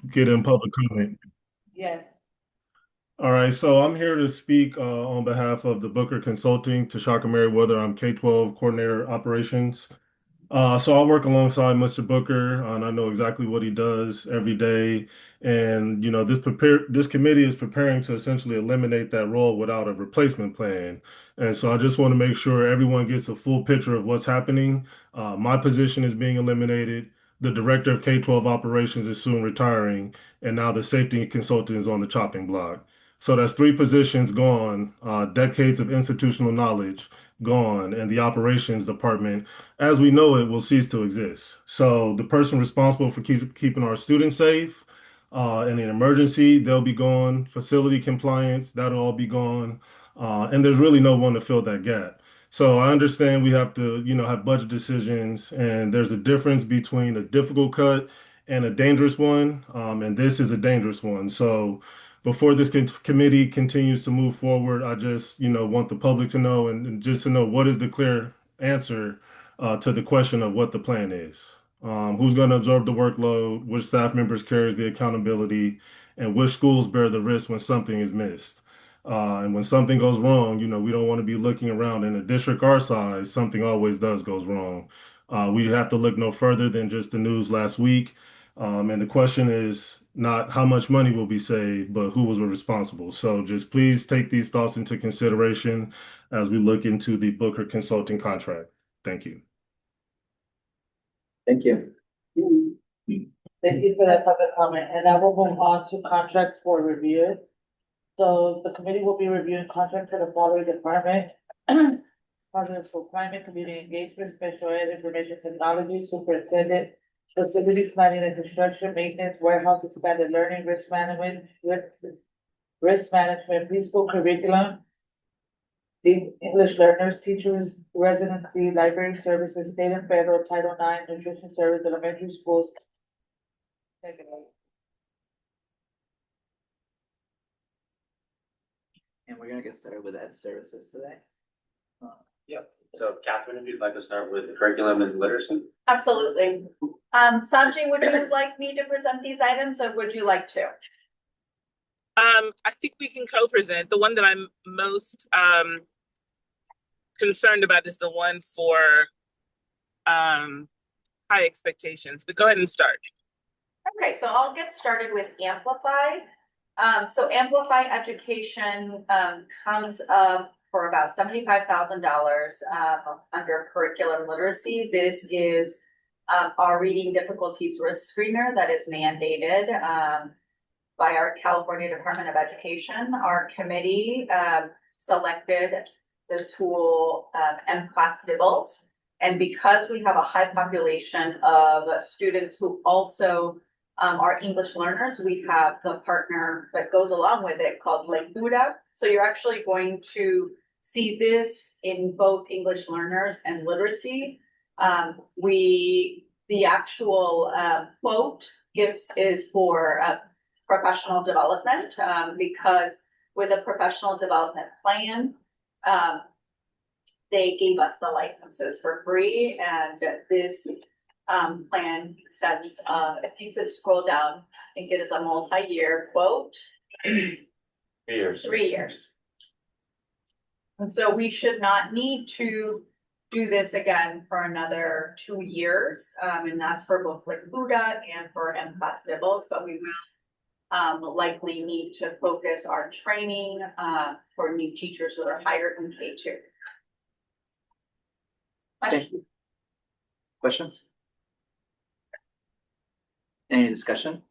get in public comment. Yes. All right, so I'm here to speak on behalf of the Booker Consulting, Tashaka Merriweather. I'm K-12 Coordinator Operations. So I work alongside Mr. Booker, and I know exactly what he does every day. And this committee is preparing to essentially eliminate that role without a replacement plan. And so I just want to make sure everyone gets a full picture of what's happening. My position is being eliminated. The director of K-12 operations is soon retiring, and now the safety consultant is on the chopping block. So that's three positions gone, decades of institutional knowledge gone, and the operations department as we know it, will cease to exist. So the person responsible for keeping our students safe in an emergency, they'll be gone. Facility compliance, that'll all be gone. And there's really no one to fill that gap. So I understand we have to, have budget decisions, and there's a difference between a difficult cut and a dangerous one. And this is a dangerous one. So before this committee continues to move forward, I just, want the public to know and just to know what is the clear answer to the question of what the plan is. Who's going to absorb the workload, which staff members carries the accountability, and which schools bear the risk when something is missed. And when something goes wrong, we don't want to be looking around. In a district our size, something always does goes wrong. We have to look no further than just the news last week. And the question is not how much money will be saved, but who was responsible. So just please take these thoughts into consideration as we look into the Booker Consulting contract. Thank you. Thank you. Thank you for that public comment, and now we'll move on to contracts for review. So the committee will be reviewing contracts for the following department. Projects for climate, community engagement, special ed, information technology, superintendent, facilities planning and construction, maintenance, warehouse, expanded learning, risk management, preschool curriculum, the English learners, teachers, residency, library services, state and federal, Title IX, nutrition service, elementary schools. And we're gonna get started with ed services today. Yep. So Catherine, if you'd like to start with the curriculum and literacy. Absolutely. Sanjay, would you like me to present these items or would you like to? I think we can co-present. The one that I'm most concerned about is the one for high expectations, but go ahead and start. Okay, so I'll get started with Amplify. So Amplify Education comes up for about $75,000 under curriculum literacy. This is our reading difficulties risk screener that is mandated by our California Department of Education. Our committee selected the tool MClass Dibbles. And because we have a high population of students who also are English learners, we have the partner that goes along with it called Lectura. So you're actually going to see this in both English learners and literacy. The actual quote is for professional development because with a professional development plan, they gave us the licenses for free, and this plan sends, if you could scroll down, I think it is a multi-year quote. 3 years. 3 years. And so we should not need to do this again for another 2 years. And that's for both like Buddha and for MClass Nibbles, but we will likely need to focus our training for new teachers that are hired in K2. Thank you. Questions? Any discussion?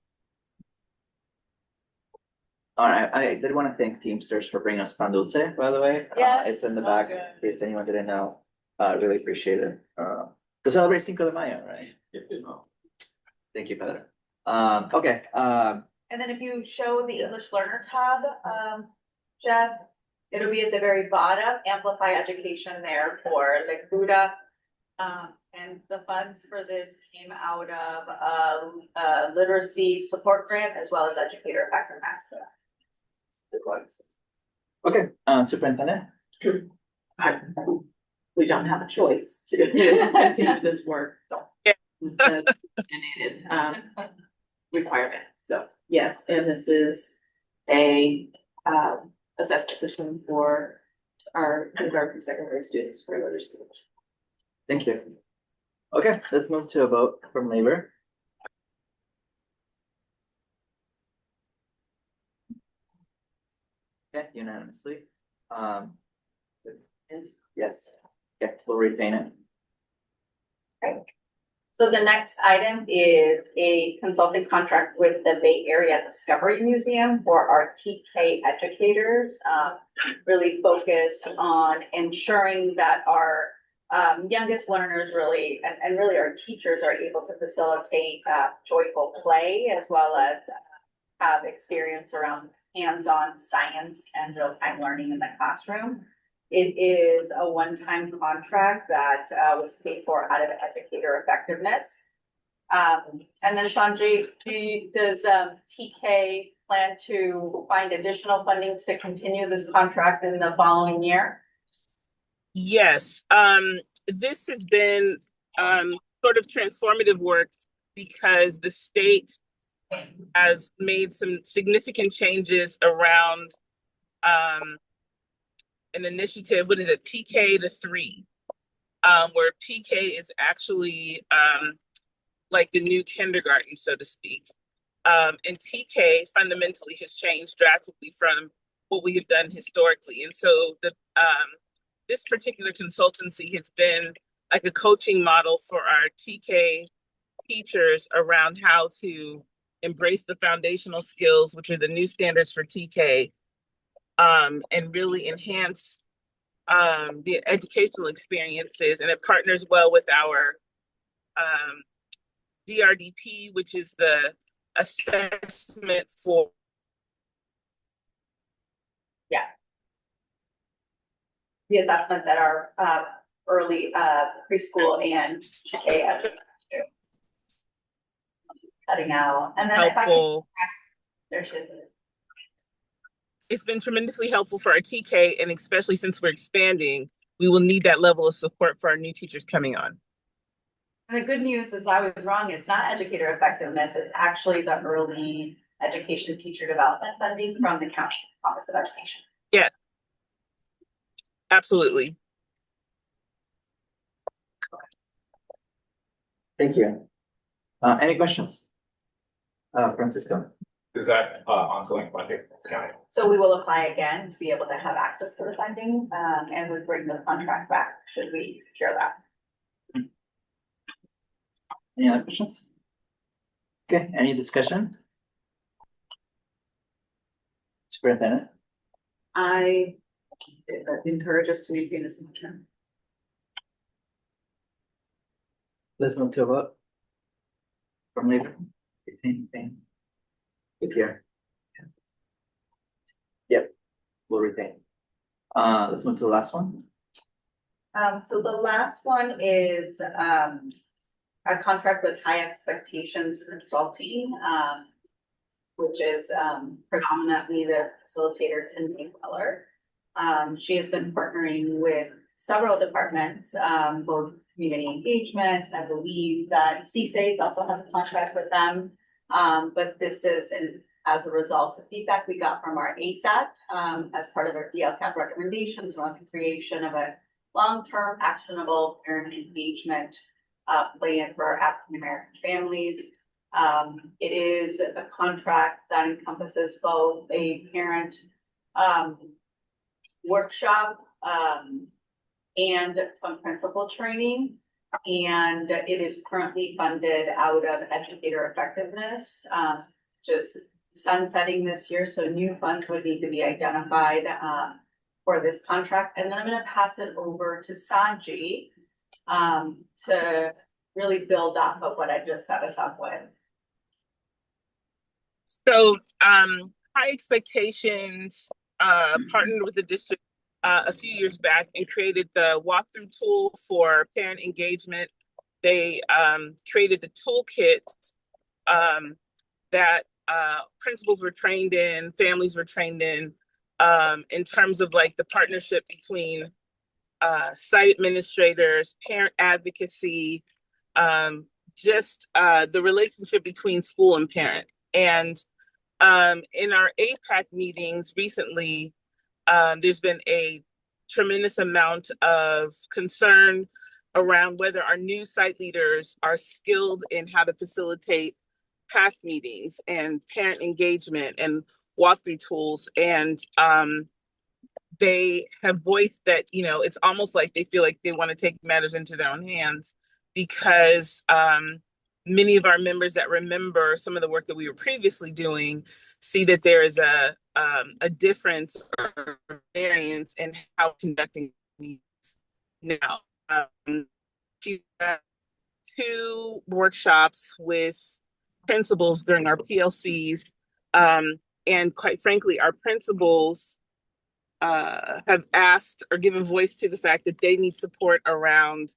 All right, I did want to thank Teamsters for bringing us Pan Dulce, by the way. Yes, it's in the so back, good. in case anyone didn't know. Really appreciate it. To celebrate Cinco de Mayo, right? Thank you, Pedro. Okay. And then if you show the English Learner tab, Jeff, it'll be at the very bottom, Amplify Education there for like Buddha. And the funds for this came out of a literacy support grant as well as educator effectiveness. Okay, Superintendent. We don't have a choice to continue this work, so. Yeah. It's a mandated requirement. So, yes, and this is a assessment system for our kindergarten and secondary students for literacy. Thank you. Okay, let's move to a vote from labor. Okay, unanimously. Yes. Okay, we'll retain it. So the next item is a consulting contract with the Bay Area Discovery Museum for our TK educators. Really focused on ensuring that our youngest learners really, and really our teachers are able to facilitate joyful play as well as have experience around hands-on science and real-time learning in the classroom. It is a one-time contract that was paid for out of educator effectiveness. And then Sanjay, does TK plan to find additional fundings to continue this contract in the following year? Yes, this has been sort of transformative work because the state has made some significant changes around an initiative, what is it, PK to 3, where PK is actually like the new kindergarten, so to speak. And TK fundamentally has changed drastically from what we have done historically. And so this particular consultancy has been like a coaching model for our TK teachers around how to embrace the foundational skills, which are the new standards for TK, and really enhance the educational experiences. And it partners well with our DRDP, which is the assessment for. Yeah. The assessment that our early preschool and TK educators do. Cutting out. And then helpful. There should be. It's been tremendously helpful for our TK, and especially since we're expanding, we will need that level of support for our new teachers coming on. And the good news is I was wrong. It's not educator effectiveness. It's actually the early education teacher development funding from the county Office of Education. Yes, absolutely. Thank you. Any questions? Francisco. Is that ongoing funding? So we will apply again to be able to have access to the funding, and we bring the contract back should we secure that. Any other questions? Okay, any discussion? Superintendent? I encourage us to maintain this term. Let's move to a vote. From labor. Retain. Good here. Yep, we'll retain. Let's move to the last one. So the last one is a contract with High Expectations Consulting, which is predominantly the facilitator Cindy Weller. She has been partnering with several departments, both community engagement. I believe that CSAIS also has a contract with them. But this is as a result of feedback we got from our ASAT as part of our DLCAP recommendations on the creation of a long-term actionable parent engagement plan for our African American families. It is a contract that encompasses both a parent workshop and some principal training. And it is currently funded out of educator effectiveness, just sunsetting this year. So new funds would need to be identified for this contract. And then I'm going to pass it over to Sanji to really build off of what I just set us up with. So High Expectations partnered with the district a few years back and created the walkthrough tool for parent engagement. They created the toolkit that principals were trained in, families were trained in terms of like the partnership between site administrators, parent advocacy, just the relationship between school and parent. And in our APAC meetings recently, there's been a tremendous amount of concern around whether our new site leaders are skilled in how to facilitate past meetings and parent engagement and walkthrough tools. And they have voiced that, you know, it's almost like they feel like they want to take matters into their own hands because many of our members that remember some of the work that we were previously doing see that there is a difference or variance in how conducting meetings now. She had 2 workshops with principals during our PLCs. And quite frankly, our principals have asked or given voice to the fact that they need support around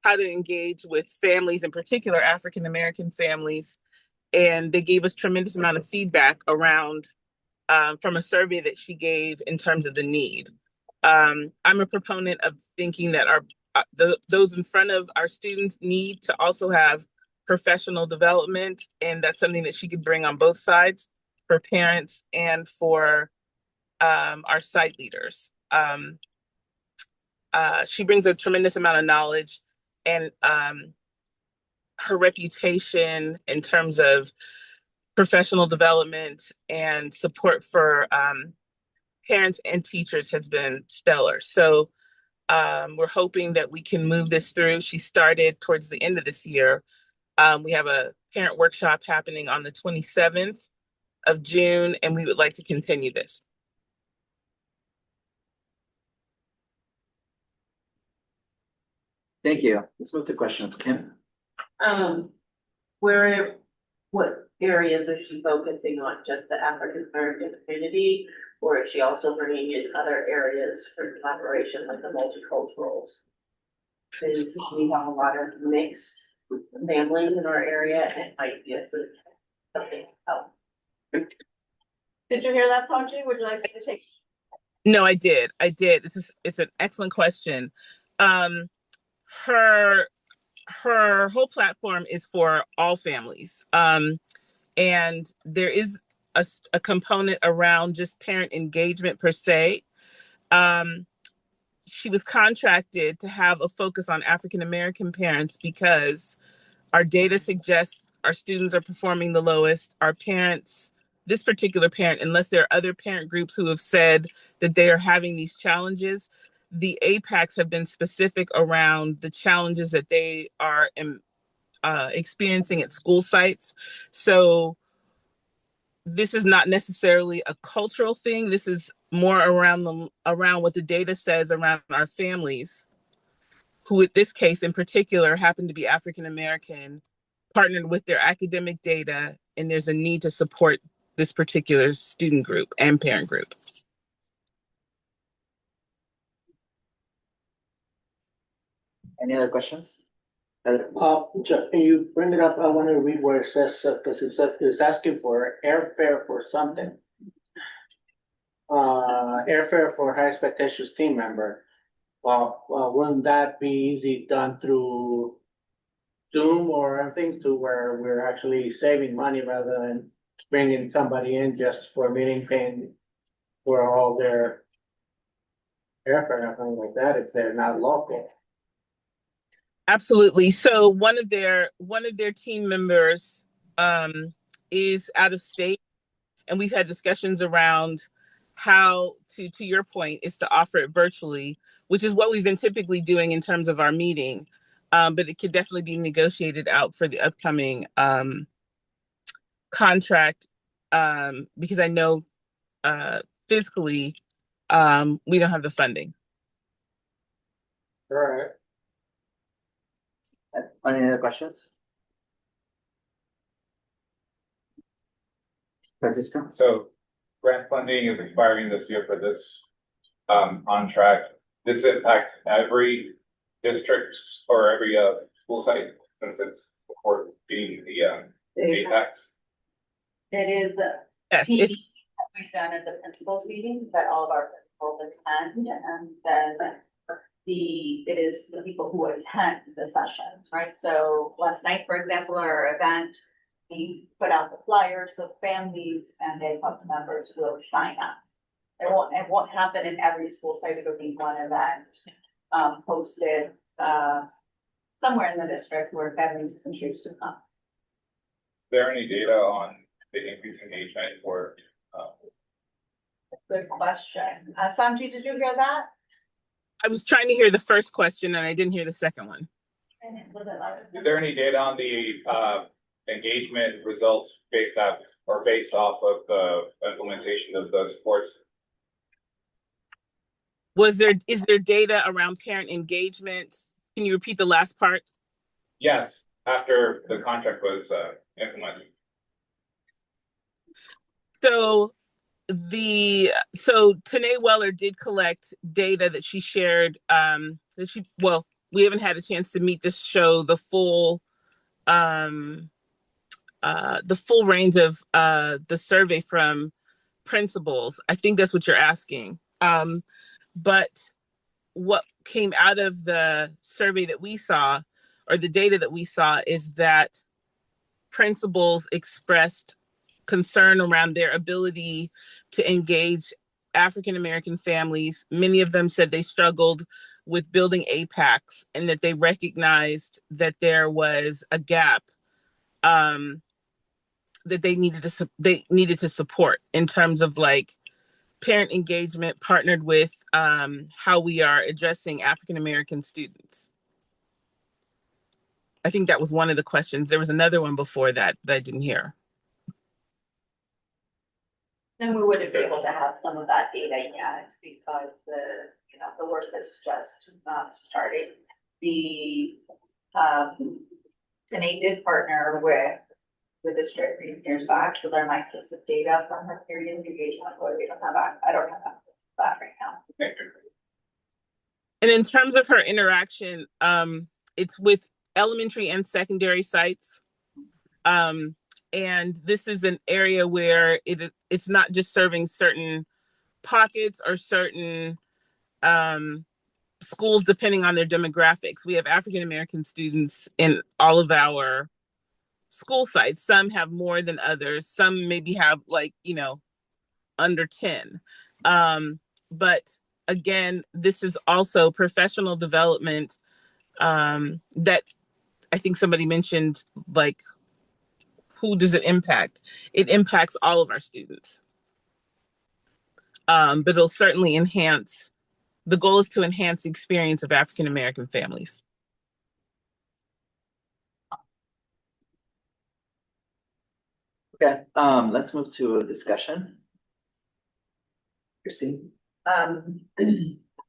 how to engage with families, in particular African American families. And they gave us tremendous amount of feedback around from a survey that she gave in terms of the need. I'm a proponent of thinking that those in front of our students need to also have professional development, and that's something that she could bring on both sides for parents and for our site leaders. She brings a tremendous amount of knowledge, and her reputation in terms of professional development and support for parents and teachers has been stellar. So we're hoping that we can move this through. She started towards the end of this year. We have a parent workshop happening on the 27th of June, and we would like to continue this. Thank you. Let's move to questions. Kim? What areas is she focusing on? Just the African American community? Or is she also bringing in other areas for collaboration, like the multiculturals? Because we have a lot of mixed families in our area, and might be something else. Did you hear that, Sanji? Would you like me to take? No, I did. It's an excellent question. Her whole platform is for all families. And there is a component around just parent engagement per se. She was contracted to have a focus on African American parents because our data suggests our students are performing the lowest. Our parents, this particular parent, unless there are other parent groups who have said that they are having these challenges, the APACs have been specific around the challenges that they are experiencing at school sites. So this is not necessarily a cultural thing. This is more around what the data says around our families, who in this case in particular happen to be African American, partnered with their academic data, and there's a need to support this particular student group and parent group. Any other questions? You bring it up, I want to read where it says, because it's asking for airfare for something. Airfare for high expectations team member. Well, wouldn't that be easy done through Zoom or anything to where we're actually saving money rather than bringing somebody in just for meeting paying for all their airfare or something like that if they're not local? Absolutely. So one of their team members is out of state, and we've had discussions around how to your point, is to offer it virtually, which is what we've been typically doing in terms of our meeting. But it could definitely be negotiated out for the upcoming contract, because I know physically we don't have the funding. All right. Any other questions? Francisco? So grant funding is expiring this year for this contract. This impacts every district or every school site since it's for being the APACs. It is. Yes, We've done at the principals meeting that all of our principals attend, and then it is the people who attend the sessions, right? So last night, for example, our event, we put out the flyers, so families and APUP members will sign up. It won't happen in every school site, it'll be one event, posted, somewhere in the district where families can choose to come. Is there any data on the increased engagement or, Good question. Sanji, did you hear that? I was trying to hear the first question and I didn't hear the second one. is there any data on the, engagement results based off of the implementation of the supports? Is there data around parent engagement? Can you repeat the last part? Yes, after the contract was, implemented. So Tanae Weller did collect data that she shared, we haven't had a chance to meet to show the full range of the survey from principals. I think that's what you're asking. But what came out of the survey that we saw, or the data that we saw, is that principals expressed concern around their ability to engage African American families. Many of them said they struggled with building APACs and that they recognized that there was a gap that they needed to support in terms of like parent engagement partnered with how we are addressing African American students. I think that was one of the questions. There was another one before that I didn't hear. And we wouldn't be able to have some of that data yet because the work is just starting. The Tanae did partner with the district years back, so there might be some data from her period of engagement, but we don't have I don't have access to that right now. And in terms of her interaction, it's with elementary and secondary sites. And this is an area where it's not just serving certain pockets or certain schools depending on their demographics. We have African American students in all of our school sites. Some have more than others. Some maybe have under 10. But again, this is also professional development that I think somebody mentioned, like, who does it impact? It impacts all of our students. But it'll certainly enhance, the goal is to enhance the experience of African American families. Okay, let's move to a discussion. Christine?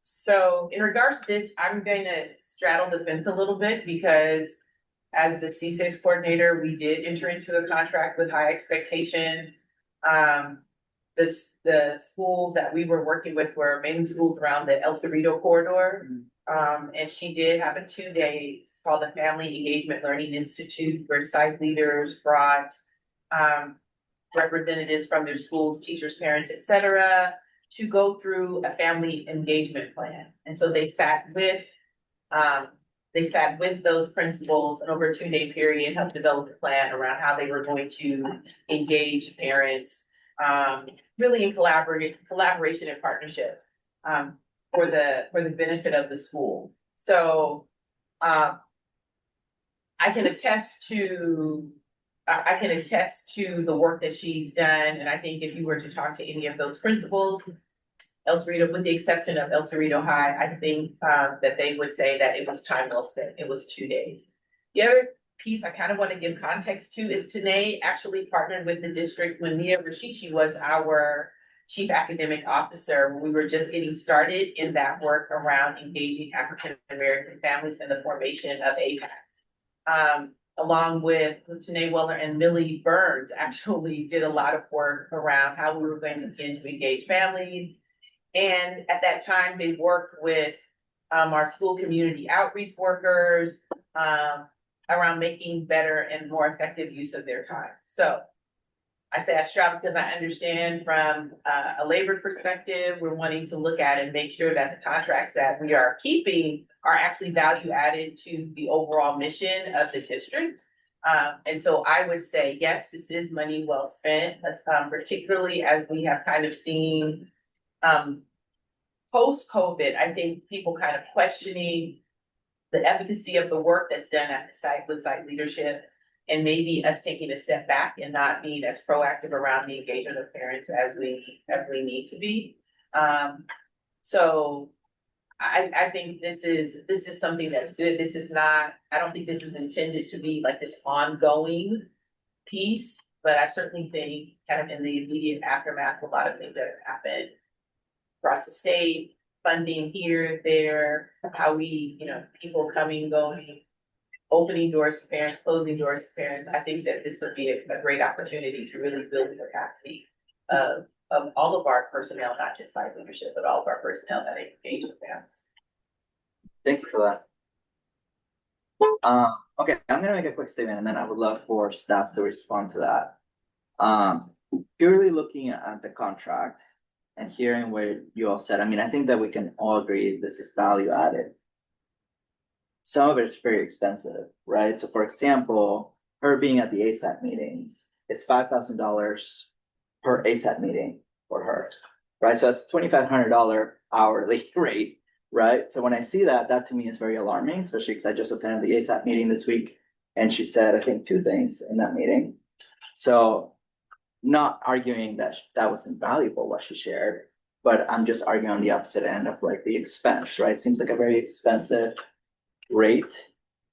So in regards to this, I'm going to straddle the fence a little bit because as the C6 coordinator, we did enter into a contract with high expectations. The schools that we were working with were mainly schools around the El Cerrito corridor. And she did have a 2-day called the Family Engagement Learning Institute, where site leaders brought representatives from their schools, teachers, parents, etc., to go through a family engagement plan. And so they sat with those principals and over a 2-day period helped develop a plan around how they were going to engage parents, really in collaboration and partnership for the benefit of the school. So I can attest to the work that she's done. And I think if you were to talk to any of those principals, El Cerrito, with the exception of El Cerrito High, I think that they would say that it was time well spent. It was 2 days. The other piece I kind of want to give context to is Tanae actually partnered with the district when Mia Rashishi was our chief academic officer, when we were just getting started in that work around engaging African American families in the formation of APACs. Along with Tanae Weller and Millie Burns actually did a lot of work around how we were going to begin to engage families. And at that time, they worked with our school community outreach workers around making better and more effective use of their time. So I say I straddle because I understand from a labor perspective, we're wanting to look at and make sure that the contracts that we are keeping are actually value added to the overall mission of the district. And so I would say, yes, this is money well spent, particularly as we have kind of seen, post-COVID, I think people kind of questioning the efficacy of the work that's done at the site with site leadership, and maybe us taking a step back and not being as proactive around the engagement of parents as we need to be. So I think this is something that's good. This is not, I don't think this is intended to be like this ongoing piece, but I certainly think kind of in the immediate aftermath, a lot of things that have happened across the state, funding here, there, how we, people coming, going, opening doors to parents, closing doors to parents. I think that this would be a great opportunity to really build the capacity of all of our personnel, not just site leadership, but all of our personnel that engage with parents. Thank you for that. Okay, I'm gonna make a quick statement and then I would love for staff to respond to that. Purely looking at the contract and hearing what you all said, I mean, I think that we can all agree this is value added. Some of it is very expensive, right? So for example, her being at the ASAP meetings, it's $5,000 per ASAP meeting for her, right? So that's $2,500 hourly rate, right? So when I see that, that to me is very alarming, especially because I just attended the ASAP meeting this week and she said, I think 2 things in that meeting. So not arguing that that was invaluable what she shared, but I'm just arguing on the opposite end of like the expense, right? Seems like a very expensive rate.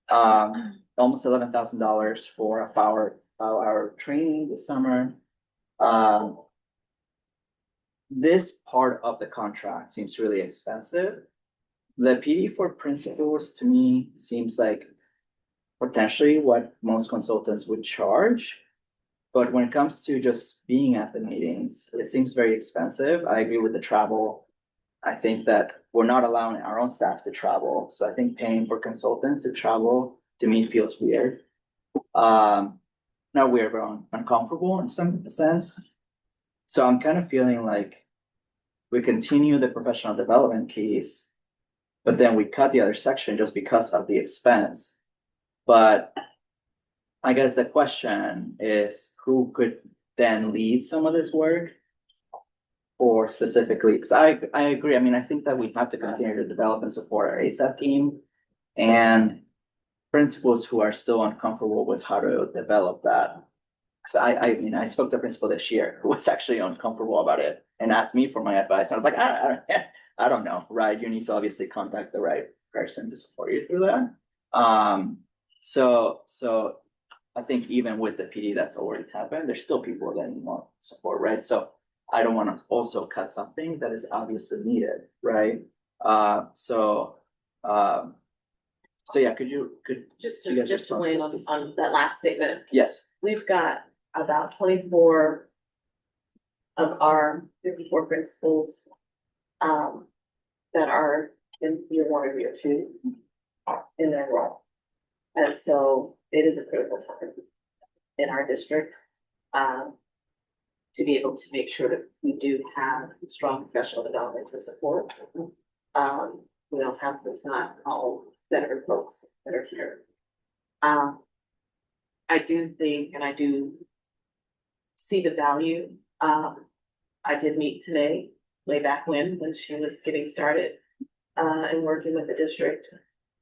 Almost $11,000 for a 5-hour training this summer. This part of the contract seems really expensive. The PD for principals to me seems like potentially what most consultants would charge. But when it comes to just being at the meetings, it seems very expensive. I agree with the travel. I think that we're not allowing our own staff to travel. So I think paying for consultants to travel to me feels weird. Not weird, but uncomfortable in some sense. So I'm kind of feeling like we continue the professional development piece, but then we cut the other section just because of the expense. But I guess the question is who could then lead some of this work? Or specifically, because I agree. I mean, I think that we have to continue to develop and support our ASAP team and principals who are still uncomfortable with how to develop that. So I spoke to a principal this year who was actually uncomfortable about it and asked me for my advice. I was like, I don't know, right? You need to obviously contact the right person to support you through that. So I think even with the PD that's already happened, there's still people that need more support, right? So I don't want to also cut something that is obviously needed, right? So yeah, could you Just you guys to respond weigh in to this? on that last statement, Yes, we've got about 24 of our 54 principals that are in year 1 or year 2 in their role. And so it is a critical time in our district to be able to make sure that we do have strong professional development to support. We don't have, it's not all veteran folks that are here. I do think, and I do see the value. I did meet today, way back when she was getting started and working with the district.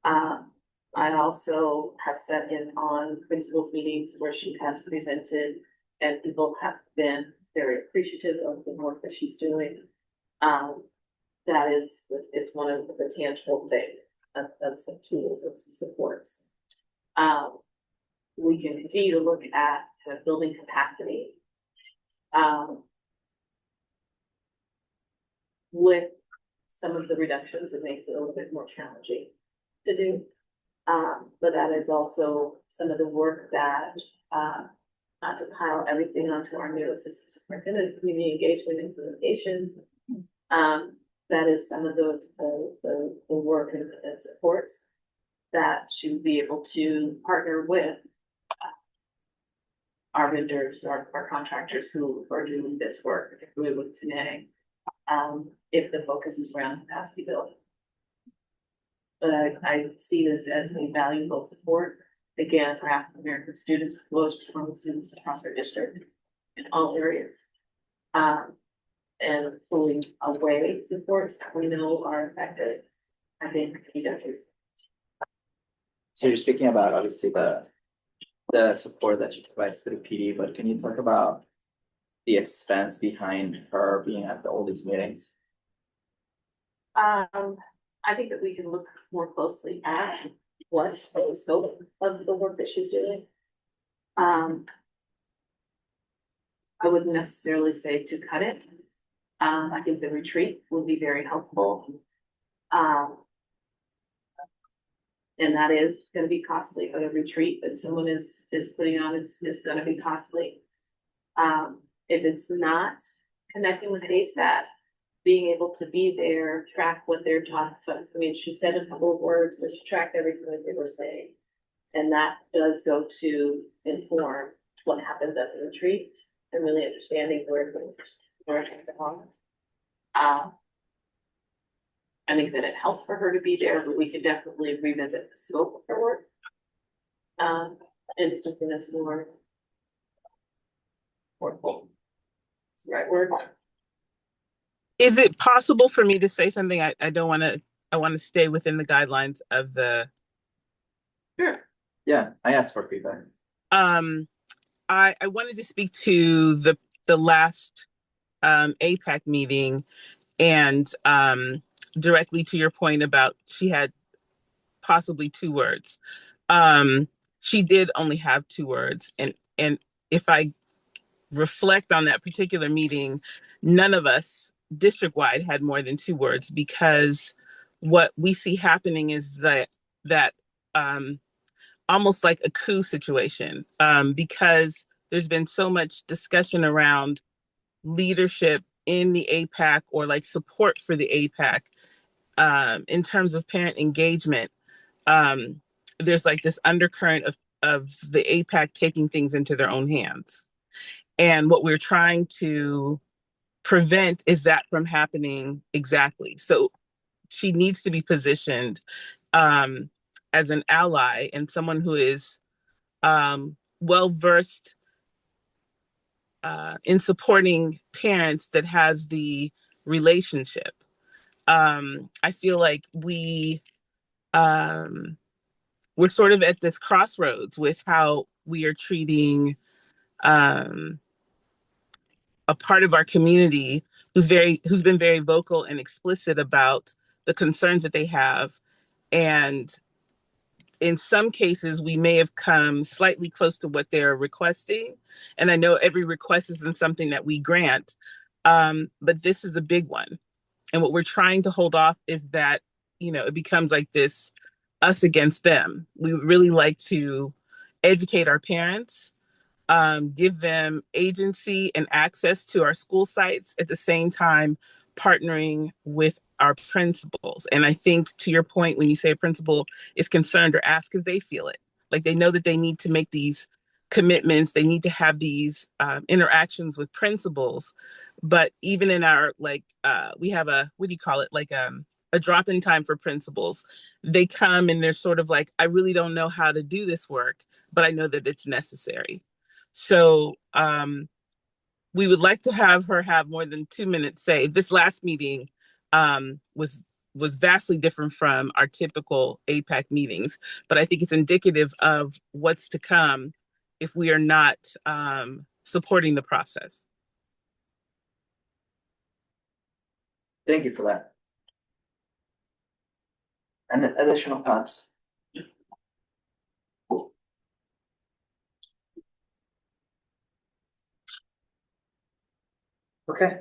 I also have sat in on principals meetings where she has presented and people have been very appreciative of the work that she's doing. That is, it's one of the tangible things of some tools, of some supports. We can continue to look at kind of building capacity. With some of the reductions, it makes it a little bit more challenging to do. But that is also some of the work that, not to pile everything onto our new assistant superintendent, community engagement implementation. That is some of the work and supports that she would be able to partner with our vendors, our contractors who are doing this work, particularly with today, if the focus is around capacity building. But I see this as a valuable support again, for African American students, lowest performing students across our district in all areas. And pulling away supports that we know are effective, I think, So you're speaking about obviously the support that she provides through PD, but can you talk about the expense behind her being at all these meetings? I think that we can look more closely at what the scope of the work that she's doing. I wouldn't necessarily say to cut it. I think the retreat will be very helpful. And that is gonna be costly, a retreat that someone is putting on is gonna be costly. If it's not connecting with ASAP, being able to be there, track what they're talking, so, I mean, she said a couple of words, but she tracked everything that they were saying. And that does go to inform what happens at the retreat and really understanding where things are. I think that it helped for her to be there, but we could definitely revisit the scope of her work. And something that's more. It's the right word. Is it possible for me to say something? I don't want to, I want to stay within the guidelines of the. Sure. Yeah, I asked for feedback. I wanted to speak to the last APAC meeting and directly to your point about she had possibly 2 words. She did only have 2 words, and if I reflect on that particular meeting, none of us district-wide had more than 2 words, because what we see happening is that almost like a coup situation, because there's been so much discussion around leadership in the APAC, or like support for the APAC, in terms of parent engagement. There's like this undercurrent of the APAC taking things into their own hands. And what we're trying to prevent is that from happening exactly. So she needs to be positioned as an ally and someone who is well versed in supporting parents, that has the relationship. I feel like we're sort of at this crossroads with how we are treating a part of our community who's been very vocal and explicit about the concerns that they have. And in some cases, we may have come slightly close to what they're requesting. And I know every request isn't something that we grant, but this is a big one. And what we're trying to hold off is that, it becomes like this us against them. We would really like to educate our parents, give them agency and access to our school sites, at the same time partnering with our principals. And I think, to your point, when you say a principal is concerned or asked because they feel it, like they know that they need to make these commitments, they need to have these interactions with principals. But even in our, we have a, what do you call it, like a drop-in time for principals. They come and they're sort of like, I really don't know how to do this work, but I know that it's necessary. So we would like to have her have more than 2 minutes. Say this last meeting was vastly different from our typical APAC meetings, but I think it's indicative of what's to come if we are not supporting the process. Thank you for that. And additional thoughts? Okay,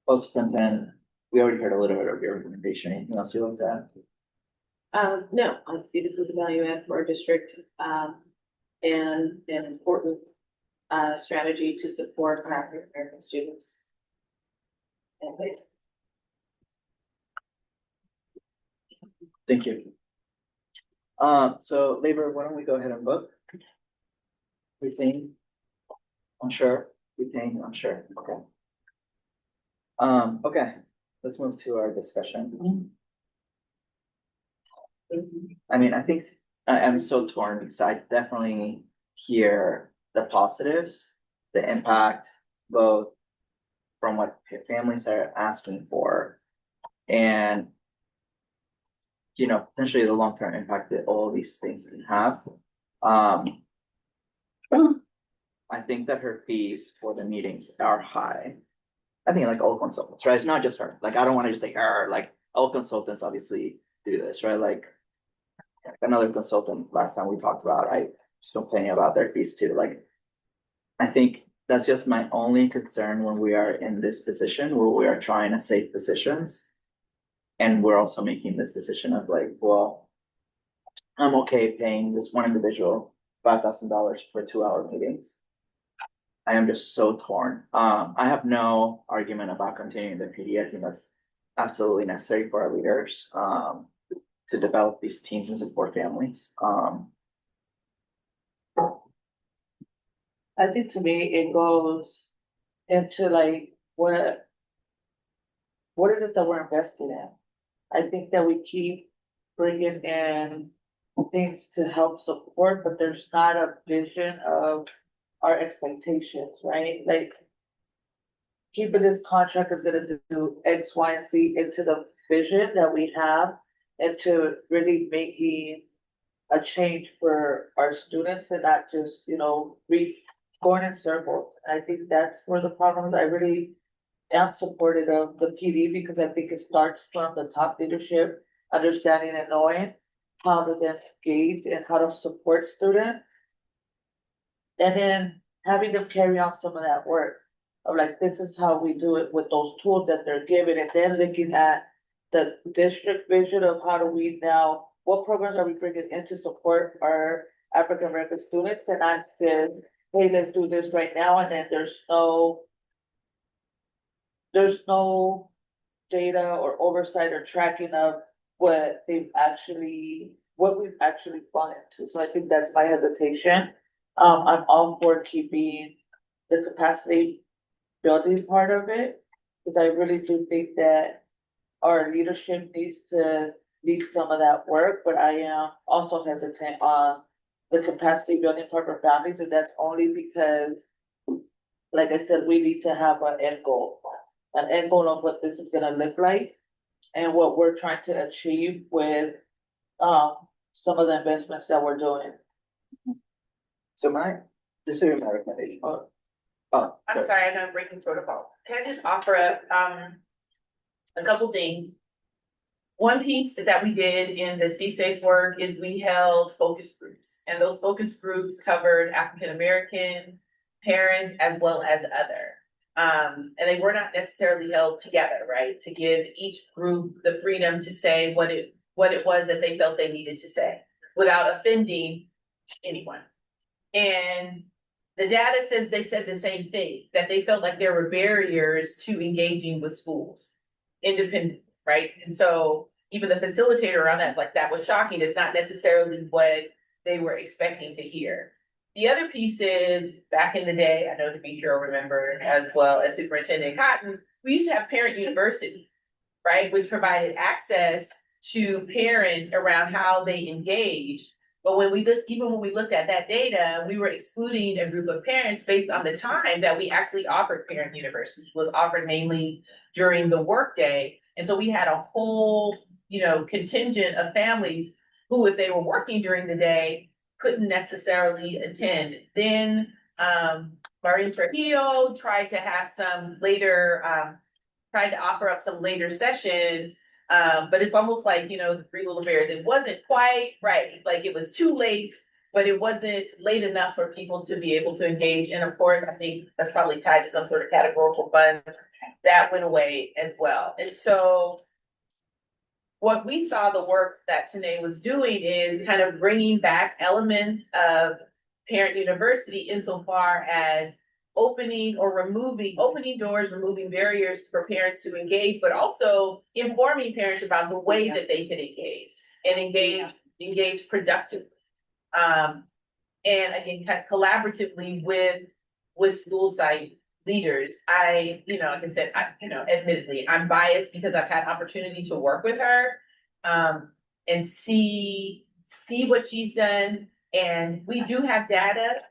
Superintendent, we already heard a little bit of your recommendation. Anything else you want to add? No, I see this as a value add for our district, and an important strategy to support our African American students. Thank you. So labor, why don't we go ahead and vote? Retain, unsure, retain, unsure, okay. Okay, let's move to our discussion. I mean, I think I'm so torn because I definitely hear the positives, the impact, both from what families are asking for and, you know, potentially the long-term impact that all these things can have. Um, I think that her fees for the meetings are high. I think like all consultants, right? It's not just her. Like, I don't want to just say her, like all consultants obviously do this, right? Like another consultant last time we talked about, I was complaining about their fees too. Like, I think that's just my only concern when we are in this position where we are trying to save positions. And we're also making this decision of like, well, I'm okay paying this one individual $5,000 for 2-hour meetings. I am just so torn. I have no argument about continuing the PD. I think that's absolutely necessary for our leaders, to develop these teams and support families. I think to me, it goes into like, what is it that we're invested in? I think that we keep bringing in things to help support, but there's not a vision of our expectations, right? Like, keeping this contract is gonna do X, Y, and Z into the vision that we have, into really making a change for our students and not just, going in circles. I think that's where the problem is. I really am supportive of the PD because I think it starts from the top leadership, understanding and knowing how to then engage and how to support students. And then having them carry on some of that work of like, this is how we do it with those tools that they're given, and then looking at the district vision of how do we now, what programs are we bringing in to support our African American students, and not just, hey, let's do this right now, and then there's no data or oversight or tracking of what we've actually fallen into. So I think that's my hesitation. I'm all for keeping the capacity building part of it, because I really do think that our leadership needs to lead some of that work, but I am also hesitant on the capacity building part for families, and that's only because, like I said, we need to have an end goal of what this is gonna look like and what we're trying to achieve with, some of the investments that we're doing. So this is my recommendation. Oh, I'm sorry, I know I'm breaking protocol. Can I just offer up, a couple things? One piece that we did in the CSACE work is we held focus groups, and those focus groups covered African American parents as well as other. And they were not necessarily held together, right? To give each group the freedom to say what it was that they felt they needed to say without offending anyone. And the data says they said the same thing, that they felt like there were barriers to engaging with schools independently, right? And so even the facilitator around that's like, that was shocking. It's not necessarily what they were expecting to hear. The other piece is, back in the day, I know Demetrio remembers, as well as Superintendent Cotton, we used to have Parent University, right? Which provided access to parents around how they engaged. But when we looked at that data, we were excluding a group of parents based on the time that we actually offered Parent University. It was offered mainly during the workday. And so we had a whole, contingent of families who, if they were working during the day, couldn't necessarily attend. Then Maureen Trujillo tried to offer up some later sessions. But it's almost like, the Three Little Bears, it wasn't quite right. Like, it was too late, but it wasn't late enough for people to be able to engage. And of course, I think that's probably tied to some sort of categorical funds that went away as well. And so what we saw the work that Tanae was doing is kind of bringing back elements of Parent University insofar as opening doors, removing barriers for parents to engage, but also informing parents about the way that they can engage productively. And again, kind of collaboratively with school site leaders. Like I said, admittedly, I'm biased because I've had opportunity to work with her, and see see what she's done, and we do have data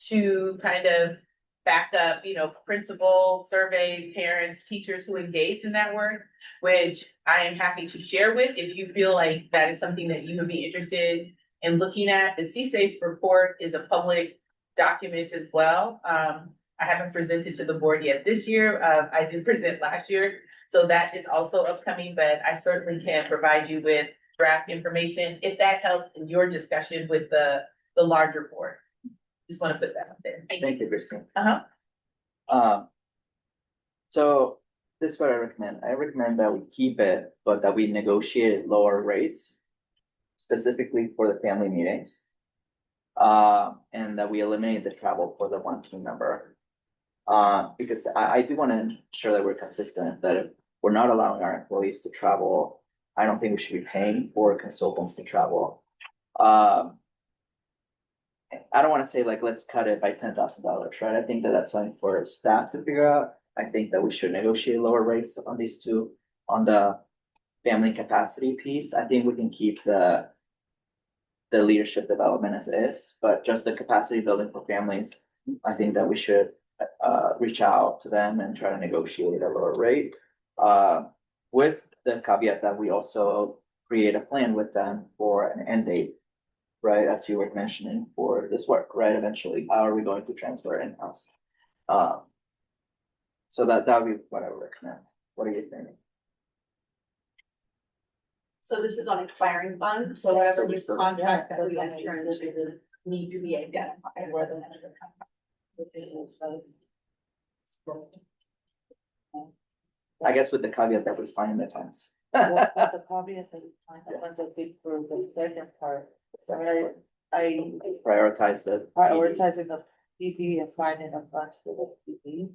to kind of back up, you know, principal, survey, parents, teachers who engaged in that work, which I am happy to share with if you feel like that is something that you would be interested in looking at. The CSAFE report is a public document as well. I haven't presented to the board yet this year. I did present last year, so that is also upcoming, but I certainly can provide you with draft information if that helps in your discussion with the larger board. Just want to put that out there. Thank you, Christine. Uh-huh. So this is what I recommend. I recommend that we keep it, but that we negotiate lower rates specifically for the family meetings. And that we eliminate the travel for the one team member. Because I do want to ensure that we're consistent, that if we're not allowing our employees to travel, I don't think we should be paying for consultants to travel. I don't want to say like, let's cut it by $10,000, right? I think that that's something for staff to figure out. I think that we should negotiate lower rates on these two, on the family capacity piece. I think we can keep the leadership development as is, but just the capacity building for families, I think that we should reach out to them and try to negotiate a lower rate. With the caveat that we also create a plan with them for an end date. Right, as you were mentioning for this work, right? Eventually, how are we going to transfer in-house? So that would be what I would recommend. What do you think? So this is on expiring funds, so whatever we contract that we enter into need to be identified where the manager I guess with the caveat that we find the funds. Well, with the caveat that we find the funds, I think for the second part, so I Prioritize the. prioritizing the PD and finding the funds for the PD.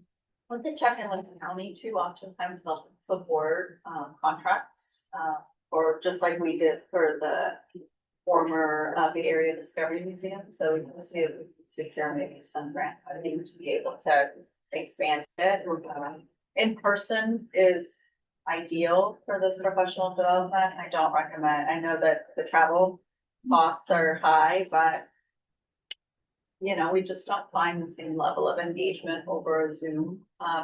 We can check in with the county too, oftentimes they'll support contracts, or just like we did for the former Bay Area Discovery Museum, so we can see if we can secure maybe some grant funding to be able to expand it. In person is ideal for this professional development. I don't recommend, I know that the travel costs are high, but you know, we just don't find the same level of engagement over a Zoom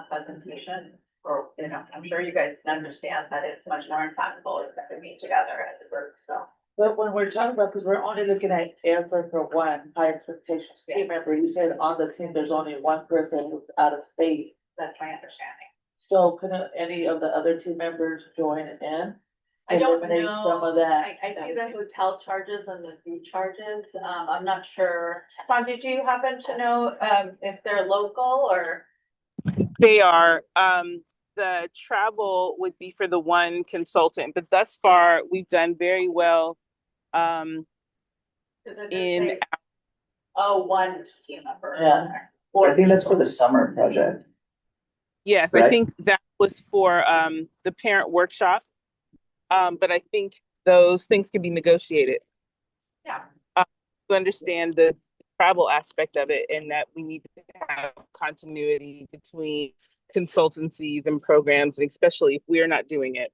presentation. Or, you know, I'm sure you guys can understand that it's much more impactful if we meet together as a group, so. But when we're talking about, because we're only looking at effort for one high expectations team member, you said on the team, there's only one person who's out of state. That's my understanding. So could any of the other team members join in? I don't Eliminate know. some of that. I see the hotel charges and the food charges. I'm not sure. Son, did you happen to know, if they're local or? They are. The travel would be for the one consultant, but thus far we've done very well. In one team member. Yeah. I think that's for the summer project. yes, Right. I think that was for the parent workshop. But I think those things can be negotiated. Yeah. To understand the travel aspect of it, and that we need to have continuity between consultancies and programs, and especially if we're not doing it.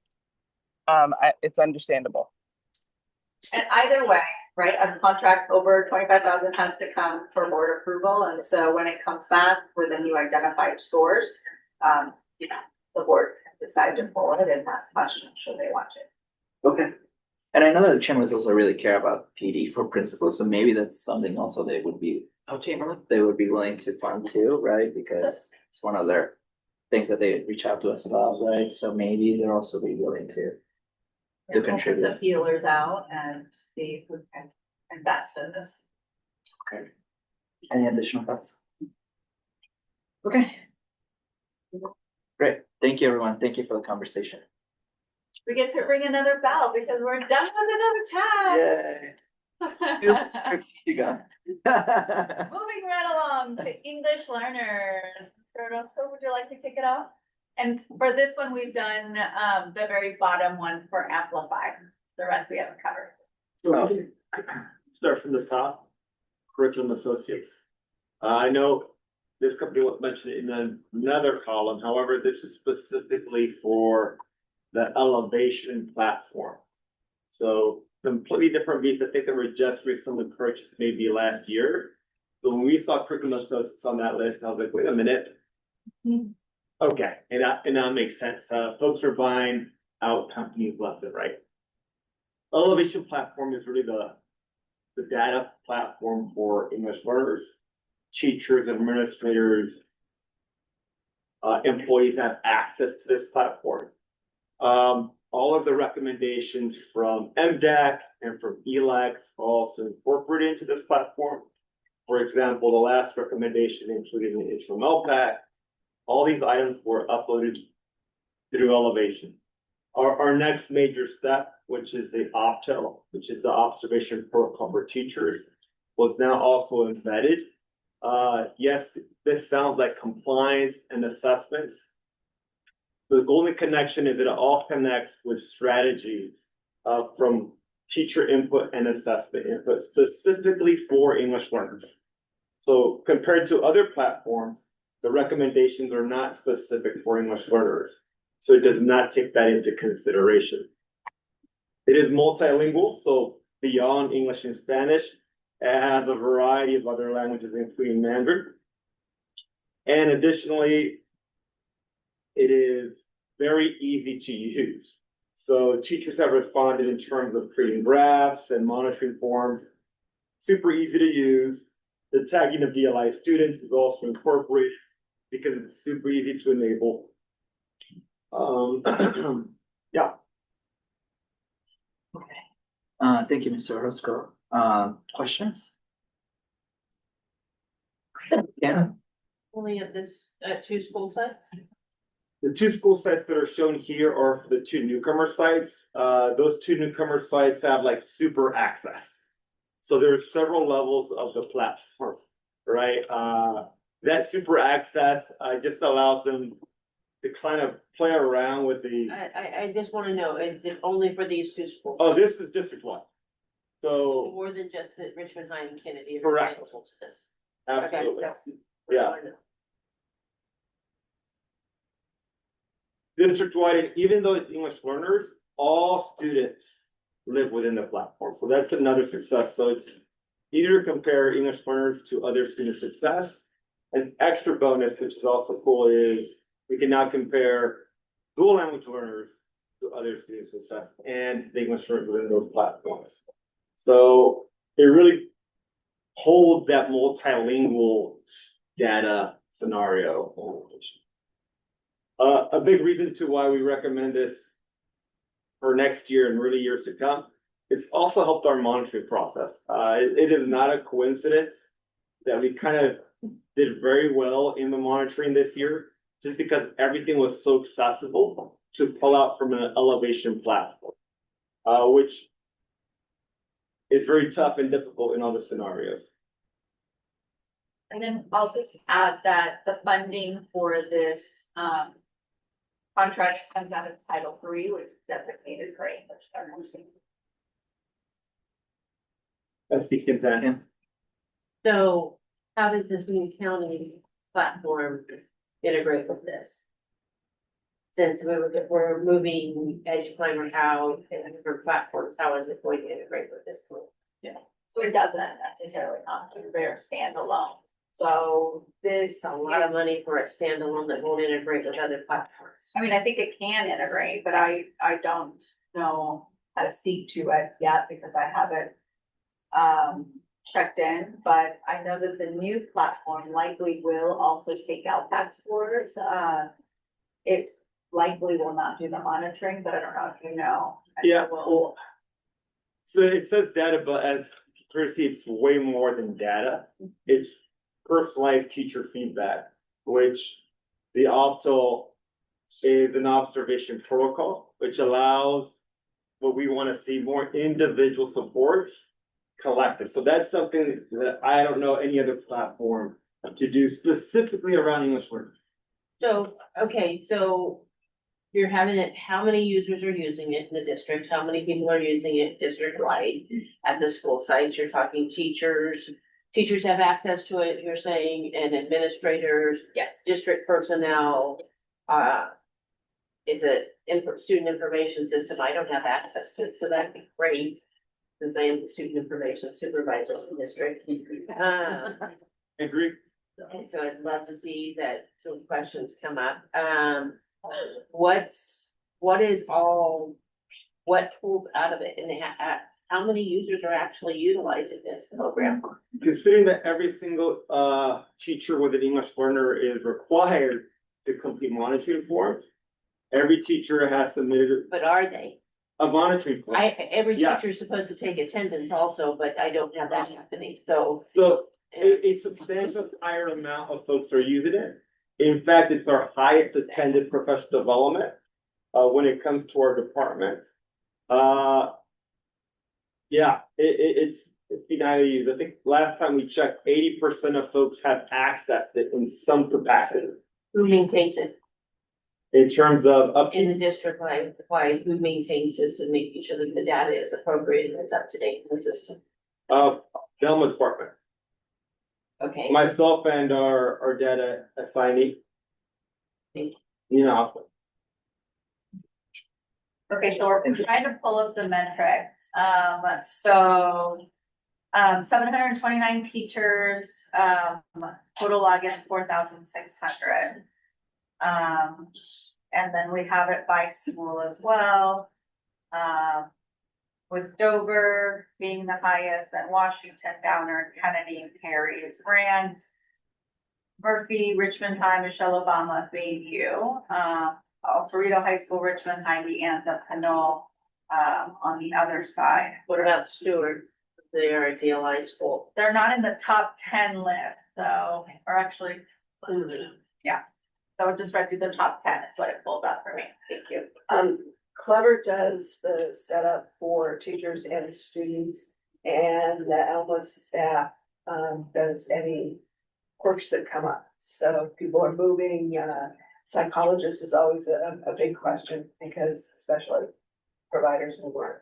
It's understandable. And either way, right, a contract over 25,000 has to come for board approval, and so when it comes back for the new identified source, you know, the board can decide to pull it and ask questions should they want it. Okay. And I know that the chambers also really care about PD for principals, so maybe that's something also they would be willing to fund too, right? Because it's one of their things that they reach out to us about, right? So maybe they'll also be willing to Put contribute. some feelers out and see who can invest in this. Okay. Any additional thoughts? Okay. Great. Thank you, everyone. Thank you for the conversation. We get to ring another bell because we're done with another tab. Yay. Oops, you go. Moving right along to English learners. Mr. Orozco, would you like to kick it off? And for this one, we've done the very bottom one for Amplify. The rest we haven't covered. Start from the top, curriculum associates. I know this company was mentioned in another column, however, this is specifically for the Elevation platform. So completely different beast. I think they were just recently purchased maybe last year. So when we saw Curriculum Associates on that list, I was like, wait a minute. Okay, and that makes sense. Folks are buying out companies left and right. Elevation Platform is really the data platform for English learners, teachers, administrators, employees have access to this platform. All of the recommendations from MDAC and from ELACs are also incorporated into this platform. For example, the last recommendation included an interim LPAC. All these items were uploaded through Elevation. Our next major step, which is the OPTO, which is the observation protocol for teachers, was now also embedded. Yes, this sounds like compliance and assessments. The golden connection is that it all connects with strategies from teacher input and assessment input, specifically for English learners. So compared to other platforms, the recommendations are not specific for English learners. So it does not take that into consideration. It is multilingual, so beyond English and Spanish, it has a variety of other languages, including Mandarin. And additionally, it is very easy to use. So teachers have responded in terms of creating graphs and monitoring forms. Super easy to use. The tagging of DLI students is also incorporated because it's super easy to enable. Yeah. Thank you, Mr. Orozco. Questions? Yeah. Only at this, at 2 school sites? The 2 school sites that are shown here are for the 2 newcomer sites. Those 2 newcomer sites have like super access. So there's several levels of the platform, right? That super access just allows them to kind of play around with the. I just wanna know, is it only for these 2 schools? Oh, this is district-wide. So, More than just the Richmond High and Kennedy? are Correct. available to this? absolutely. Okay, so- Yeah. District-wide, and even though it's English learners, all students live within the platform. So that's another success. So it's easier to compare English learners to other student success. An extra bonus, which is also cool, is we can now compare dual language learners to other student success and the English learners within those platforms. So it really holds that multilingual data scenario. A big reason to why we recommend this for next year and really years to come, it's also helped our monitoring process. It is not a coincidence that we kind of did very well in the monitoring this year, just because everything was so accessible to pull out from an Elevation platform, which is very tough and difficult in other scenarios. And then I'll just add that the funding for this, contract comes out of Title III, which is designated for English learners. That's the consent. So how does this new county platform integrate with this? Since we're moving Edge Climber out and different platforms, how is it going to integrate with this tool? So it doesn't necessarily not to their standalone. So this. It's a lot of is- money for a standalone that won't integrate with other platforms. I mean, I think it can integrate, but I don't know how to speak to it yet because I haven't checked in, but I know that the new platform likely will also take LPAC scores. It likely will not do the monitoring, but I don't know if you know. Yeah, Will. well, so it says data, but as courtesy, it's way more than data. It's personalized teacher feedback, which the OPTO is an observation protocol, which allows what we want to see more individual supports collected. So that's something that I don't know any other platform to do specifically around English learners. So, okay, so you're having it, how many users are using it in the district? How many people are using it district-wide at the school sites? You're talking teachers. Teachers have access to it, you're saying, and administrators, Yes. district personnel. It's a student information system. I don't have access to it, so that'd be great. since I am the student information supervisor in the district. Agree? And so I'd love to see that some questions come up. What pulled out of it and how many users are actually utilizing this program? Considering that every single teacher with an English learner is required to complete monitoring forms, every teacher has submitted But are they? a monitoring form. Every Yeah. teacher's supposed to take attendance also, but I don't have that happening, so. So a substantial higher amount of folks are using it. In fact, it's our highest attended professional development when it comes to our department. Yeah, it's been highly used. I think last time we checked, 80% of folks have accessed it in some capacity. Who maintains it In terms of in the district, who maintains this and making sure that the data is appropriate and it's up to date in the system? the Delma department, Okay, myself and our data assignee. You know, Okay, so we're trying to pull up the metrics. So 729 teachers, total logins 4,600. And then we have it by school as well. With Dover being the highest, then Washington, Downer, Kennedy, and Perry is Grant. Murphy, Richmond High, Michelle Obama, Bayview, also Rito High School, Richmond, Heidi, and the Pinole, on the other side. what about Stewart? They are a DLI school. They're not in the top 10 list, so, or actually, so I just read through the top 10, is what it pulled up for me. Thank you. Clever does the setup for teachers and students, and the Elma staff does any quirks that come up. So if people are moving, psychologist is always a big question because especially providers move around.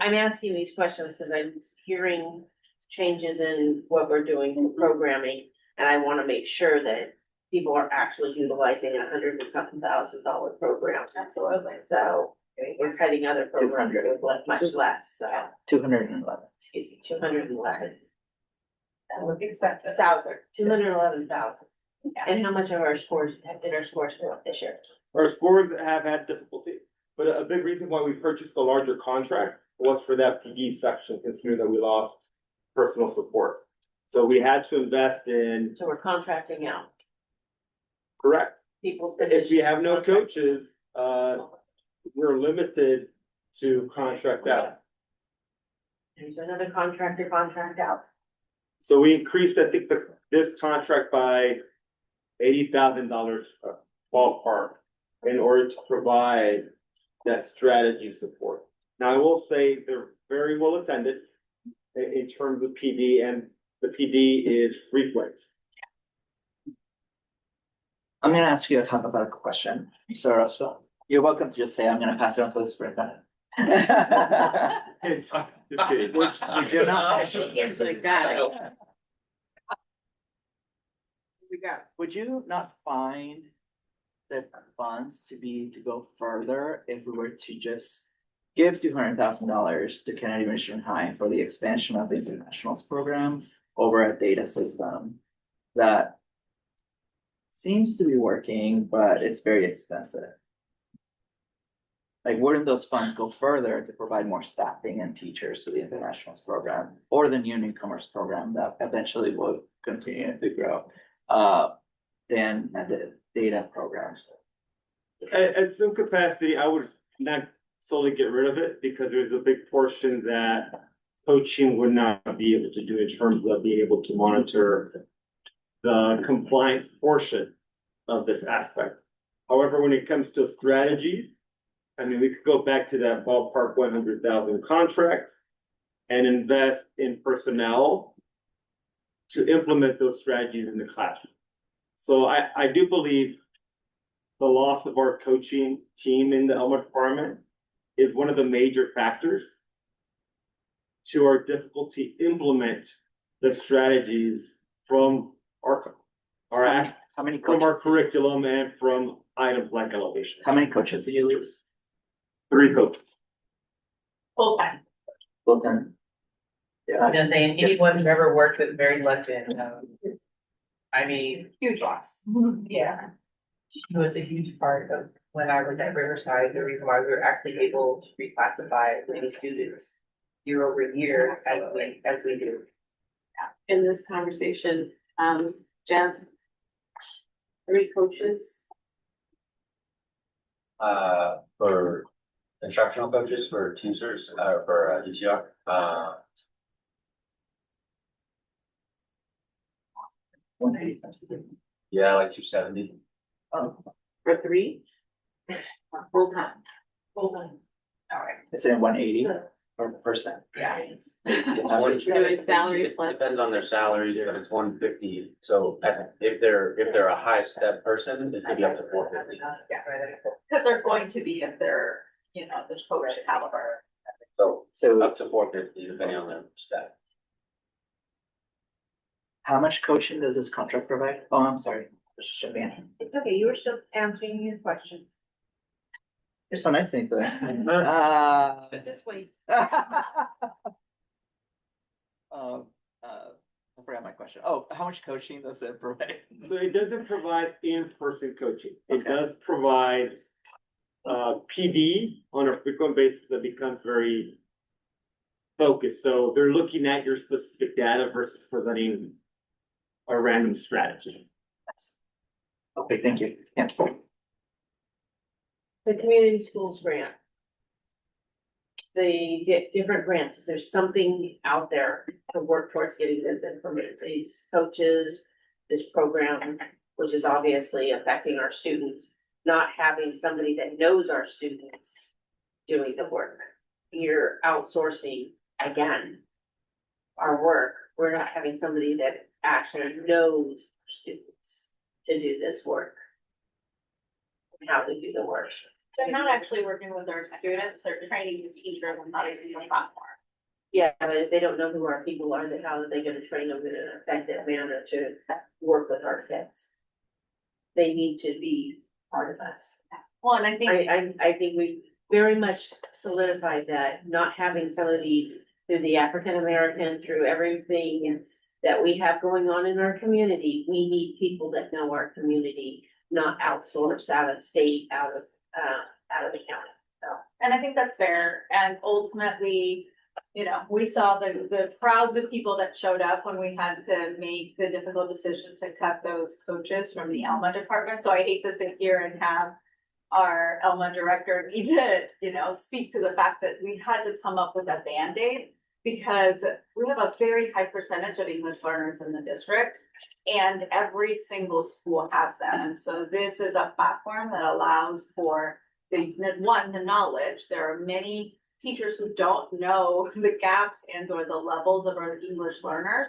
I'm asking these questions because I'm hearing changes in what we're doing in programming. And I want to make sure that people are actually utilizing $100 and something thousand program. Absolutely. So we're cutting other programs with much less, so, 211. excuse me, 211. That would be expensive. 211,000. And how much of our scores, did our scores go up this year? our scores have had difficulty, but a big reason why we purchased a larger contract was for that PD section, considering that we lost personal support. So we had to invest in, So we're contracting out correct, people's if we positions. have no coaches, we're limited to contract out. There's another contractor contract out. So we increased, I think, this contract by $80,000 ballpark in order to provide that strategy support. Now, I will say they're very well attended in terms of PD, and the PD is frequent. I'm gonna ask you a hypothetical question, Mr. Roswell. You're welcome to just say, I'm gonna pass it on to the superintendent. Just kidding. Would you not? Would you not find the funds to go further if we were to just give $200,000 to Kennedy Mission High for the expansion of the internationals program over a data system that seems to be working, but it's very expensive? Like, wouldn't those funds go further to provide more staffing and teachers to the internationals program or the new newcomers program that eventually will continue to grow than the data programs? At some capacity, I would not solely get rid of it because there's a big portion that coaching would not be able to do in terms of being able to monitor the compliance portion of this aspect. However, when it comes to strategy, I mean, we could go back to that ballpark 100,000 contract and invest in personnel to implement those strategies in the classroom. So I do believe the loss of our coaching team in the Elma department is one of the major factors to our difficulty implement the strategies from our How many from our coaches? curriculum and from items like elevation. How many coaches do you lose? 3 coaches. Full time. Full time. I was gonna say, and anyone who's ever worked with Mary London, I mean, Huge loss. yeah. She was a huge part of when I was at Riverside, the reason why we were actually able to reclassify as many students year over year as we do. In this conversation, Jeff, 3 coaches. For instructional coaches, for teachers, for DTR, yeah, like 270. For 3? Full time. Full time. All right. Is it 180 or percent? Yeah. It's We're one, doing salary it plus. depends on their salaries, but it's 150. So if they're a high step person, it could be up to 450. Because they're going to be if they're, you know, the coach caliber. So So up to 450 depending on their staff. how much coaching does this contract provide? Oh, I'm sorry. Shabana. Okay, you were still answering your question. You're so nice to me today. Just wait. I forgot my question. Oh, how much coaching does it provide? So it doesn't provide in-person coaching. It Okay. does provide PD on a frequent basis that becomes very focused. So they're looking at your specific data versus presenting a random strategy. Okay, thank you. Yeah. The community schools grant. The different grants, is there something out there to work towards getting this information, these coaches, this program, which is obviously affecting our students, not having somebody that knows our students doing the work. You're outsourcing again our work. We're not having somebody that actually knows students to do this work. And how to do the work. They're not actually working with our students, they're training the teachers on how to use the platform. Yeah, but if they don't know who our people are, then how are they gonna train them in an effective manner to work with our kids? They need to be part of us. Well, and I think. I think we very much solidified that, not having somebody through the African American, through everything that we have going on in our community, we need people that know our community, not outsourced out of state, out of the county. And I think that's fair, and ultimately, you know, we saw the crowds of people that showed up when we had to make the difficult decision to cut those coaches from the Elma department, so I hate to sit here and have our Elma director need to, you know, speak to the fact that we had to come up with a Band-Aid, because we have a very high percentage of English learners in the district, and every single school has them, and so this is a platform that allows for the knowledge. There are many teachers who don't know the gaps and or the levels of our English learners.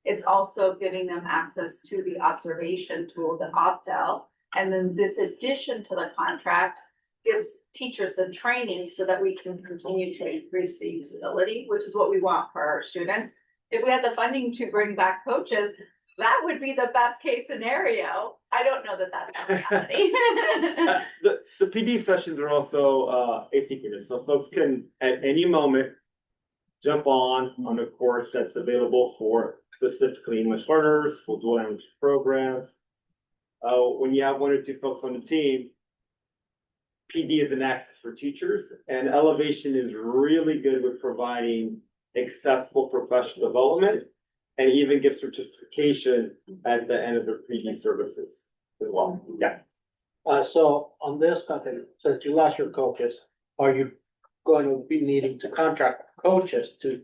It's also giving them access to the observation tool, the Optel. And then this addition to the contract gives teachers the training so that we can continue to increase the usability, which is what we want for our students. If we had the funding to bring back coaches, that would be the best case scenario. I don't know that that's happening. The PD sessions are also asynchronous, so folks can at any moment jump on a course that's available for specifically English learners, for dual language programs. When you have 1 or 2 folks on the team, PD is an access for teachers, and Elevation is really good with providing accessible professional development and even give certification at the end of their PD services as well. Yeah. So on this content, since you lost your coaches, are you going to be needing to contract coaches to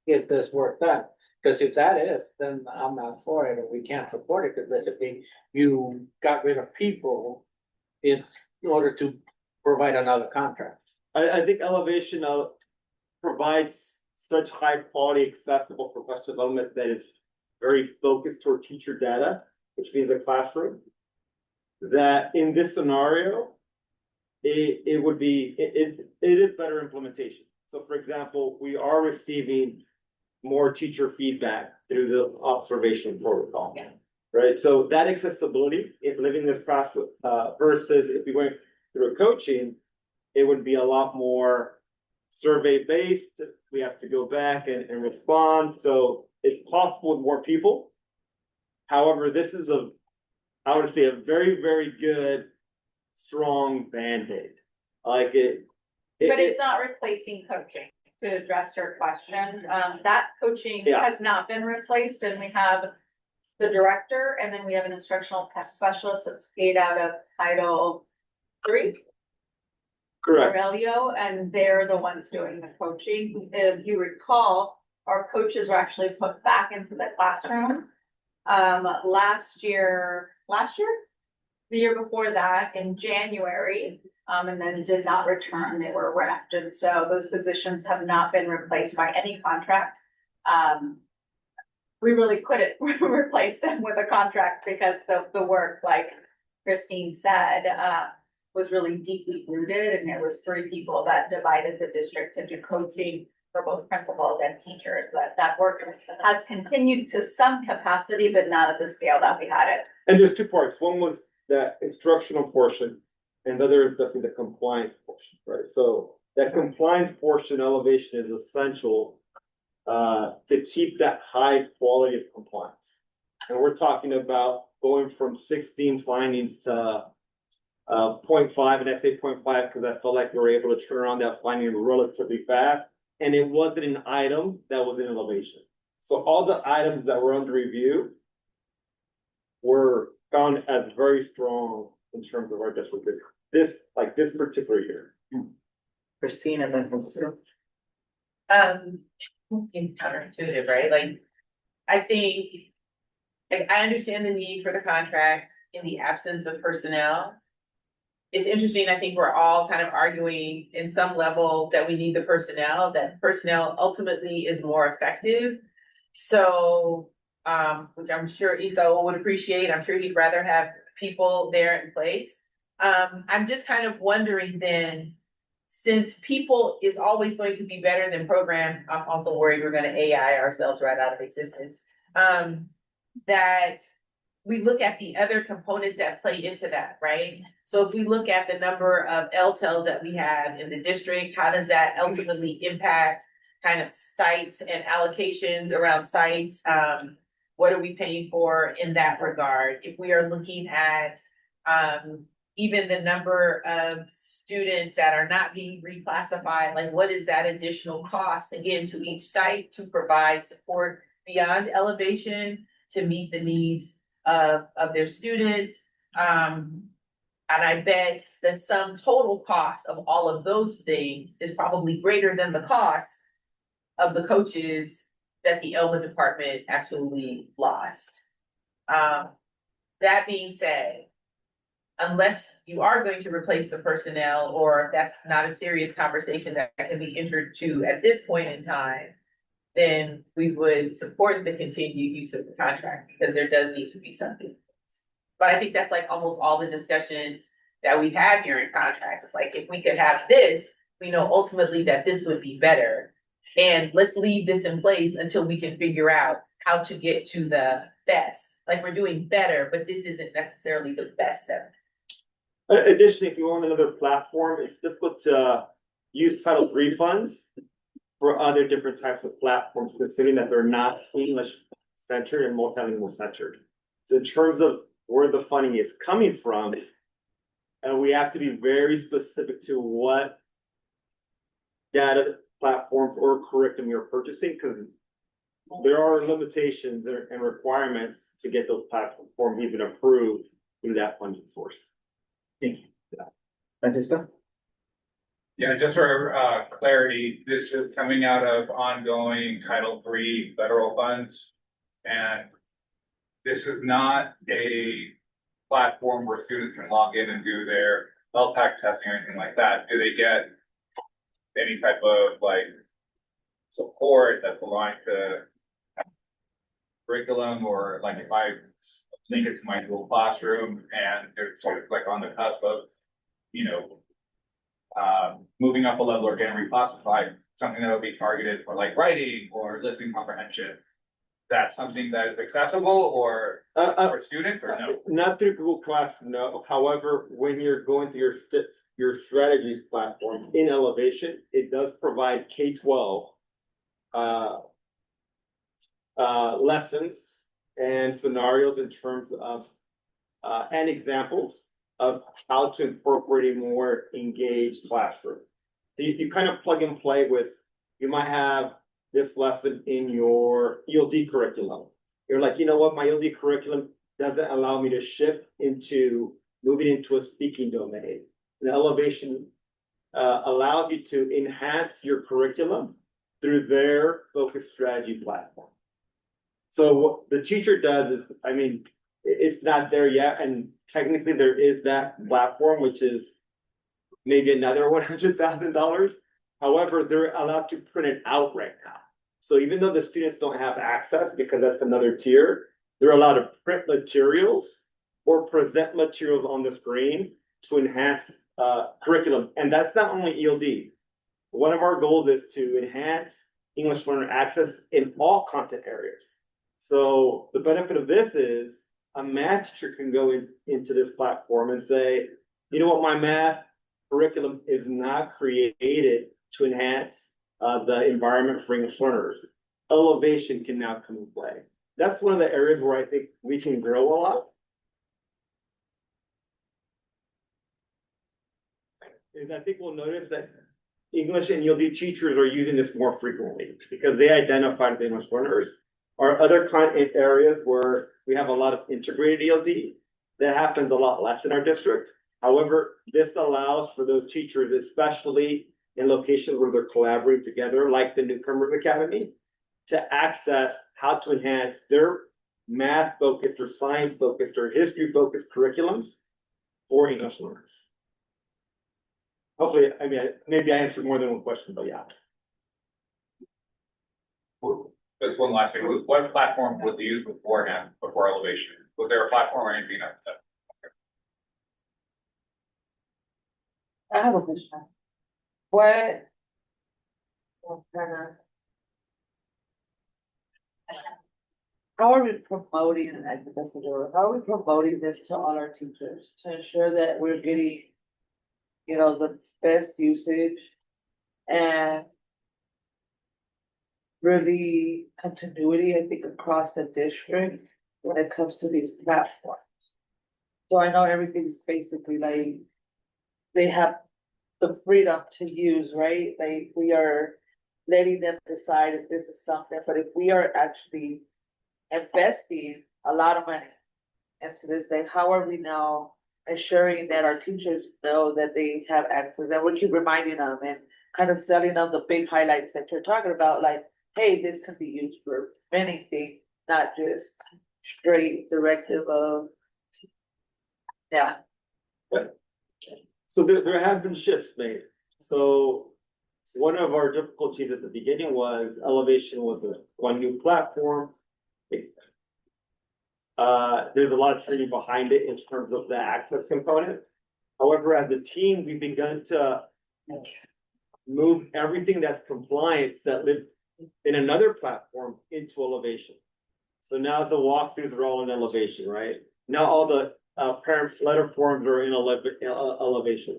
get this work done? Because if that is, then I'm not for it, and we can't support it, because basically you got rid of people in order to provide another contract. I think Elevation provides such high quality, accessible professional development that is very focused toward teacher data, which means the classroom. That in this scenario, it is better implementation. So for example, we are receiving more teacher feedback through the observation protocol. Yeah. Right, so that accessibility is living this process versus if we went through a coaching, it would be a lot more survey based. We have to go back and respond. So it's possible with more people. However, this is I would say a very, very good, strong Band-Aid. Like But it's not replacing coaching, to address your question. That coaching Yeah. has not been replaced, and we have the director, and then we have an instructional specialist that's paid out of Title III. correct. Aurelio, and they're the ones doing the coaching. If you recall, our coaches were actually put back into the classroom. Last year, the year before that, in January, and then did not return. They were wrapped, and so those positions have not been replaced by any contract. We really couldn't replace them with a contract because the work, like Christine said, was really deeply rooted, and there was 3 people that divided the district into coaching for both principals and teachers. That work has continued to some capacity, but not at the scale that we had it. And there's 2 parts. One was that instructional portion, and the other is definitely the compliance portion, right? So that compliance portion elevation is essential to keep that high quality of compliance. And we're talking about going from 16 findings to 0.5, and I say 0.5 because I felt like we were able to turn around that finding relatively fast. And it wasn't an item that was in elevation. So all the items that were under review were found as very strong in terms of our district this particular year. Christine and then Francisco. Seems counterintuitive, right? Like, I think, like, I understand the need for the contract in the absence of personnel. It's interesting, I think we're all kind of arguing in some level that we need the personnel, that personnel ultimately is more effective. So, which I'm sure Esau would appreciate, I'm sure he'd rather have people there in place. I'm just kind of wondering then, since people is always going to be better than program, I'm also worried we're gonna AI ourselves right out of existence. That we look at the other components that play into that, right? So if we look at the number of LTELs that we have in the district, how does that ultimately impact kind of sites and allocations around sites? What are we paying for in that regard? If we are looking at even the number of students that are not being reclassified, like what is that additional cost again to each site to provide support beyond elevation to meet the needs of their students? And I bet the sum total cost of all of those things is probably greater than the cost of the coaches that the Elma department actually lost. That being said, unless you are going to replace the personnel, or that's not a serious conversation that can be entered to at this point in time, then we would support the continued use of the contract because there does need to be something. But I think that's like almost all the discussions that we've had here in contracts. It's like, if we could have this, we know ultimately that this would be better. And let's leave this in place until we can figure out how to get to the best. Like, we're doing better, but this isn't necessarily the best ever. Additionally, if you want another platform, it's difficult to use Title III funds for other different types of platforms, considering that they're not English centered and multilingual centered. So in terms of where the funding is coming from, and we have to be very specific to what data platforms or curriculum you're purchasing, because there are limitations and requirements to get those platforms even approved through that funding source. Thank you. Francisco? Yeah, just for clarity, this is coming out of ongoing Title III federal funds. And this is not a platform where students can log in and do their LPAC testing or anything like that. Do they get any type of like support that's aligned to curriculum, or like if I link it to my Google Classroom and it's sort of like on the cusp of, you know, moving up a level or getting reclassified, something that would be targeted for like writing or listening comprehension. that something that is accessible or for students or no? Not through Google Classroom, no. However, when you're going through your strategies platform in Elevation, it does provide K-12 lessons and scenarios in terms of and examples of how to incorporate a more engaged classroom. So you kind of plug and play with, you might have this lesson in your ELD curriculum. You're like, you know what, my ELD curriculum doesn't allow me to shift into moving into a speaking domain. The Elevation allows you to enhance your curriculum through their focus strategy platform. So what the teacher does is, I mean, it's not there yet, and technically there is that platform, which is maybe another $100,000. However, they're allowed to print it out right now. So even though the students don't have access, because that's another tier, they're allowed to print materials or present materials on the screen to enhance curriculum. And that's not only ELD. One of our goals is to enhance English learner access in all content areas. So the benefit of this is a math teacher can go into this platform and say, you know what, my math curriculum is not created to enhance the environment for English learners. Elevation can now come and play. That's one of the areas where I think we can grow a lot. And I think we'll notice that English and ELD teachers are using this more frequently because they identify the English learners. Or other content areas where we have a lot of integrated ELD, that happens a lot less in our district. However, this allows for those teachers, especially in locations where they're collaborating together, like the Newcomers Academy, to access how to enhance their math-focused or science-focused or history-focused curriculums for English learners. Hopefully, I mean, maybe I answered more than one question, but yeah. Just one last thing, what platform was used beforehand, before Elevation? Was there a platform or anything like that? I have a question. What? How are we promoting, and I think that's the door, how are we promoting this to all our teachers to ensure that we're getting, you know, the best usage and really continuity, I think, across the district when it comes to these platforms. So I know everything's basically like, they have the freedom to use, right? Like, we are letting them decide if this is something, but if we are actually investing a lot of money into this thing, how are we now ensuring that our teachers know that they have access? And we keep reminding them and kind of selling them the big highlights that you're talking about, like, hey, this can be used for many things, not just straight directive of, yeah. So there have been shifts made. So one of our difficulties at the beginning was Elevation was one new platform. There's a lot of training behind it in terms of the access component. However, as a team, we've begun to move everything that's compliance that lived in another platform into Elevation. So now the walkthroughs are all in Elevation, right? Now all the parent letter forms are in Elevation.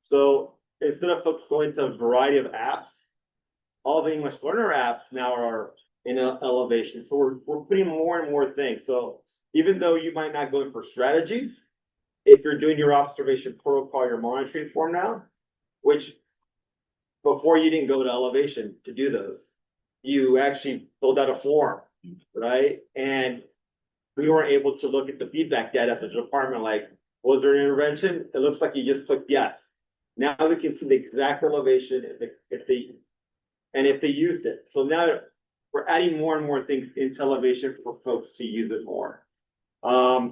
So instead of folks going to a variety of apps, all the English learner apps now are in Elevation. So we're putting more and more things. So even though you might not go in for strategies, if you're doing your observation protocol, your monitoring form now, which before you didn't go to Elevation to do those, you actually filled out a form, right? And we weren't able to look at the feedback data as a department, like, was there an intervention? It looks like you just clicked yes. Now we can see the exact elevation if they used it. So now we're adding more and more things into Elevation for folks to use it more. A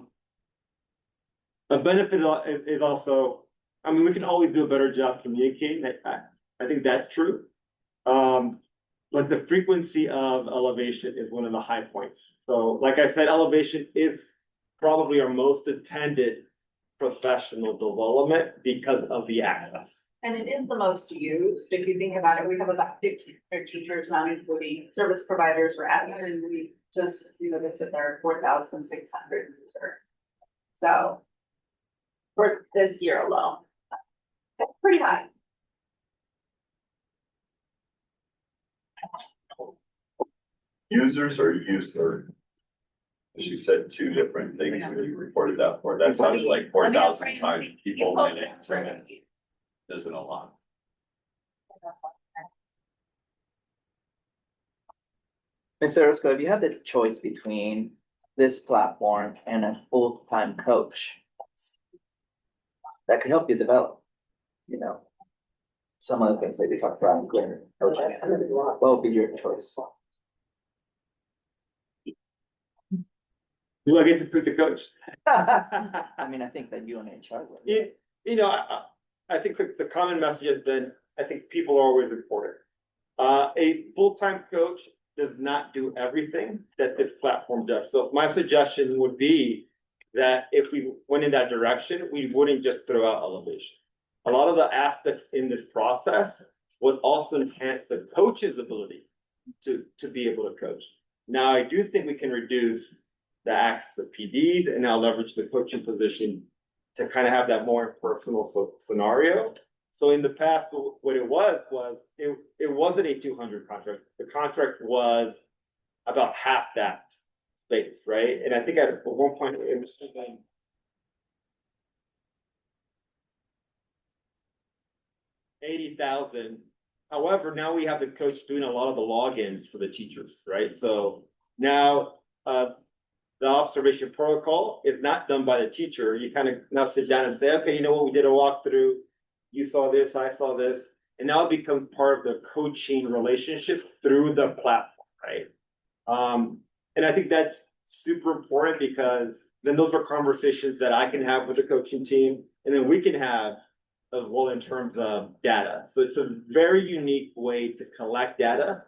benefit is also, I mean, we can always do a better job communicating. I think that's true. But the frequency of Elevation is one of the high points. So like I said, Elevation is probably our most attended professional development because of the access. And it is the most used, if you think about it, we have about 50 teachers, not including service providers or admin, and we just, it's at their 4,600 users. So for this year alone, that's pretty high. Users or user? As you said, two different things when you reported that for, that sounded like 4,005 people in it, so it isn't a lot. Mr. Roscoe, if you had the choice between this platform and a full-time coach that could help you develop, some of the things that we talked about in coaching, what would be your choice? Do I get to pick the coach? I mean, I think that you and HR would. I think the common message has been, I think people are always important. A full-time coach does not do everything that this platform does. So my suggestion would be that if we went in that direction, we wouldn't just throw out elevation. A lot of the aspects in this process would also enhance the coach's ability to be able to coach. Now, I do think we can reduce the access of PDs and now leverage the coaching position to kind of have that more personal scenario. So in the past, what it was it wasn't a 200 contract. The contract was about half that space, right? And I think at one point it was something 80,000. However, now we have the coach doing a lot of the logins for the teachers, right? So now the observation protocol is not done by the teacher. You kind of now sit down and say, okay, you know what, we did a walkthrough. You saw this, I saw this. And now it becomes part of the coaching relationship through the platform, right? And I think that's super important because then those are conversations that I can have with the coaching team and then we can have as well in terms of data. So it's a very unique way to collect data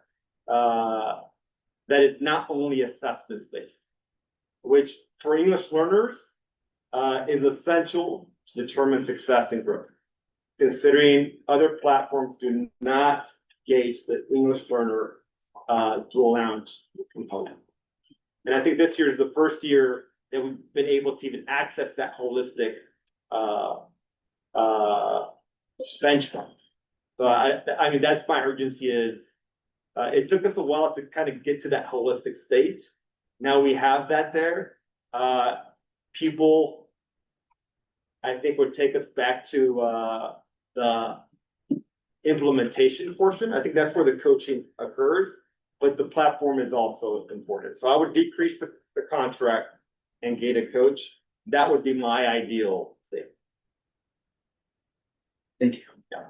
that is not only assessment based, which for English learners is essential to determine success and growth. Considering other platforms do not gauge the English learner dual lounge component. And I think this year is the first year that we've been able to even access that holistic benchmark. So I mean, that's my urgency is, it took us a while to kind of get to that holistic state. Now we have that there. People, I think, would take us back to the implementation portion. I think that's where the coaching occurs, but the platform is also important. So I would decrease the contract and get a coach. That would be my ideal thing. Thank you. Yeah.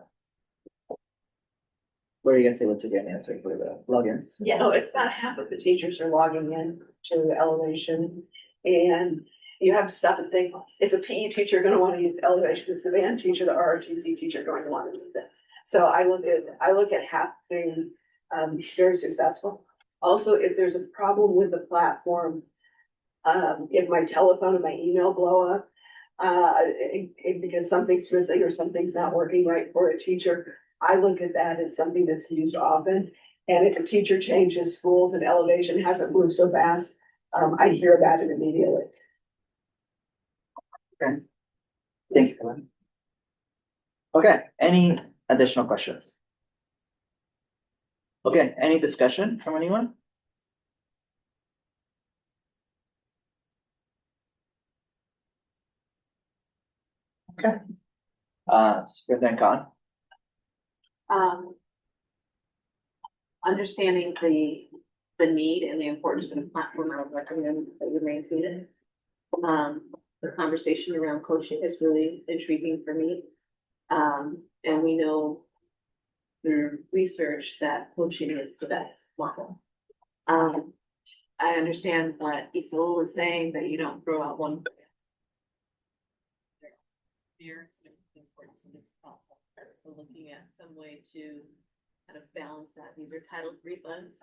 What are you gonna say with Together answering for the logins? Yeah, no, it's about half of the teachers are logging in to Elevation. And you have to stop and think, is a PE teacher gonna wanna use Elevation? Is the band teacher, the ROTC teacher going to wanna use it? So I look at half being very successful. Also, if there's a problem with the platform, if my telephone and my email blow up, because something's missing or something's not working right for a teacher, I look at that as something that's used often. And if a teacher changes schools and Elevation hasn't moved so fast, I hear about it immediately. Okay. Thank you for that. Okay, any additional questions? Okay, any discussion from anyone? Okay. Superintendent Khan? Understanding the need and the importance of the platform, I would recommend that you maintain it. The conversation around coaching is really intriguing for me. And we know through research that coaching is the best model. I understand what Isol is saying, that you don't throw out one. So looking at some way to kind of balance that. These are Title III funds.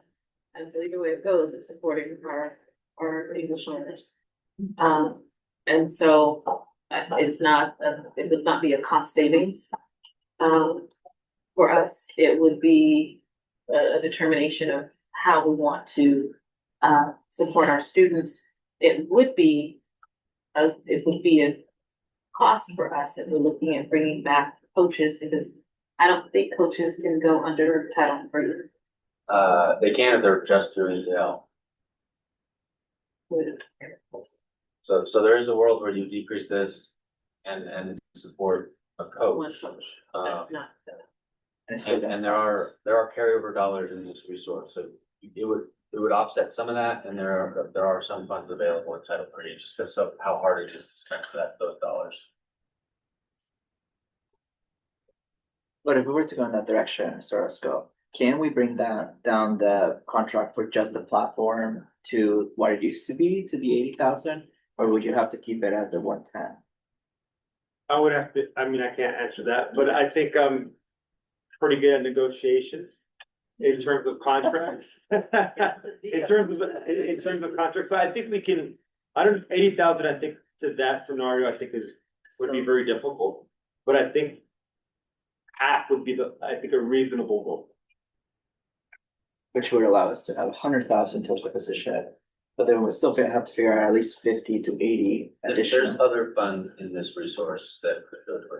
And so either way it goes, it's supporting our English learners. And so it's not, it would not be a cost savings. For us, it would be a determination of how we want to support our students, it would be a cost for us if we're looking at bringing back coaches, because I don't think coaches can go under Title III. They can if they're just through EL. So there is a world where you decrease this and support a coach. That's not. And there are carryover dollars in this resource, so it would offset some of that, and there are some funds available in Title III, just because of how hard it is to spend those dollars. But if we were to go in that direction, scope, can we bring down the contract for just the platform to what it used to be, to the 80,000? Or would you have to keep it at the 110? I would have to, I mean, I can't answer that, but I think I'm pretty good at negotiations in terms of contracts. In terms of contracts, so I think we can, 80,000, I think to that scenario, I think would be very difficult. But I think half would be a reasonable goal. Which would allow us to have 100,000 towards the position, but then we'll still have to figure out at least 50 to 80 There's additional. other funds in this resource that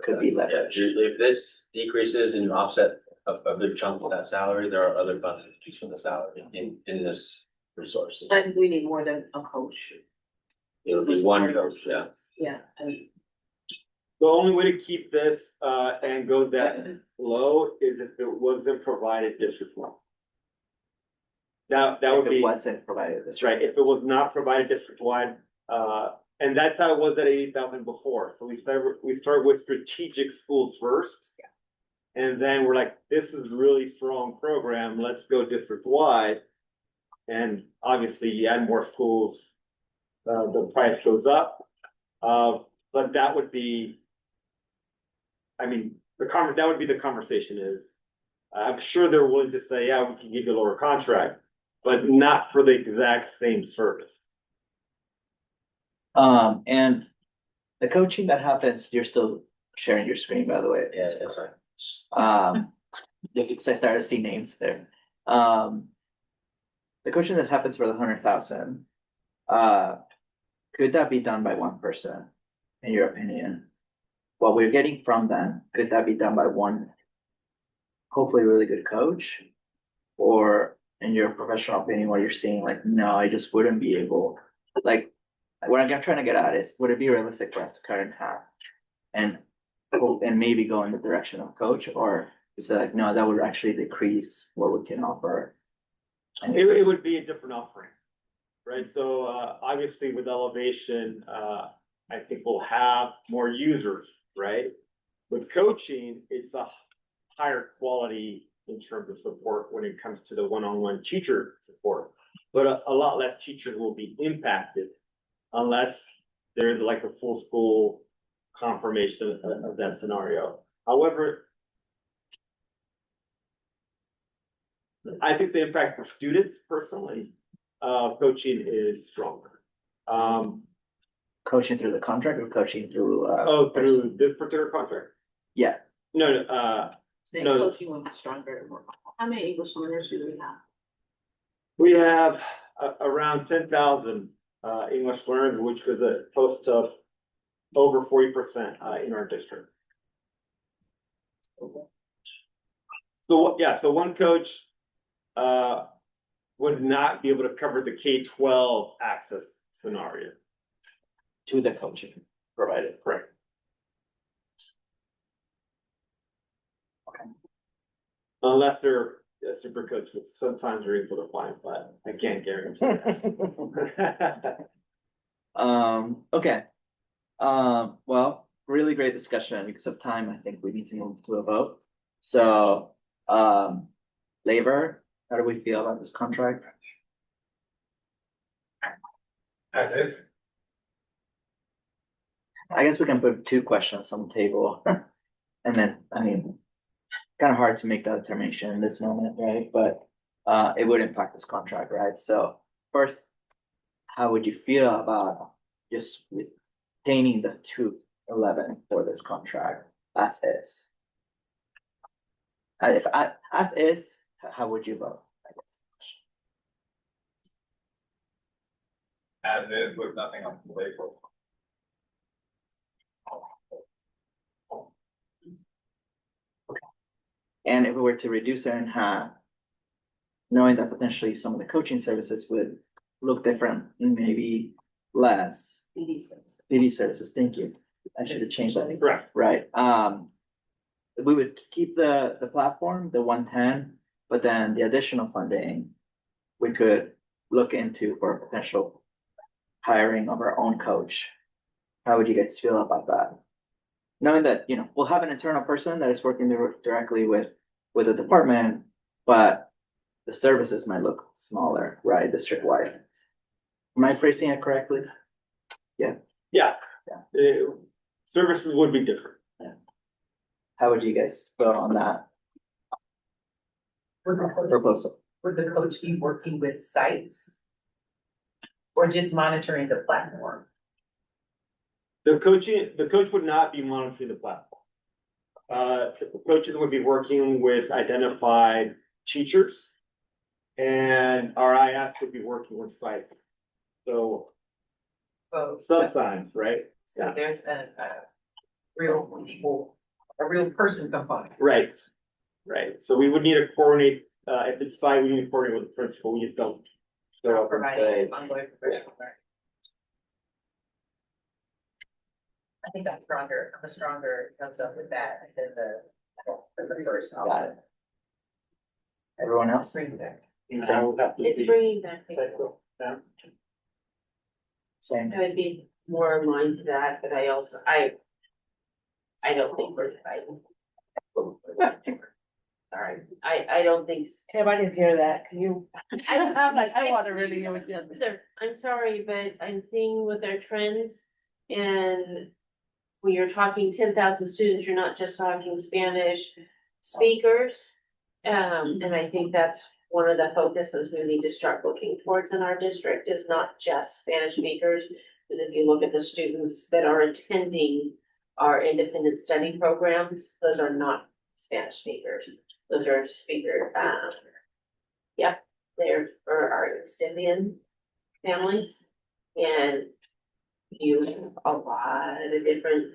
Could be leveraged. Yeah, if this decreases and you offset a big chunk of that salary, there are other funds that decrease from the salary in this resource. I think we need more than a coach. It would be one coach, yeah. Yeah, I mean, The only way to keep this and go that low is if it wasn't provided district-wide. That would If be. it wasn't provided this. That's right, if it was not provided district-wide, and that's how it was at 80,000 before, so we start with strategic schools first. And then we're like, this is really strong program, let's go district-wide. And obviously, you add more schools, the price goes up. But that would be, I mean, that would be the conversation is, I'm sure they're willing to say, yeah, we can give you a lower contract, but not for the exact same service. And the coaching that happens, you're still sharing your screen, by the way. Yeah, that's right. Because I started to see names there. The coaching that happens for the 100,000, could that be done by one person, in your opinion? What we're getting from them, could that be done by one, hopefully really good coach? Or in your professional opinion, what you're seeing, like, no, I just wouldn't be able, like, what I'm trying to get at is, would it be realistic for us to cut in half? And maybe go in the direction of coach, or is it like, no, that would actually decrease what we can offer? It would be a different offering, right? So, obviously with Elevation, I think we'll have more users, right? With coaching, it's a higher quality in terms of support when it comes to the one-on-one teacher support. But a lot less teachers will be impacted unless there's like a full school confirmation of that scenario. However, I think the impact for students personally, coaching is stronger. Coaching through the contract or coaching through? Through this particular contract? Yeah. No, then No. coaching will be stronger. How many English learners do we have? we have around 10,000 English learners, which was a close to over 40% in our district. So one coach would not be able to cover the K-12 access scenario. To the coaching provided. Correct. Unless they're a super coach, which sometimes they're able to find, but I can't guarantee that. Okay. Well, really great discussion. Because of time, I think we need to move to a vote. So, labor, how do we feel about this contract? As is. I guess we can put two questions on the table. And then, I mean, kind of hard to make that determination in this moment, right? But it would impact this contract, right? So first, how would you feel about just retaining the 211 for this contract as is? As is, how would you vote? I guess. as is with nothing on the label. And if we were to reduce it in half, knowing that potentially some of the coaching services would look different and maybe less. PD services, thank you. I should have changed that. Correct. Right, we would keep the platform, the 110, but then the additional funding, we could look into for potential hiring of our own coach. How would you guys feel about that? Knowing that, you know, we'll have an internal person that is working directly with the department, but the services might look smaller, right, district-wide. Am I phrasing it correctly? Yeah. Services would be different. How would you guys vote on that proposal? Would the coach be working with sites? Or just monitoring the platform? The coach would not be monitoring the platform. The coaches would be working with identified teachers. And our IS would be working with sites. So sometimes, right? So there's a real people, a real person component. Right. So we would need to coordinate, if it's site, we need to coordinate with the principal, we just don't. show up and Providing say, ongoing professional learning. I think I'm a stronger comes up with that than the first. Got it. Everyone else? Bring it back. It's bringing back. Same. I would be more aligned to that, but I also, I don't think we're fighting. Sorry, I don't think. Tim, I didn't hear that. Can you? I'm like, I want to really hear what you said. I'm sorry, but I'm seeing with their trends and when you're talking 10,000 students, you're not just talking Spanish speakers. And I think that's one of the focuses we need to start looking towards in our district is not just Spanish speakers. Because if you look at the students that are attending our independent study programs, those are not Spanish speakers. Those are speakers, they're for our East Indian families. And use a lot of different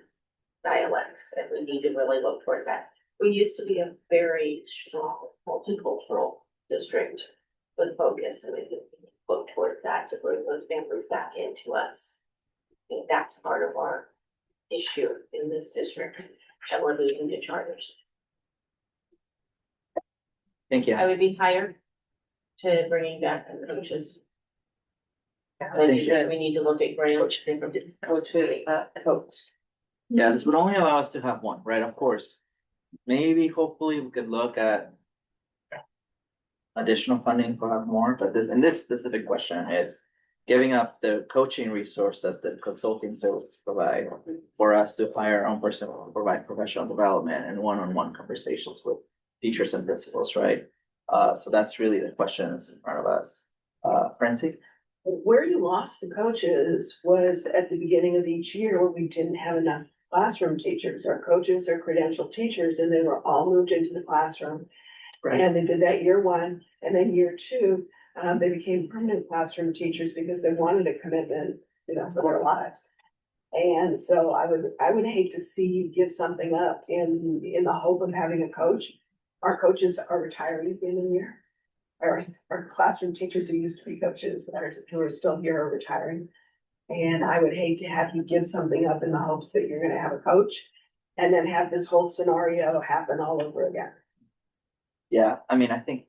dialects, and we need to really look towards that. We used to be a very strong multicultural district with focus, and we can look towards that to bring those families back into us. I think that's part of our issue in this district, and we're losing to charters. Thank you. I would be higher to bringing back the coaches. Thank you. We need to look at grants. Coach. Yeah, this would only allow us to have one, right? Of course. Maybe hopefully we could look at additional funding for have more, but this specific question is giving up the coaching resource that the consulting services provide for us to hire our own person, provide professional development and one-on-one conversations with teachers and principals, right? So that's really the question that's in front of us. Francie? Where you lost the coaches was at the beginning of each year when we didn't have enough classroom teachers. Our coaches are credentialed teachers and they were all moved into the classroom. Right. And they did that year one, and then year two, they became permanent classroom teachers because they wanted a commitment, for their lives. And so I would hate to see you give something up in the hope of having a coach. Our coaches are retiring at the end of the year. Our classroom teachers who used to be coaches who are still here are retiring. And I would hate to have you give something up in the hopes that you're gonna have a coach and then have this whole scenario happen all over again. Yeah, I mean, I think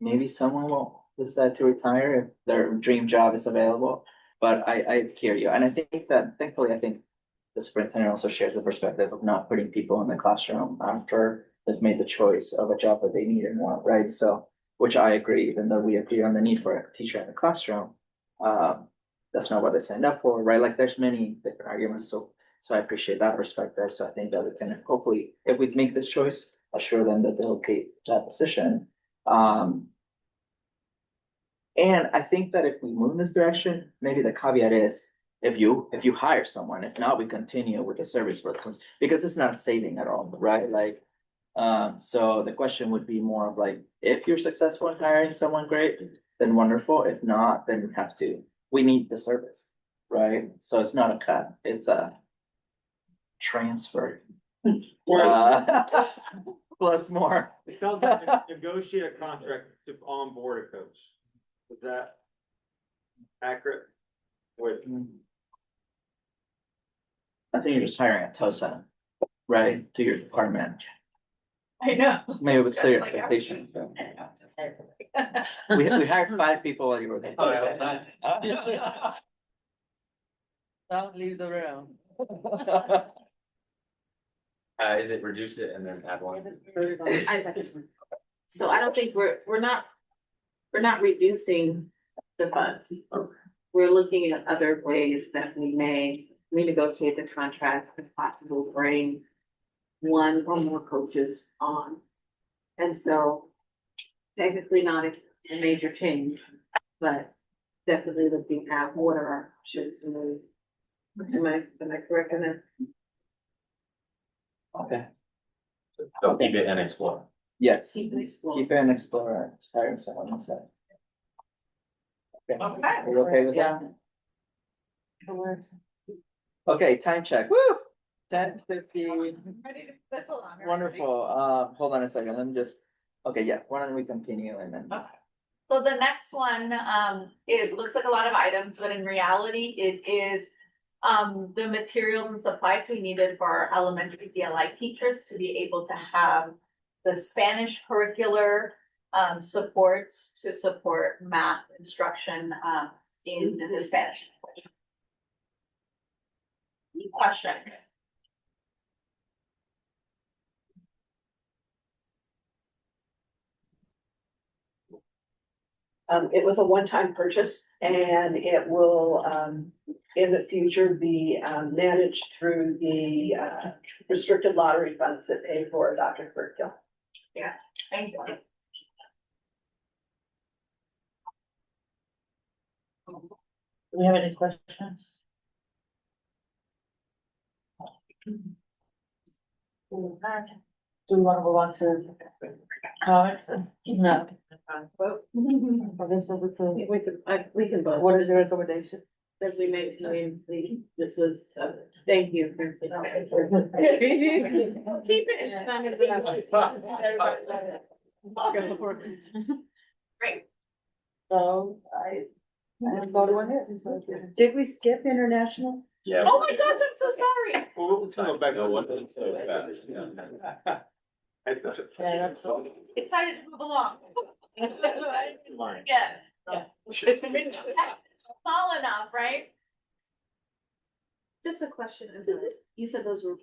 maybe someone will decide to retire if their dream job is available, but I hear you. And I think that thankfully, I think the superintendent also shares the perspective of not putting people in the classroom after they've made the choice of a job that they need and want, right? So, which I agree, even though we agree on the need for a teacher in the classroom, that's not what they signed up for, right? Like there's many different arguments. So I appreciate that perspective. So I think that we can hopefully, if we make this choice, assure them that they'll take that position. And I think that if we move in this direction, maybe the caveat is if you hire someone, if not, we continue with the service work because it's not saving at all, right? Like, so the question would be more of like, if you're successful in hiring someone great, then wonderful. If not, then we have to we need the service, right? So it's not a cut, it's a transfer. Plus more. It sounds like negotiate a contract to onboard a coach. Is that accurate? With, I think you're just hiring a TOSA, right, to your department. I know. Maybe with clear Just like expectations, but everything. we hired 5 people while you were there. Don't leave the room. Is it reduce it and then add one? So I don't think we're not reducing the funds. We're looking at other ways that we may renegotiate the contract and possibly bring one or more coaches on. And so technically not a major change, but definitely looking at what are our options and then. Am I correct in that? Okay, So keep it and explore. yes, Keep it explored. keep it an explorer, hiring someone instead. Okay, Okay. are you okay with that? Okay, time check, woo, 10:50. Ready to whistle on her. Wonderful, hold on a second, let me just, okay, yeah, why don't we continue and then. So the next one, it looks like a lot of items, but in reality, it is the materials and supplies we needed for our elementary DLI teachers to be able to have the Spanish curricular supports to support math instruction in the Spanish language. Question? It was a one-time purchase and it will, in the future be, managed through the, restricted lottery funds that pay for Dr. Burkill. Yeah, thank you. Do we have any questions? Do we want to move on to comments? No. For this, We can vote. what is the recommendation? As we mentioned, this was, thank you. Keep it. Great. So I go to ahead. Did we skip international? Yeah. Oh my gosh, I'm so sorry. well, let's go back. No one did so fast, yeah. That's not- Yeah, that's all. Excited to move along. Mine. Yeah. Small enough, right? Just a question, you said those were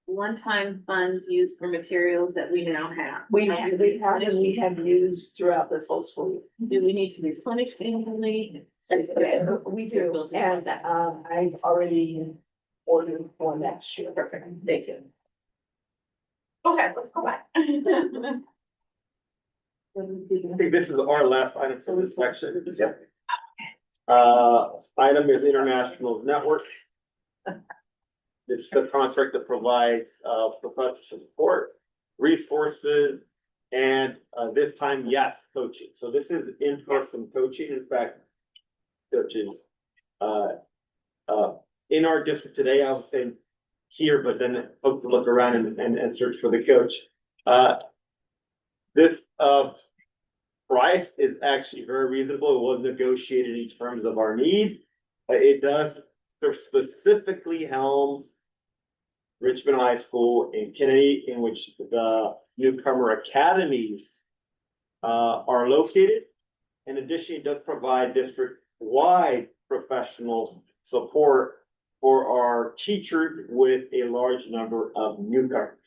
one-time funds used for materials that we now have. We have used throughout this whole school year. Do we need to replenish annually? We do, and, I've already ordered for next year. Perfect, thank you. Okay, let's go back. I think this is our last item for this section. Item is international networks. It's the contract that provides, professional support, resources, and, this time, yes, coaching. So this is in-person coaching. In fact, coaches, in our district today, I would say here, but then folks will look around and search for the coach. This, price is actually very reasonable. It was negotiated in terms of our need. It does serve specifically Helms, Richmond High School, and Kennedy, in which the newcomer academies are located. In addition, it does provide district-wide professional support for our teachers with a large number of newcomers.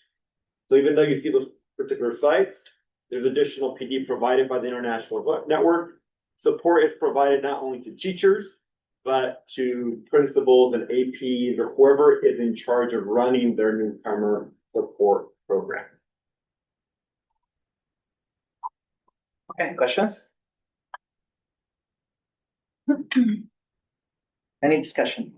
So even though you see those particular sites, there's additional PD provided by the International Network. Support is provided not only to teachers, but to principals and APs or whoever is in charge of running their newcomer support program. Okay, questions? Any discussion?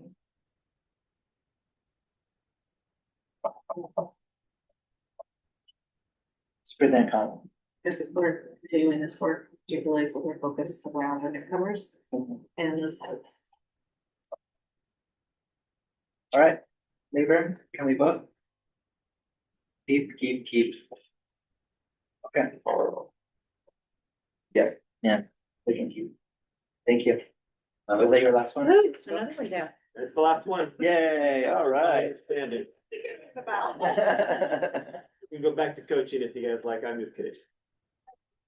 Superintendent Connell. Just we're continuing this work. particularly what we're focused around the newcomers and the sites. All right, labor, can we vote? Keep. Okay. Yeah, we can keep. Thank you. Was that your last one? Another one down. That's the last one. Yay, all right. Expanded. About. We can go back to coaching if you guys like, I'm just kidding.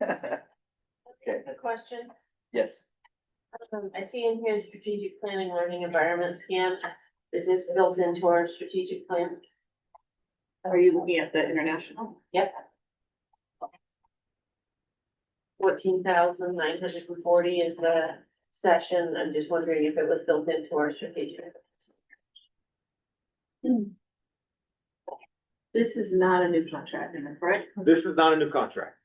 Okay, A question, yes. I see in here strategic planning, learning environment scan. Is this built into our strategic plan? Are you looking at the international? Yep. 14,940 is the session. I'm just wondering if it was built into our strategic. This is not a new contract, right? This is not a new contract.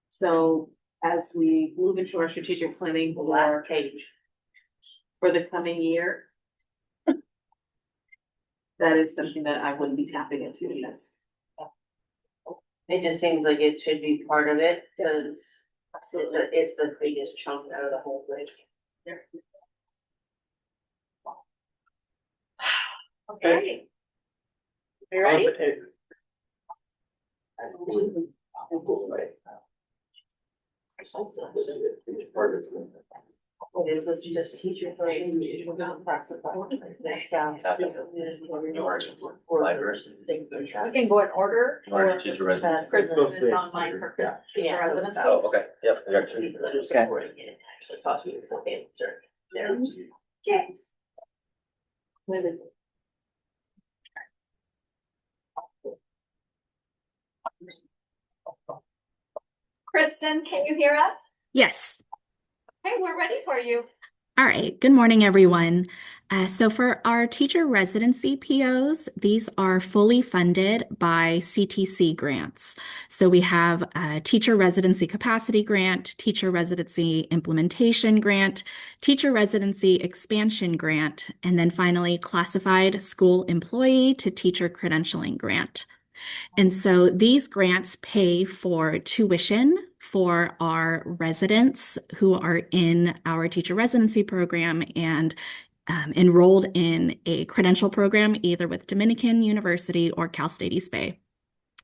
So as we move into our strategic planning Last page. for the coming year, that is something that I wouldn't be tapping into, yes. It just seems like it should be part of it, because it's the biggest chunk out of the whole thing. Okay. You ready? What is this, just teacher training? We're not classified. Next down. We can go in order. Or teacher residence. Chris, Let's go it's see. online for Yeah. residents. Oh, okay, yep, I got two. There. Yes. Kristen, can you hear us? Yes. Okay, we're ready for you. All right. Good morning, everyone. So for our teacher residency POs, these are fully funded by CTC grants. So we have a teacher residency capacity grant, teacher residency implementation grant, teacher residency expansion grant, and then finally classified school employee to teacher credentialing grant. And so these grants pay for tuition for our residents who are in our teacher residency program and enrolled in a credential program, either with Dominican University or Cal State East Bay.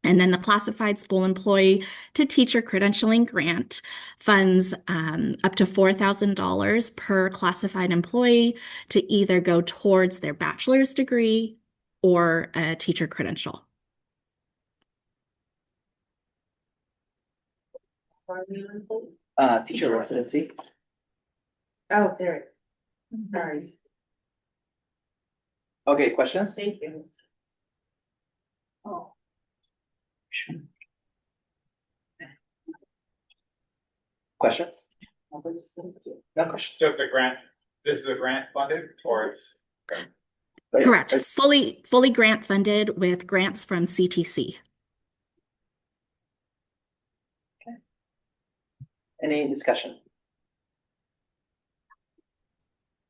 And then the classified school employee to teacher credentialing grant funds up to $4,000 per classified employee to either go towards their bachelor's degree or a teacher credential. Teacher residency. Oh, there. Sorry. Okay, questions? Thank you. Oh. Questions? No questions. So the grant, this is a grant funded or it's? Correct. Fully grant funded with grants from CTC. Any discussion?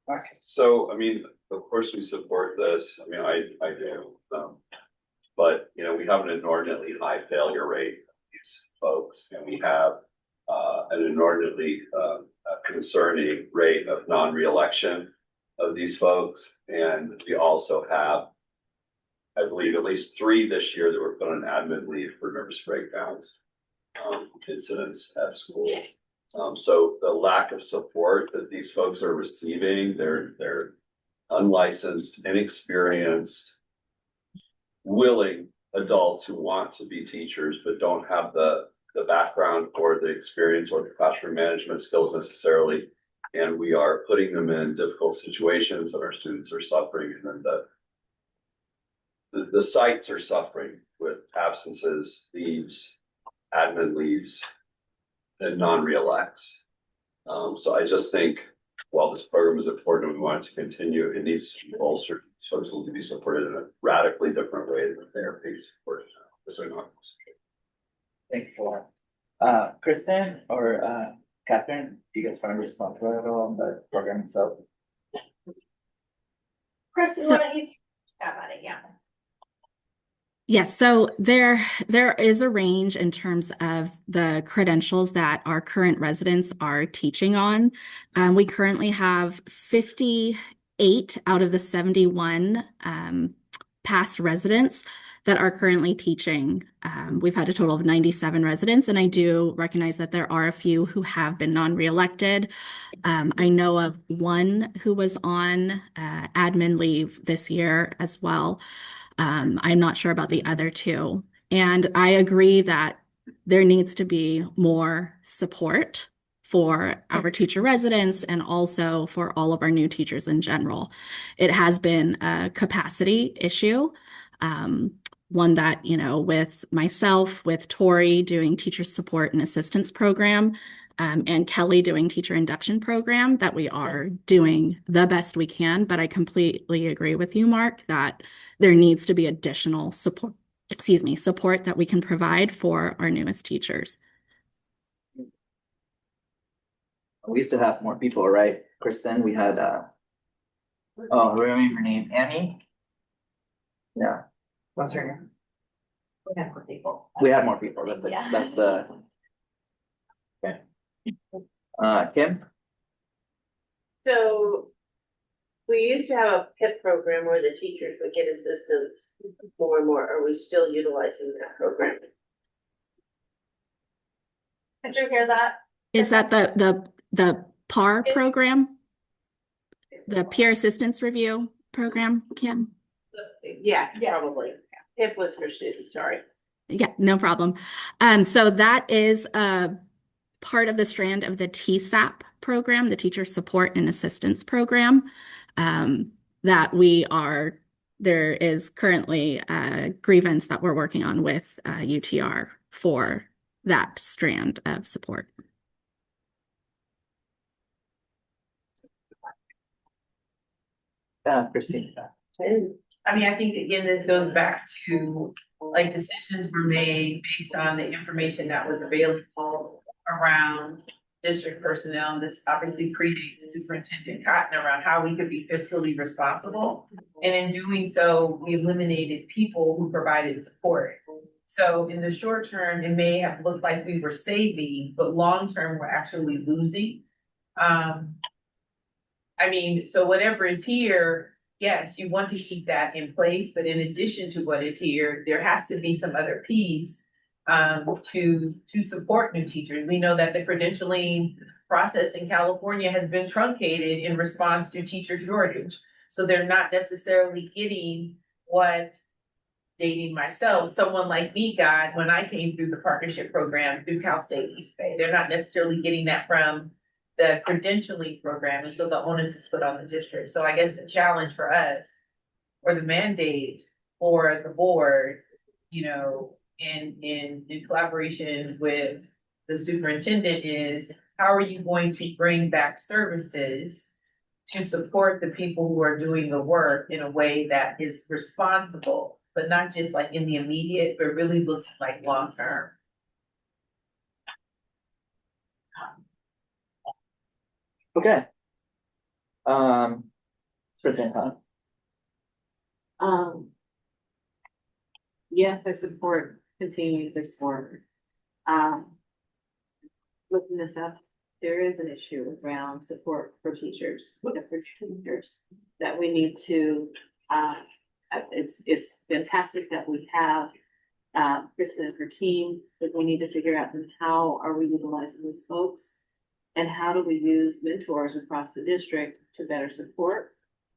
Okay, so, I mean, of course, we support this. I mean, I do. But, you know, we have an inordinately high failure rate of these folks, and we have an inordinately concerning rate of non-reelection of these folks. And we also have, I believe, at least 3 this year that were put on admin leave for nervous breakdowns, incidents at school. So the lack of support that these folks are receiving, they're unlicensed, inexperienced, willing adults who want to be teachers, but don't have the background or the experience or the classroom management skills necessarily. And we are putting them in difficult situations, and our students are suffering, and then the sites are suffering with absences, leaves, admin leaves, and non-reelects. So I just think while this program is important and we want it to continue, it needs to be bolstered. Folks need to be supported in a radically different way than they are being supported now. Thank you. Kristen or Catherine, do you guys want to respond to that at all on the program itself? Kristen, So- why don't you talk about it? Yeah. Yes, so there is a range in terms of the credentials that our current residents are teaching on. We currently have 58 out of the 71 past residents that are currently teaching. We've had a total of 97 residents, and I do recognize that there are a few who have been non-reelected. I know of one who was on admin leave this year as well. I'm not sure about the other two. And I agree that there needs to be more support for our teacher residents and also for all of our new teachers in general. It has been a capacity issue. One that, with myself, with Tori doing teacher support and assistance program, and Kelly doing teacher induction program, that we are doing the best we can. But I completely agree with you, Mark, that there needs to be additional support that we can provide for our newest teachers. We used to have more people, right? Kristen, we had, remember her name, Annie? Yeah. What's her name? We have more people. We had more people, that's the. Okay. Kim? So we used to have a PIP program where the teachers would get assistance more and more. Are we still utilizing that program? Did you hear that? Is that the PAR program? The Peer Assistance Review Program, Kim? Yeah, probably. PIP was for students, sorry. Yeah, no problem. So that is a part of the strand of the TSAP program, the Teacher Support and Assistance Program, that there is currently a grievance that we're working on with UTR for that strand of support. Christine. I mean, I think again, this goes back to like decisions were made based on the information that was available around district personnel. This obviously predates Superintendent Cotton around how we could be fiscally responsible. And in doing so, we eliminated people who provided support. So in the short term, it may have looked like we were saving, but long term, we're actually losing. I mean, so whatever is here, yes, you want to keep that in place, but in addition to what is here, there has to be some other piece to support new teachers. We know that the credentialing process in California has been truncated in response to teacher shortage. So they're not necessarily getting what, dating myself, someone like me got when I came through the partnership program through Cal State East Bay. They're not necessarily getting that from the credentialing program, and so the onus is put on the district. So I guess the challenge for us, or the mandate for the board, in collaboration with the superintendent, is how are you going to bring back services to support the people who are doing the work in a way that is responsible, but not just like in the immediate, but really looking like long term. Okay. Superintendent. Yes, I support continuing this work. Looking this up, there is an issue around support for teachers, that we need to, it's fantastic that we have Kristen and her team, but we need to figure out how are we utilizing these folks? And how do we use mentors across the district to better support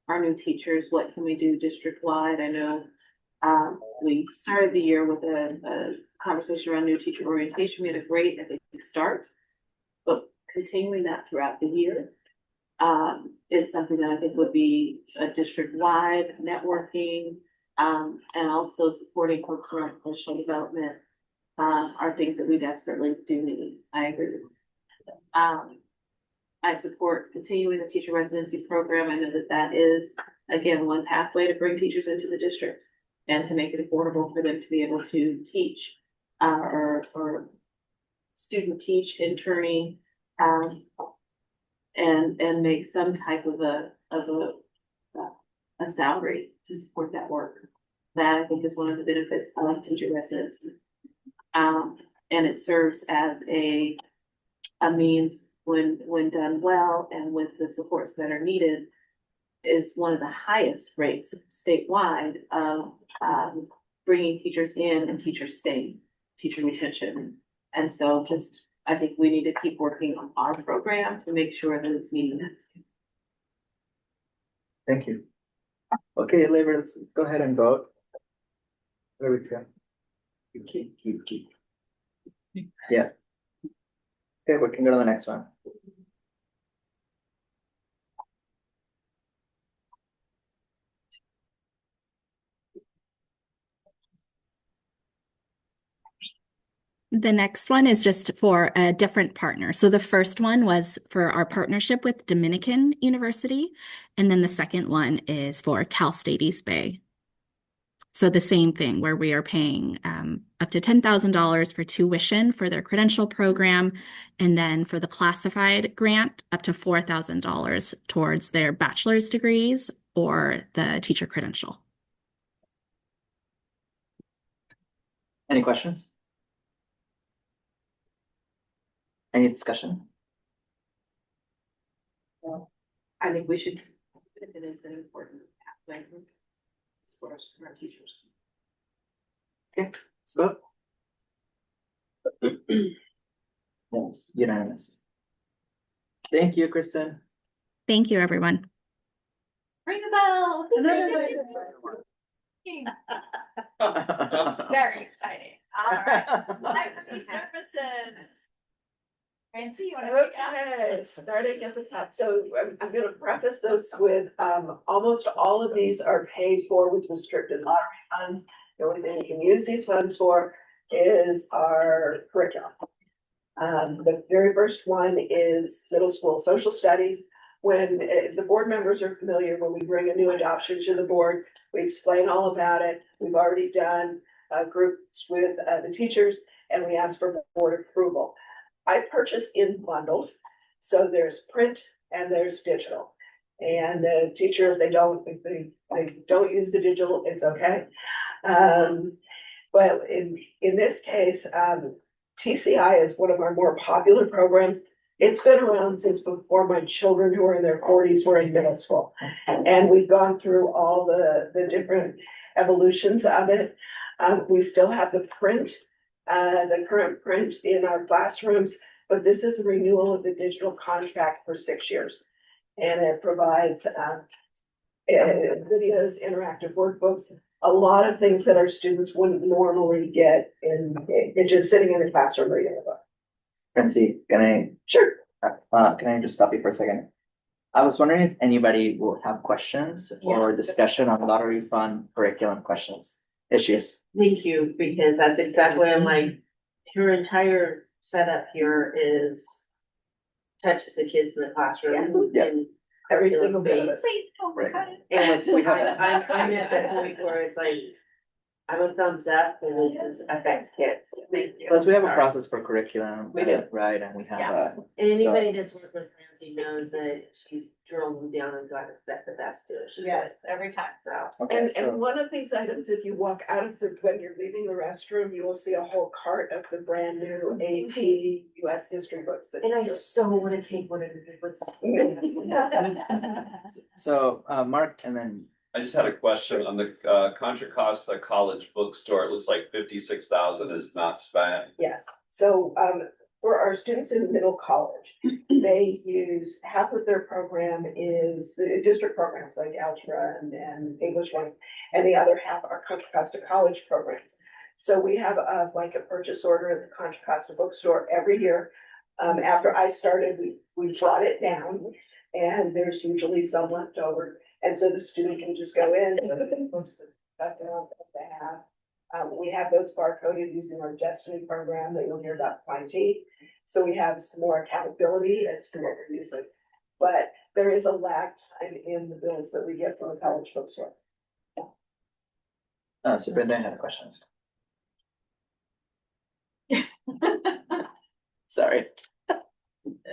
our new teachers? What can we do district-wide? I know we started the year with a conversation around new teacher orientation. We had a great, I think, start, but continuing that throughout the year is something that I think would be a district-wide networking, and also supporting folks around professional development are things that we desperately do need. I agree with you. I support continuing the teacher residency program. I know that is, again, one pathway to bring teachers into the district and to make it affordable for them to be able to teach or student teach, interning, and make some type of a salary to support that work. That I think is one of the benefits of teacher residency. And it serves as a means when done well and with the supports that are needed, is one of the highest rates statewide of bringing teachers in and teachers staying, teacher retention. And so just, I think we need to keep working on our program to make sure that it's meeting that. Thank you. Okay, Labor, let's go ahead and vote. Where we go? Keep. Yeah. Okay, we can go to the next one. The next one is just for a different partner. So the first one was for our partnership with Dominican University, and then the second one is for Cal State East Bay. So the same thing where we are paying up to $10,000 for tuition for their credential program, and then for the classified grant, up to $4,000 towards their bachelor's degrees or the teacher credential. Any questions? Any discussion? Well, I think we should, it is an important aspect for our teachers. Okay, let's vote. Yes, unanimous. Thank you, Kristen. Thank you, everyone. Ring the bell. Very exciting. All right. IT services. Francie, you want to pick up? Okay, starting at the top. So I'm gonna preface this with, almost all of these are paid for with restricted lottery funds. The only thing you can use these funds for is our curriculum. The very first one is middle school social studies. When the board members are familiar, when we bring a new adoption to the board, we explain all about it. We've already done groups with the teachers, and we ask for board approval. I purchase in bundles, so there's print and there's digital. And the teachers, they don't use the digital, it's okay. But in this case, TCI is one of our more popular programs. It's been around since before my children, who are in their 40s, were in middle school. And we've gone through all the different evolutions of it. We still have the print, the current print in our classrooms, but this is a renewal of the digital contract for 6 years. And it provides videos, interactive workbooks, a lot of things that our students wouldn't normally get in just sitting in the classroom reading a book. Francie, can I? Sure. Can I just stop you for a second? I was wondering if anybody will have questions or discussion on lottery fund curriculum issues. Thank you, because that's exactly, I'm like, your entire setup here is touches the kids in the classroom. Yeah. And Every curriculum single bit of it. based. Please don't Right. cut it. And I'm at that point where it's like, I'm a thumbs up and this affects kids. Thank you. Plus, we have a Sorry. process for curriculum, We do. right? And we have Yeah. And anybody so- that's worked with Francie knows that she's drilled them down and got us the best to it. Yes, every time. So. Okay, so And one of these items, if you walk out of when you're leaving the restroom, you will see a whole cart of the brand new AP US history books. That And I is so wanna take one of the books. so Mark, and then I just had a question on the Contra Costa College bookstore. It looks like 56,000 is not spent. Yes, so for our students in middle college, they use half of their program is district programs like algebra and English one, and the other half are Contra Costa College programs. So we have a purchase order at the Contra Costa bookstore every year. After I started, we brought it down, and there's usually some left over. And so the student can just go in, look at the books that they have. We have those barcoded using our Destiny program that you'll hear about IT. So we have some more accountability as to what we're using. But there is a lag time in the bills that we get from the college bookstore. Superintendent had questions. Sorry.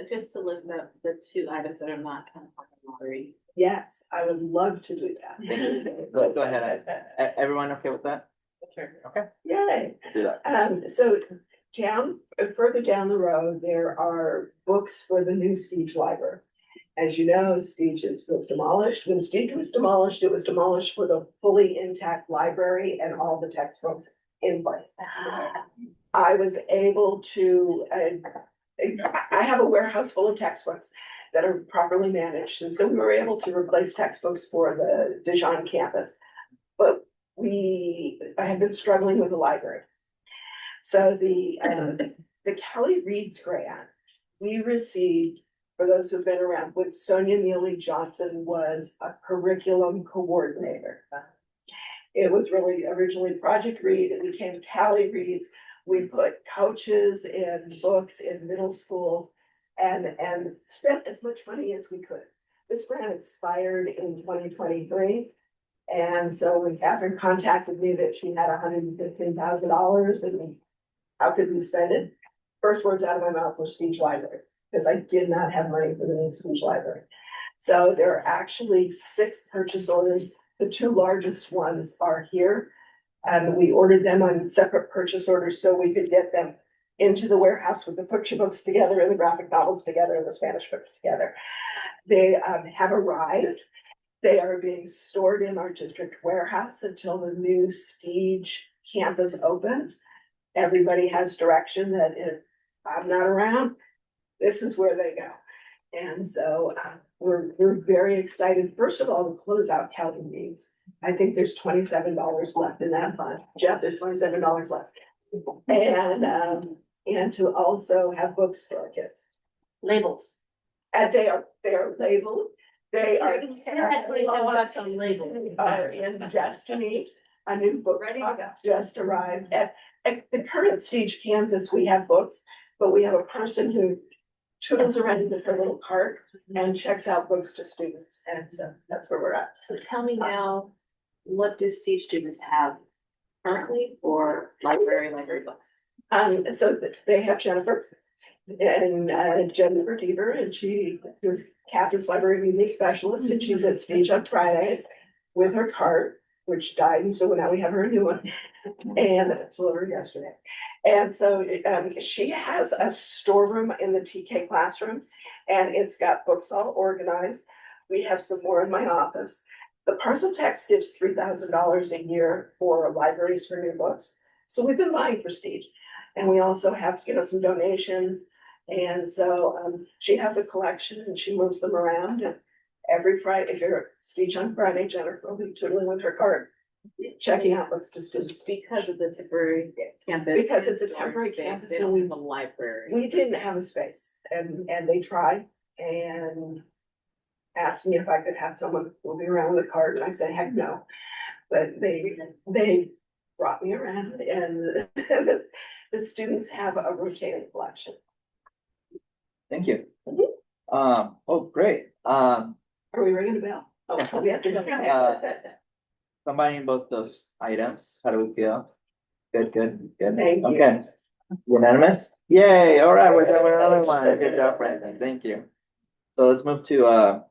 just to lift up the two items that are not kind of on the lottery. Yes, I would love to do that. Thank you. Go ahead. Everyone okay with that? Sure. Okay. Yay. Let's do that. So further down the road, there are books for the new Stage Library. As you know, Stage was demolished. When Stage was demolished, it was demolished for the fully intact library and all the textbooks in place. I was able to, I have a warehouse full of textbooks that are properly managed, and so we were able to replace textbooks for the Dijon campus. But I have been struggling with the library. So the Kelly Reads grant we received, for those who've been around, with Sonia Neely Johnson was a curriculum coordinator. It was really originally Project Read, it became Kelly Reads. We put coaches in books in middle schools and spent as much money as we could. This grant expired in 2023. And so when Catherine contacted me that she had $115,000 and how could we spend it? First words out of my mouth were Stage Library, because I did not have money for the new Stage Library. So there are actually 6 purchase orders. The 2 largest ones are here. We ordered them on separate purchase orders so we could get them into the warehouse with the picture books together and the graphic novels together and the Spanish books together. They have arrived. They are being stored in our district warehouse until the new Stage campus opens. Everybody has direction that if I'm not around, this is where they go. And so we're very excited. First of all, to close out Kelly Reads. I think there's $27 left in that fund. Jeff, there's $27 left. And to also have books for our kids. Labels. And they are labeled. They are in Destiny. A new book Ready to go. just arrived. At the current Stage campus, we have books, but we have a person who toodles around with her little cart and checks out books to students. And so that's where we're at. So tell me now, what do Stage students have currently for library books? So they have Jennifer and Jennifer Deaver, and she was Catherine's library media specialist, and she's at Stage on Fridays with her cart, which died, and so now we have her a new one, and it's delivered yesterday. And so she has a storeroom in the TK classroom, and it's got books all organized. We have some more in my office. The Parcel Text gives $3,000 a year for libraries for new books, so we've been buying for Stage. And we also have, some donations. And so she has a collection and she moves them around. And every Friday, if you're at Stage on Friday, Jennifer will be tootling with her cart, checking out books to students. Because of the temporary campus. Because it's a storage temporary space, campus They and don't we, have a library. we didn't have a space and they tried and asked me if I could have someone moving around with a cart. And I said, heck no. But they brought me around and the students have a rotating collection. Thank you. Oh, great. Are we ringing a bell? Oh, we have to go. Combining both those items, how do we feel? Good. Thank you. Okay. Unanimous? Yay, all right, we're doing another one. Good job, Brandon. Thank you. So let's move to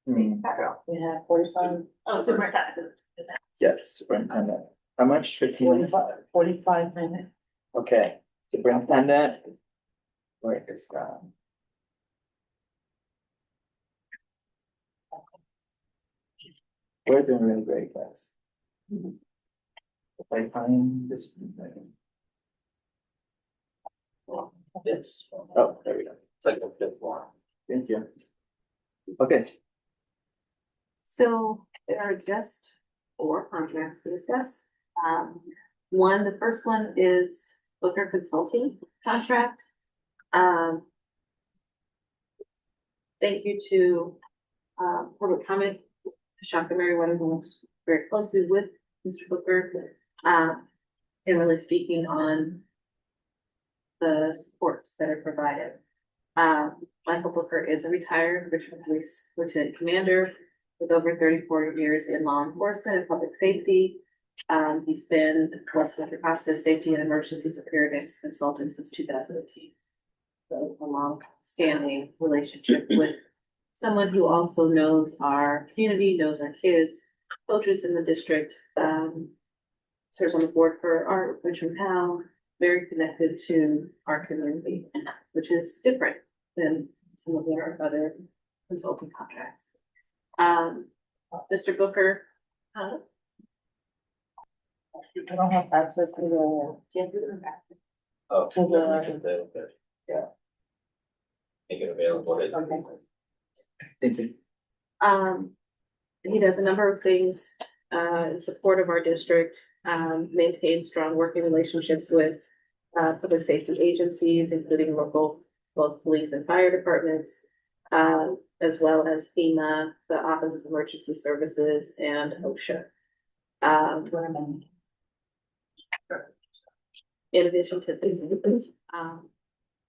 We have 45. Oh, superintendent. yeah, superintendent. How much? 15 minutes? 45 minutes. Okay, superintendent. Where is that? We're doing really great, guys. If I find this. It's, Oh, there we go. it's like the 5th one. Thank you. Okay, So there are just 4 contracts to discuss. One, the first one is Booker Consulting contract. Thank you to public comment, Shaka Meriwether, who works very closely with Mr. Booker, and really speaking on the supports that are provided. Michael Booker is a retired Richmond Police Lieutenant Commander with over 34 years in law enforcement and public safety. He's been West Contra Costa Safety and Emergency Preparedness Consultant since 2018. a long-standing relationship with someone who also knows our community, knows our kids, coaches in the district, serves on the board for our Richmond Powell, very connected to our community, which is different than some of their other consulting contracts. Mr. Booker, I don't have access to the, Oh, To the- available. Yeah. Make it available. Thank you. he does a number of things, in support of our district, maintains strong working relationships with public safety agencies, including local, both police and fire departments, as well as FEMA, the Office of Emergency Services, and OSHA. In addition to these,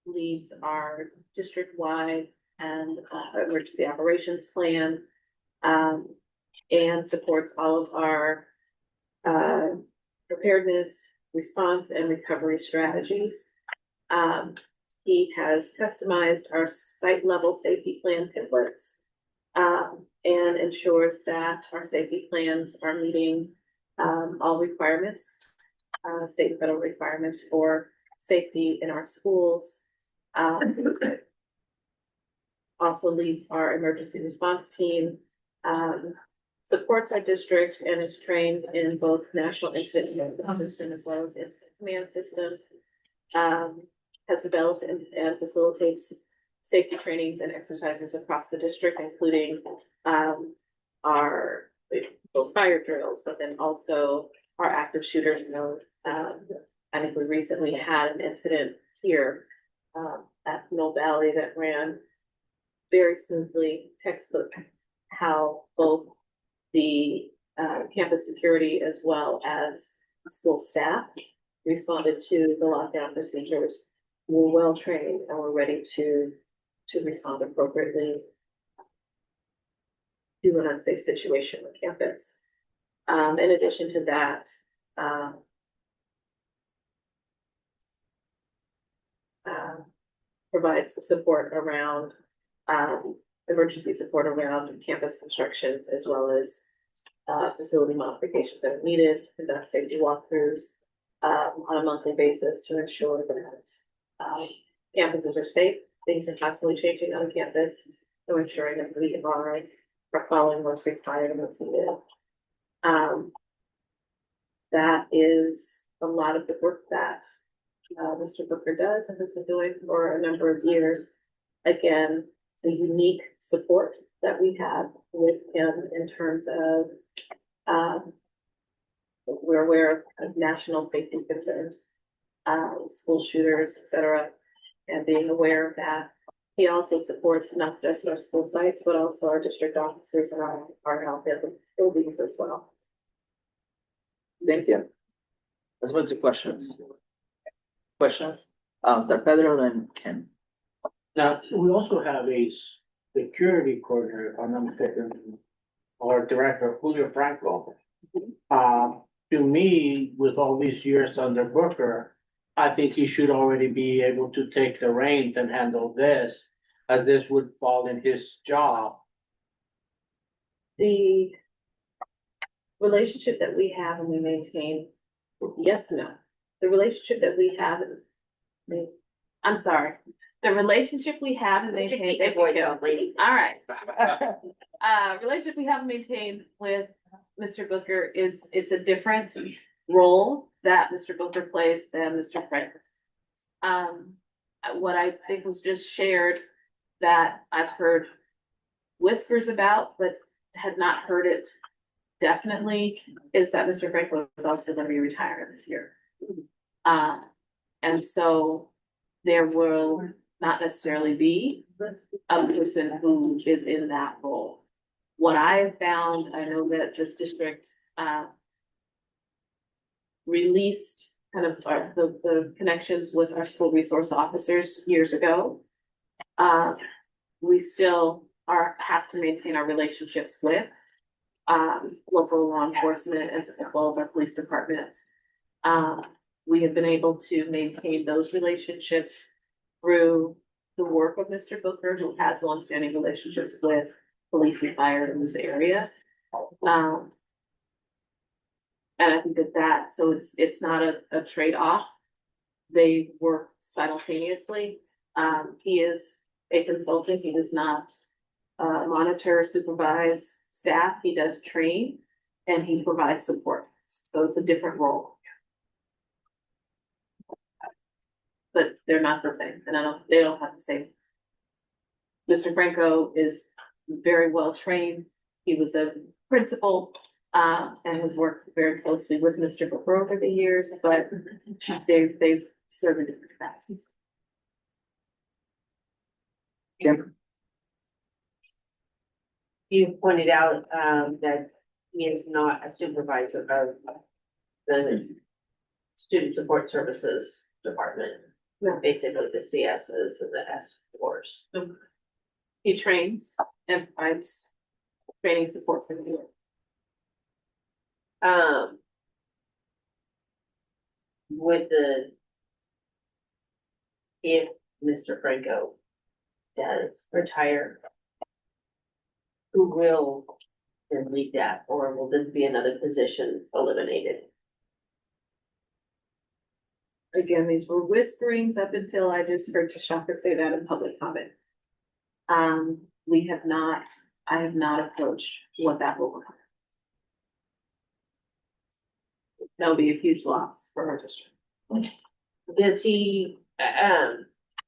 leads our district-wide and emergency operations plan, and supports all of our preparedness, response, and recovery strategies. He has customized our site-level safety plan templates, and ensures that our safety plans are meeting all requirements, state and federal requirements for safety in our schools. Also leads our emergency response team, supports our district and is trained in both national incident management system as well as incident command system. Has developed and facilitates safety trainings and exercises across the district, including our both fire drills, but then also our active shooter drill. I think we recently had an incident here at Mill Valley that ran very smoothly, textbook, how both the campus security as well as school staff responded to the lockdown procedures. We're well trained and we're ready to respond appropriately to an unsafe situation on campus. In addition to that, provides support around emergency support around campus constructions as well as facility modifications that are needed, conduct safety walkthroughs on a monthly basis to ensure that campuses are safe. Things are constantly changing on campus, so ensuring that we are following what's required and what's needed. That is a lot of the work that Mr. Booker does and has been doing for a number of years. Again, it's a unique support that we have with him in terms of we're aware of national safety concerns, school shooters, et cetera, and being aware of that. He also supports not just our school sites, but also our district offices and our health buildings as well. Thank you. Let's move to questions. Questions? Start Pedro and Ken. Now, we also have a security coordinator, if I'm not mistaken, or director, Julio Franco. To me, with all these years under Booker, I think he should already be able to take the reins and handle this, as this would fall in his job. The relationship that we have and we maintain, yes, no. The relationship that we have, I'm sorry. The relationship we have and maintain. All right. Relationship we have and maintained with Mr. Booker it's a different role that Mr. Booker plays than Mr. Frank. What I think was just shared that I've heard whispers about, but had not heard it definitely, is that Mr. Franklin was also going to be retiring this year. And so there will not necessarily be a person who is in that role. What I have found, I know that this district released kind of the connections with our school resource officers years ago. We still have to maintain our relationships with local law enforcement as well as our police departments. We have been able to maintain those relationships through the work of Mr. Booker, who has longstanding relationships with police and fire in this area. And I think so it's not a trade-off. They work simultaneously. He is a consultant. He does not monitor or supervise staff. He does train and he provides support. So it's a different role. But they're not the same, and they don't have the same. Mr. Franco is very well trained. He was a principal and has worked very closely with Mr. Booker over the years, but they've served in different capacities. Kim? You pointed out that he is not a supervisor of the Student Support Services Department. Basically the CSs and the S4s. He trains and provides training support for the youth. If Mr. Franco does retire, who will then lead that, or will this be another position eliminated? Again, these were whisperings up until I just heard Tashaka say that in public comment. I have not approached what that will look like. That'll be a huge loss for our district. Does he,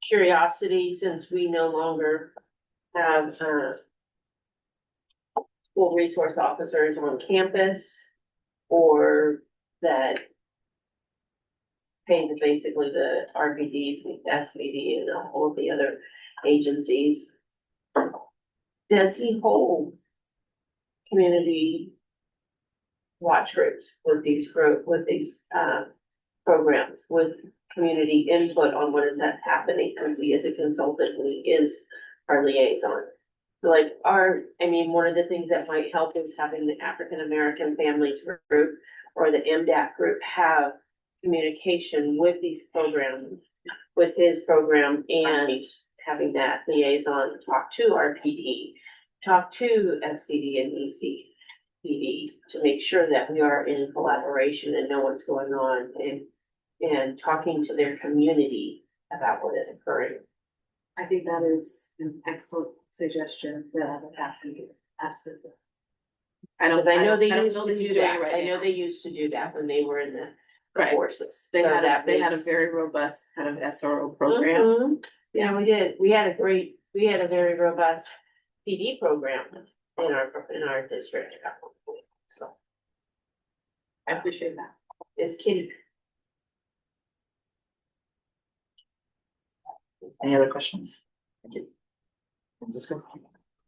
curiosity, since we no longer have, school resource officers on campus, or that paying basically the RPDs, the SPD, and all of the other agencies. Does he hold community watch groups with these programs, with community input on what is happening, since he is a consultant and he is our liaison? So one of the things that might help is having the African American Families Group or the MDAC group have communication with these programs, with his program, and having that liaison talk to our PD, talk to SPD and ECPD to make sure that we are in collaboration and know what's going on, and talking to their community about what is occurring. I think that is an excellent suggestion that I would have to do. Absolutely. I know they used to do that. I know they used to do that when they were in the forces. They had a very robust kind of SRO program. Mhm. Yeah, we did. We had a very robust PD program in our district. So I appreciate that. It's Kitty. Any other questions? Thank you. Francisco?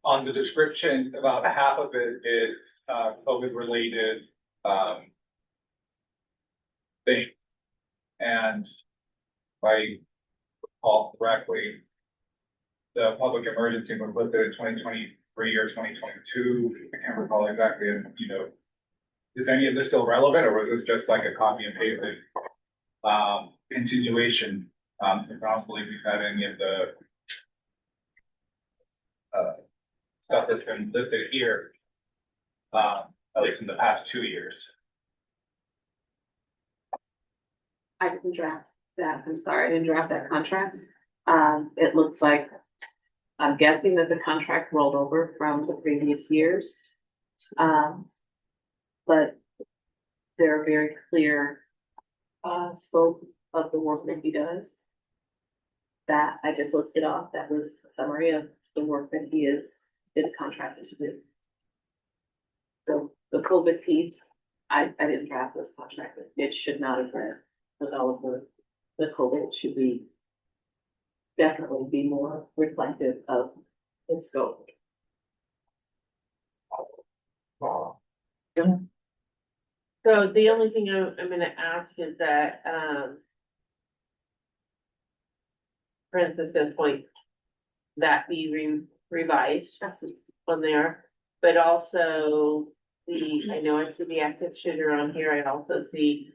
On the description, about half of it is COVID related things. And if I recall correctly, the public emergency was lifted in 2023 or 2022. I can't recall exactly. And is any of this still relevant, or was this just like a copy and pasted continuation? Since I don't believe we've had any of the stuff that's been listed here, at least in the past 2 years. I didn't draft that. I'm sorry, I didn't draft that contract. It looks like, I'm guessing that the contract rolled over from the previous years. But there are very clear scope of the work that he does. That I just listed off, that was a summary of the work that he is contracted to do. So the COVID piece, I didn't draft this contract. It should not have read with all of the COVID. It should definitely be more reflective of the scope. So the only thing I'm gonna ask is that, Francisco's point, that be revised on there, but also I know I see the active shooter on here. I also see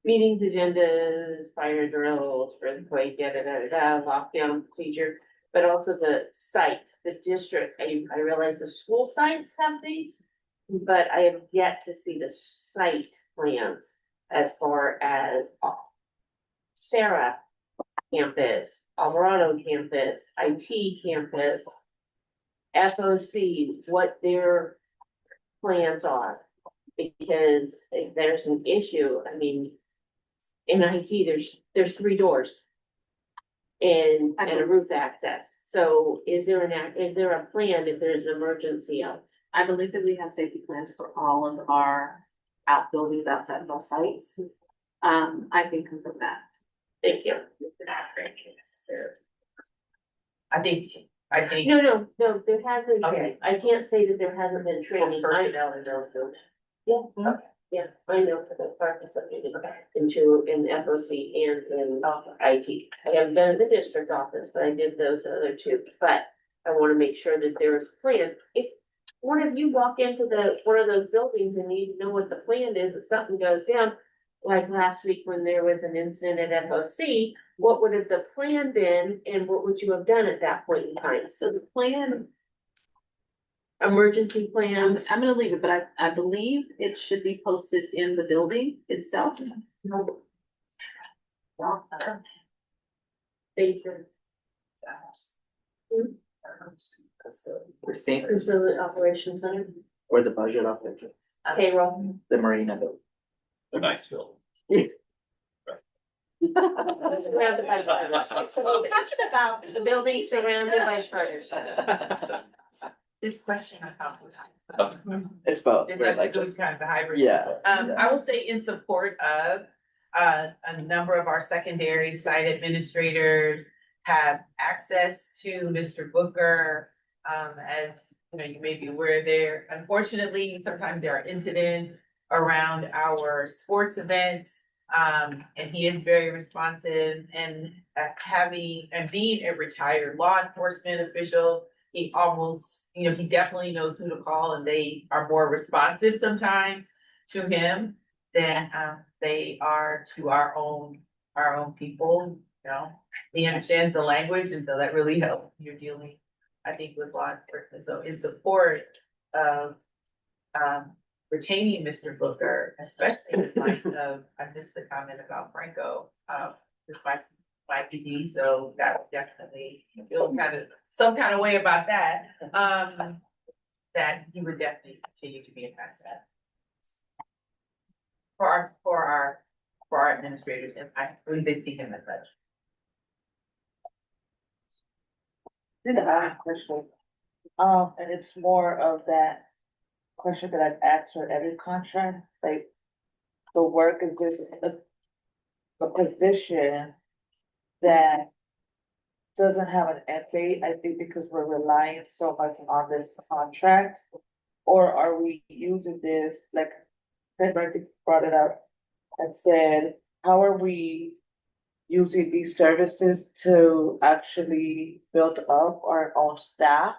meetings, agendas, fire drills, earthquake, lockdown procedure. but also the site, the district. I realize the school sites have these, but I have yet to see the site plans as far as Sarah campus, Alvarado campus, IT campus, FOC, what their plans are. Because if there's an issue, I mean, in IT, there's 3 doors and a roof access. So is there a plan if there's an emergency out? I believe that we have safety plans for all of our outbuildings outside of our sites. I can confirm that. Thank you. I think. No, there hasn't Okay. been. I can't say that there hasn't been training. Personnel in those buildings. Yeah, yeah, I know for the practice of it, in the FOC and in IT. I haven't done it in the district office, but I did those other 2, but I wanna make sure that there is a plan. If one of you walk into one of those buildings and need to know what the plan is, if something goes down, like last week when there was an incident at FOC, what would have the plan been and what would you have done at that point in time? So the plan, Emergency plans. I'm gonna leave it, but I believe it should be posted in the building itself. Thank you. The Facility Operations Center, or the budget office, payroll. the Marina building. A nice building. Surrounded by charters. The building surrounded by charters. This question I found was. It's both. It's We're like, it was kind of a hybrid. Yeah, yeah. I will say in support of, a number of our secondary site administrators have access to Mr. Booker. As, you know, you may be aware there, unfortunately, sometimes there are incidents around our sports events. And he is very responsive and being a retired law enforcement official, he almost, you know, he definitely knows who to call and they are more responsive sometimes to him than they are to our own people, you know. He understands the language and so that really helps. You're dealing, I think, with law enforcement. So in support of retaining Mr. Booker, especially in light of, I missed the comment about Franco, with my PD, so that would definitely feel some kind of way about that. That he would definitely continue to be an asset. For our administrators, and I believe they see him as such. Did I have a question? And it's more of that question that I've asked for every contract, like, the work is just a position that doesn't have an end date, I think because we're relying so much on this contract. Or are we using this, like, Frederick brought it up and said, how are we using these services to actually build up our own staff?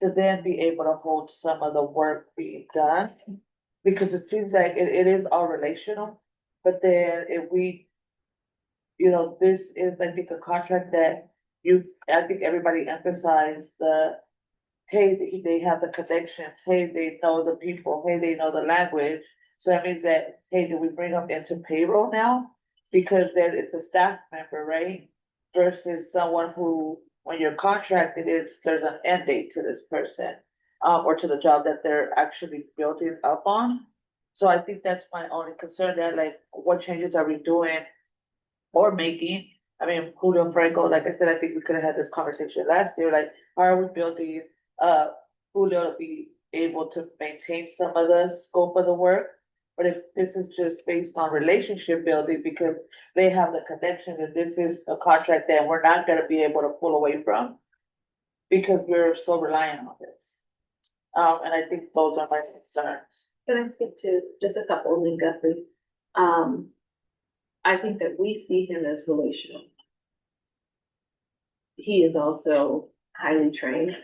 To then be able to hold some of the work being done, because it seems like it is all relational, but then if we. You know, this is, I think, a contract that I think everybody emphasized hey, they have the connections, hey, they know the people, hey, they know the language. So that means that, hey, do we bring them into payroll now? Because then it's a staff member, right? Versus someone who, when you're contracted, there's an end date to this person, or to the job that they're actually building up on. So I think that's my only concern, that like, what changes are we doing or making? I mean, Julio Franco, like I said, I think we could have had this conversation last year, like, how are we building, Julio to be able to maintain some of the scope of the work? But if this is just based on relationship building, because they have the connection, and this is a contract that we're not gonna be able to pull away from, because we're so reliant on this. And I think those are my concerns. Can I speak to just a couple, Lynn Guthrie? I think that we see him as relational. He is also highly trained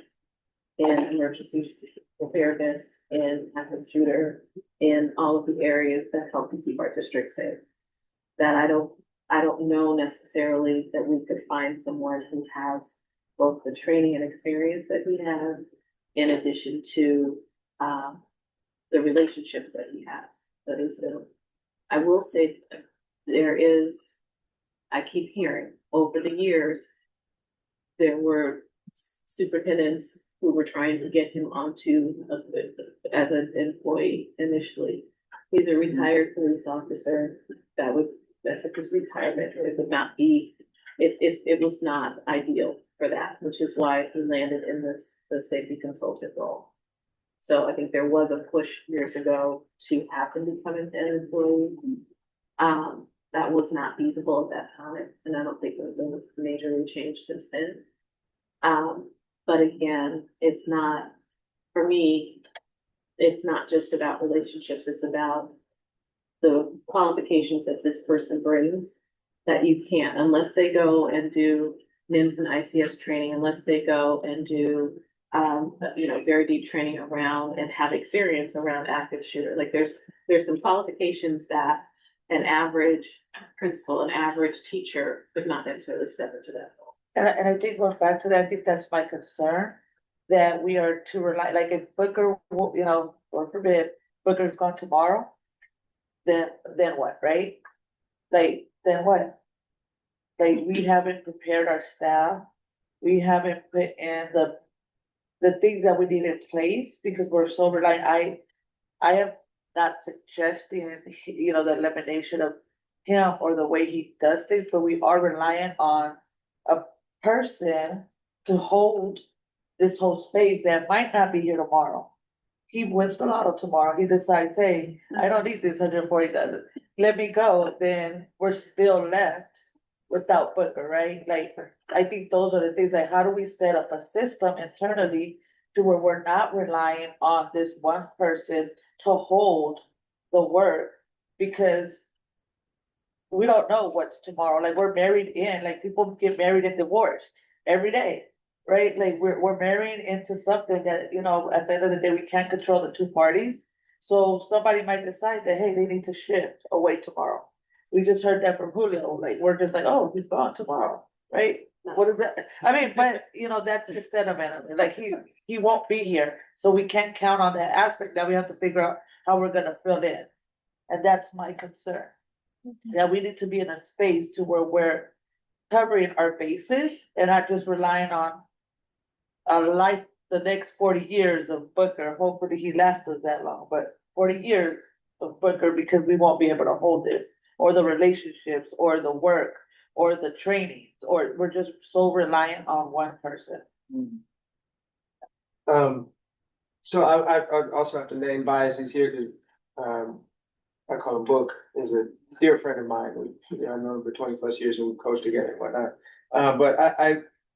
in emergency preparedness and active shooter in all of the areas that help to keep our district safe. That I don't know necessarily that we could find someone who has both the training and experience that he has, in addition to, the relationships that he has, that he's built. I will say, there is, I keep hearing, over the years, there were superintendents who were trying to get him onto as an employee initially. He's a retired police officer. That's like his retirement. It would not be, it was not ideal for that, which is why he landed in the safety consultant role. So I think there was a push years ago to have him become an employee. That was not feasible at that time, and I don't think it was majorly changed since then. But again, it's not, for me, it's not just about relationships, it's about the qualifications that this person brings that you can't, unless they go and do NIMS and ICS training, unless they go and do, very deep training around and have experience around active shooter. Like there's some qualifications that an average principal, an average teacher could not necessarily step into that role. And I think going back to that, I think that's my concern, that we are too rely, like if Booker, God forbid, Booker's gone tomorrow, then what, right? Like, then what? Like, we haven't prepared our staff, we haven't put in the things that we need in place, because we're so reliant. I am not suggesting, the elimination of him or the way he does things, but we are reliant on a person to hold this whole space that might not be here tomorrow. He wins the lotto tomorrow, he decides, hey, I don't need this $140, let me go, then we're still left without Booker, right? Like, I think those are the things, like, how do we set up a system internally to where we're not relying on this one person to hold the work? Because we don't know what's tomorrow. Like, we're married in, like, people get married and divorced every day, right? Like, we're marrying into something that, at the end of the day, we can't control the two parties. So somebody might decide that, hey, they need to shift away tomorrow. We just heard that from Julio. Like, we're just like, oh, he's gone tomorrow, right? What is that? I mean, but that's his sentiment. Like, he won't be here, so we can't count on that aspect. That we have to figure out how we're gonna fill in, and that's my concern. That we need to be in a space to where we're covering our bases and not just relying on a life, the next 40 years of Booker. Hopefully he lasts us that long, but 40 years of Booker, because we won't be able to hold this, or the relationships, or the work, or the trainings, or we're just so reliant on one person. So I also have to name biases here, because I call him Book, is a dear friend of mine. I've known him for 20+ years, and we've coached together and whatnot. But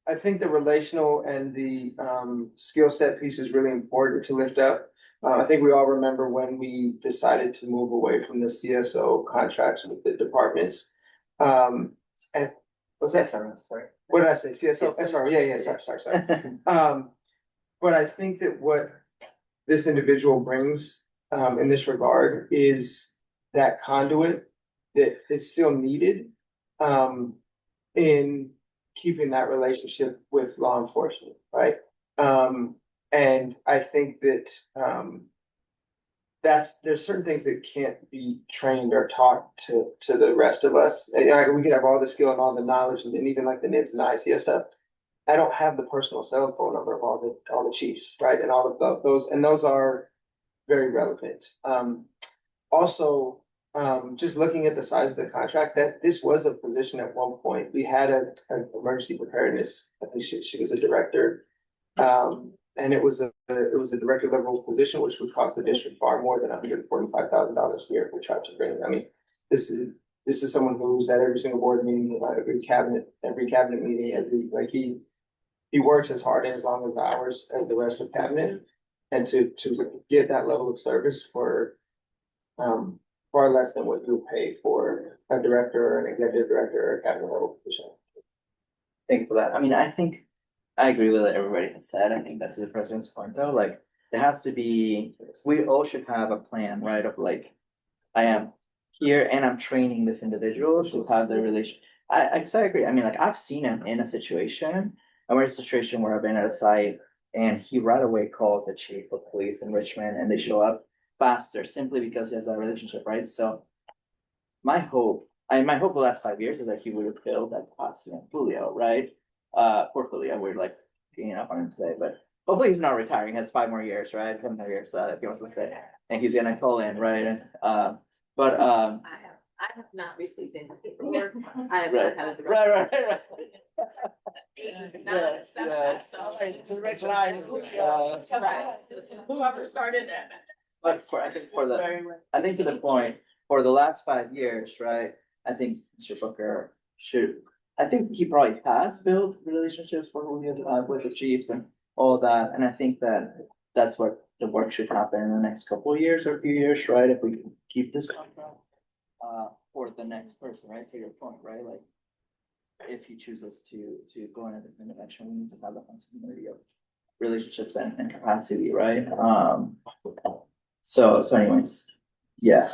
I think the relational and the skill set piece is really important to lift up. I think we all remember when we decided to move away from the CSO contracts with the departments. And what's that? Sorry. What did I say? CSO? SR. Yeah. Sorry. But I think that what this individual brings in this regard is that conduit that is still needed in keeping that relationship with law enforcement, right? And I think that there's certain things that can't be trained or taught to the rest of us. We can have all the skill and all the knowledge, and even like the NIBS and ICS stuff. I don't have the personal cell phone number of all the chiefs, right? And all of those, and those are very relevant. Also, just looking at the size of the contract, that this was a position at one point. We had an emergency preparedness. I think she was a director, and it was a director level position, which would cost the district far more than $145,000 a year if we tried to bring it. I mean, this is someone who's at every single board meeting, every cabinet meeting, he works as hard and as long as hours as the rest of cabinet, and to get that level of service for far less than what you pay for a director or an executive director or a cabinet level position. Thank you for that. I mean, I think I agree with what everybody has said. I think that's the president's point though. Like, there has to be, we all should have a plan, right? Of like, I am here and I'm training this individual to have the relation. I agree. I mean, like, I've seen him in a situation And we're in a situation where I've been at a site and he right away calls the chief of police in Richmond and they show up faster simply because he has that relationship, right? So my hope the last 5 years is that he would have built that capacity in Julio, right? Poor Julio, we're like getting up on him today, but hopefully he's not retiring, he has 5 more years, right? 10 more years, if he wants to stay, and he's gonna call in, right? And, but, I have not received any paperwork. I have right, not had it. right. Not accept that, so. Whoever started that. But I think to the point, for the last 5 years, right, I think Mr. Booker I think he probably has built relationships with the chiefs and all that, and I think that's what the work should happen in the next couple of years or few years, right, if we can keep this contract. For the next person, right, to your point, right, like, if he chooses to go in a different direction, we need to have that continuity of relationships and capacity, right? So anyways, yeah,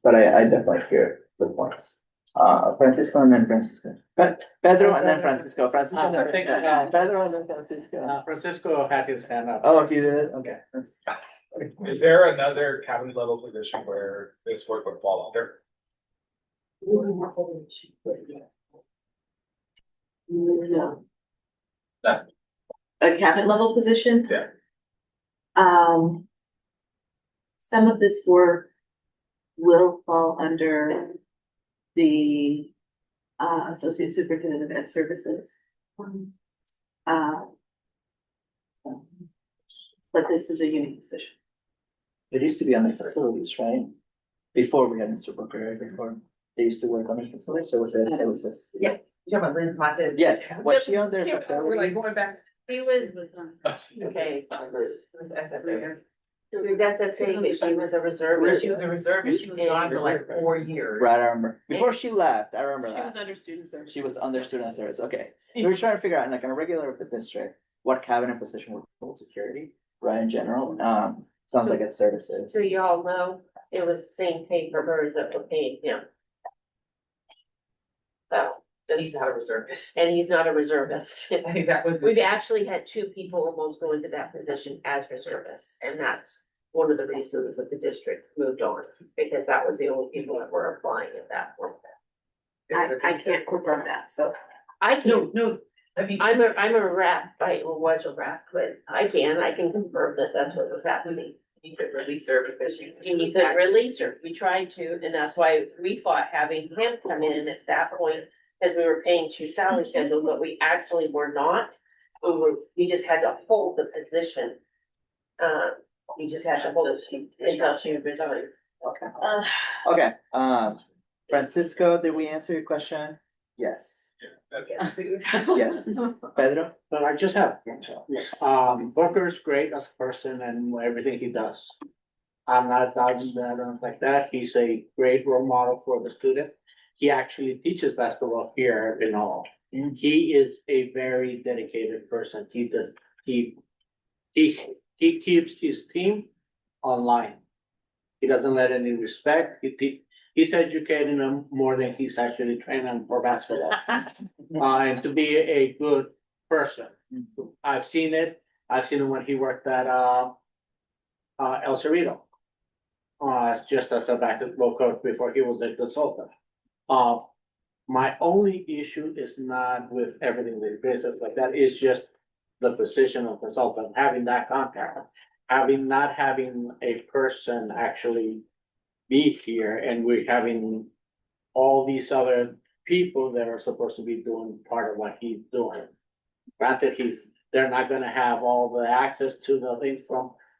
but I definitely hear the points. Francisco and then Francisco. Pedro and then Francisco. Francisco and then Pedro and then Francisco. Francisco had his hand up. Oh, he did, okay. Is there another cabinet level position where this work would fall under? No. A cabinet level position? Yeah. Some of this work will fall under the Associate Superintendent of Ed Services. But this is a unique position. It used to be on the facilities, right? Before we had Mr. Booker, before they used to work on the facilities, so was it was this? Yeah, you're talking about Liz Montez. Yes, was she on there? We're like going back. He was Okay. That's the thing, but she was a reservist. She was a reservist, she was gone for like 4 years. Right, I remember. Before she left, I remember She was that. under student service. She was under student service, okay. We were trying to figure out, like, in a regular district, what cabinet position would hold security, right, in general? Sounds like it's services. So you all know, it was the same pay for her that we're paying him. So, He's not a reservist. and he's not a reservist. I think that was. We've actually had 2 people almost go into that position as reservists, and that's one of the reasons that the district moved on, because that was the only people that were applying at that point. I can't confirm that, so. I can, No, I mean. I'm a rep, I was a rep, but I can confirm that that's what was happening. You could release her because you. And you could release her, we tried to, and that's why we fought having him come in at that point, as we were paying 2 salary schedules, but we actually were not. We just had to hold the position. We just had to hold it until she resigned. Okay, Francisco, did we answer your question? Yes. Yes. Pedro? But I just have, Booker's great as a person and everything he does. I'm not doubting that, like that, he's a great role model for the student. He actually teaches basketball here in Hall. He is a very dedicated person, he keeps his team online. He doesn't let any respect, he's educating them more than he's actually training them for basketball. And to be a good person. I've seen it when he worked at El Cerrito. Just as a basketball coach before he was a consultant. My only issue is not with everything that he does like that, it's just the position of consultant, having that contract. Not having a person actually be here, and we're having all these other people that are supposed to be doing part of what he's doing. Granted, they're not gonna have all the access to the things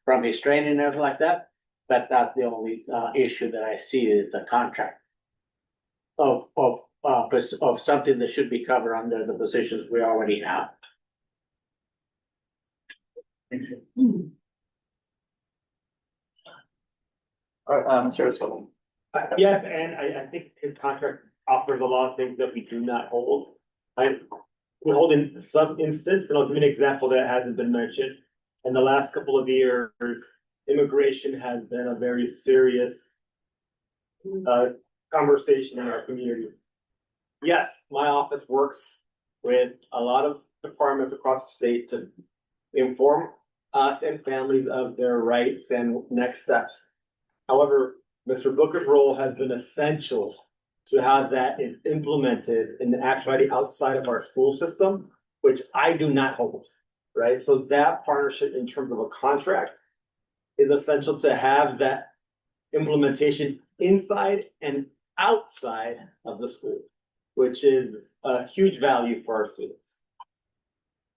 from his training and everything like that, but that's the only issue that I see is a contract of something that should be covered under the positions we already have. Thank you. All right, Mr. Roscoe. Yes, and I think his contract offers a lot of things that we do not hold. We hold in some instance, and I'll give you an example that hasn't been mentioned. In the last couple of years, immigration has been a very serious conversation in our community. Yes, my office works with a lot of departments across the state to inform us and families of their rights and next steps. However, Mr. Booker's role has been essential to have that implemented in the actuality outside of our school system, which I do not hold, right? So that partnership in terms of a contract is essential to have that implementation inside and outside of the school, which is a huge value for our students.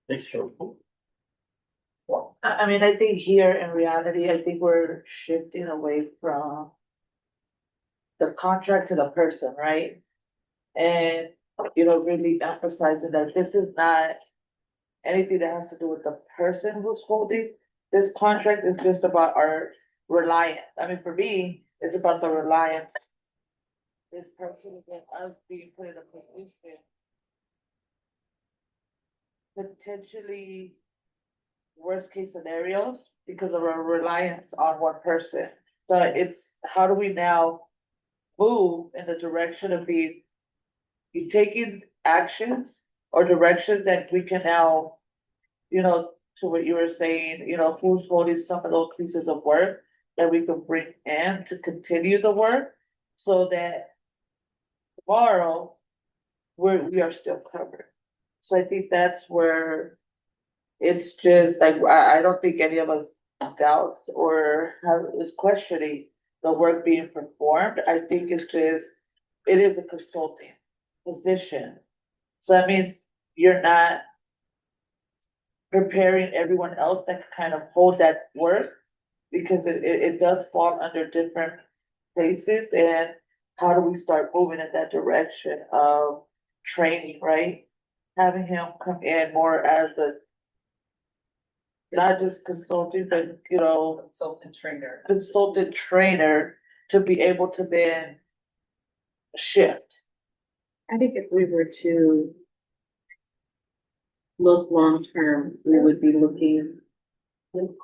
Thanks, Joe. I mean, I think here in reality, I think we're shifting away from the contract to the person, right? And, really emphasizing that this is not anything that has to do with the person who's holding this contract. It's just about our reliance. I mean, for me, it's about the reliance. This person and us being put in a position potentially worst case scenarios because of our reliance on one person. But it's how do we now move in the direction of being taking actions or directions that we can now, to what you were saying, who's holding some of those pieces of work that we can bring in to continue the work so that tomorrow we are still covered. So I think that's where it's just like, I don't think any of us doubts or is questioning the work being performed. I think it's just, it is a consulting position. So that means you're not preparing everyone else that can kind of hold that work because it does fall under different places. And how do we start moving in that direction of training, right? Having him come in more as a not just consulting, but consultant trainer to be able to then shift. I think if we were to look long-term, we would be looking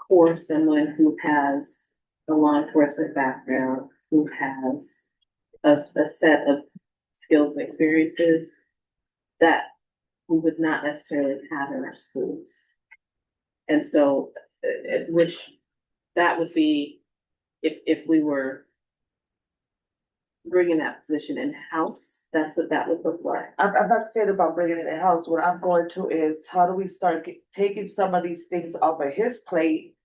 for someone who has a law enforcement background, who has a set of skills and experiences that we would not necessarily have in our schools. And so, which that would be if we were bringing that position in-house, that's what that would look like. I'm not saying about bringing it in-house. What I'm going to is how do we start taking some of these things off of his plate,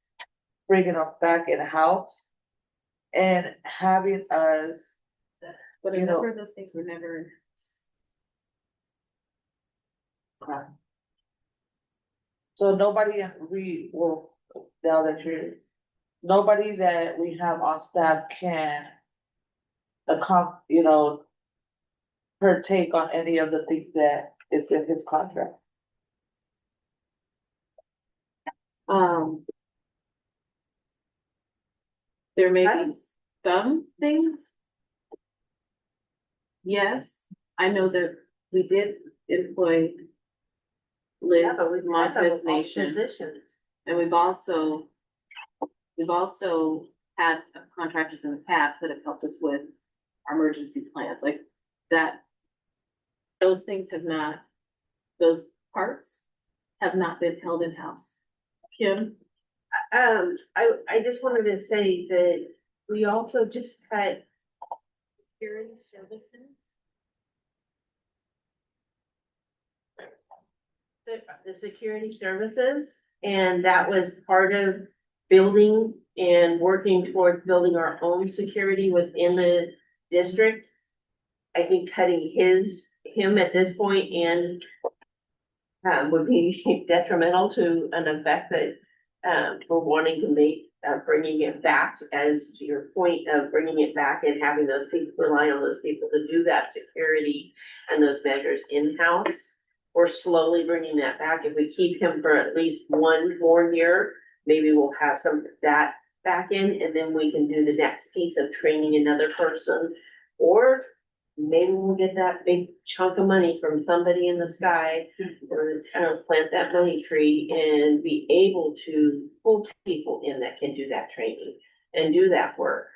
bringing them back in-house and having us, But a number of those things were never in-house. So nobody, nobody that we have on staff can partake on any of the things that is in his contract. There may be some things. Yes, I know that we did employ Liz Montez Nation. And we've also had contractors in the past that have helped us with our emergency plans, like that. Those things those parts have not been held in-house. Kim? I just wanted to say that we also just had security services. The security services, and that was part of building and working toward building our own security within the district. I think cutting him at this point and would be detrimental to an effect that we're wanting to make, bringing it back, as to your point of bringing it back and having those people rely on those people to do that security and those measures in-house. We're slowly bringing that back. If we keep him for at least one more year, maybe we'll have some of that back in, and then we can do the next piece of training another person. Or maybe we'll get that big chunk of money from somebody in the sky or plant that money tree and be able to pull people in that can do that training and do that work.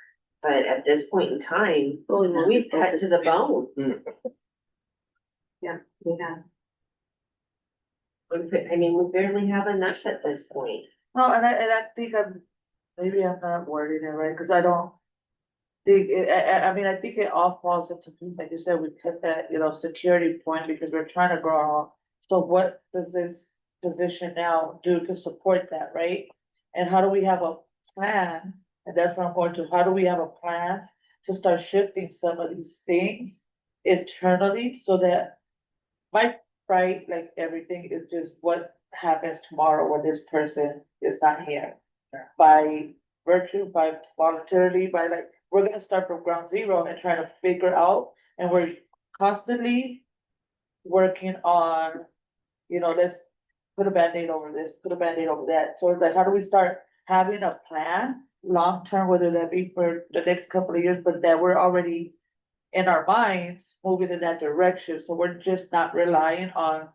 But at this point in time, we've cut to the bone. Yeah, we have. I mean, we barely have enough at this point. No, and I think maybe I'm not wording it right, cause I don't think, I mean, I think it all falls into place, like you said, we hit that, security point because we're trying to grow. So what does this position now do to support that, right? And how do we have a plan? And that's what I'm going to, how do we have a plan to start shifting some of these things internally so that my fright, like everything, is just what happens tomorrow when this person is not here. By virtue, by voluntarily, by like, we're gonna start from ground zero and try to figure out, and we're constantly working on, let's put a Band-Aid over this, put a Band-Aid over that. So it's like, how do we start having a plan, long-term, whether that be for the next couple of years, but that we're already in our minds moving in that direction, so we're just not relying on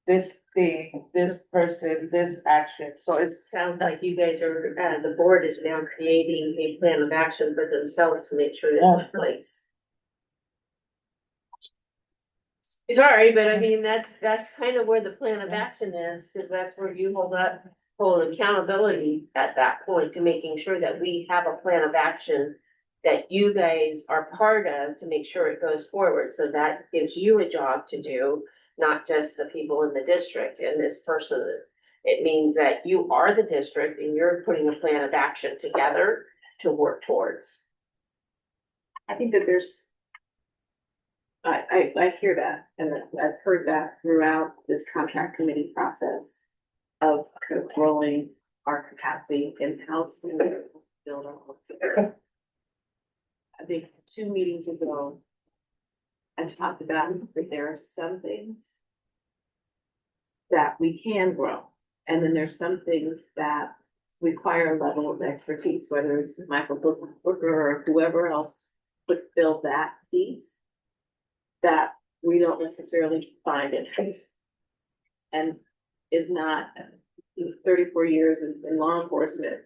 this thing, this person, this action, so it's. Sounds like you guys are, the board is now creating a plan of action for themselves to make sure that's in place. Sorry, but I mean, that's kind of where the plan of action is, because that's where you hold accountability at that point to making sure that we have a plan of action that you guys are part of to make sure it goes forward. So that gives you a job to do, not just the people in the district and this person. It means that you are the district and you're putting a plan of action together to work towards. I think that there's, I hear that, and I've heard that throughout this contract committee process of growing our capacity in-house and build our own. I think 2 meetings ago, I talked about that there are some things that we can grow, and then there's some things that require a level of expertise, whether it's Michael Booker or whoever else would fill that piece that we don't necessarily find in house. And is not 34 years in law enforcement,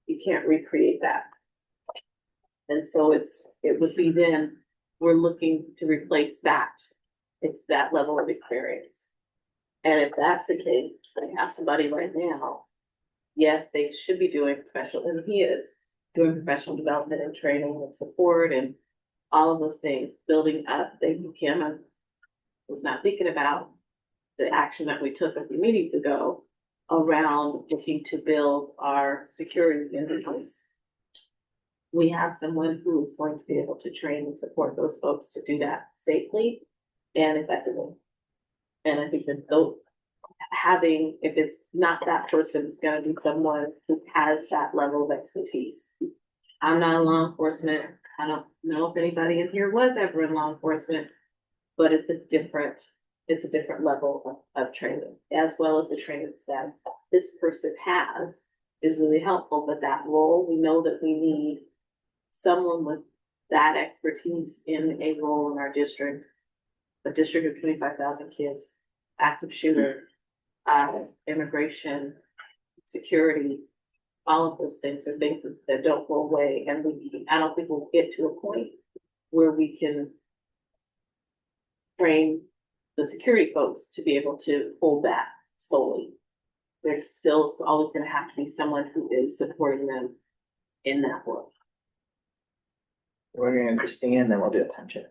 you can't recreate that. And so it would be then, we're looking to replace that. It's that level of experience. And if that's the case, I have somebody right now, yes, they should be doing professional, and he is doing professional development and training and support and all of those things, building up. Thank you, Kim. I was not thinking about the action that we took a few meetings ago around looking to build our security in-house. We have someone who is going to be able to train and support those folks to do that safely and effectively. And I think that though having, if it's not that person, it's gonna be someone who has that level of expertise. I'm not in law enforcement. I don't know if anybody in here was ever in law enforcement, but it's a different level of training, as well as the training that this person has is really helpful. But that role, we know that we need someone with that expertise in a role in our district, a district of 25,000 kids, active shooter, immigration, security, all of those things are things that don't go away. And I don't think we'll get to a point where we can train the security folks to be able to hold that solely. There's still always going to have to be someone who is supporting them in that work. We're going to Christine, and then we'll do a time check.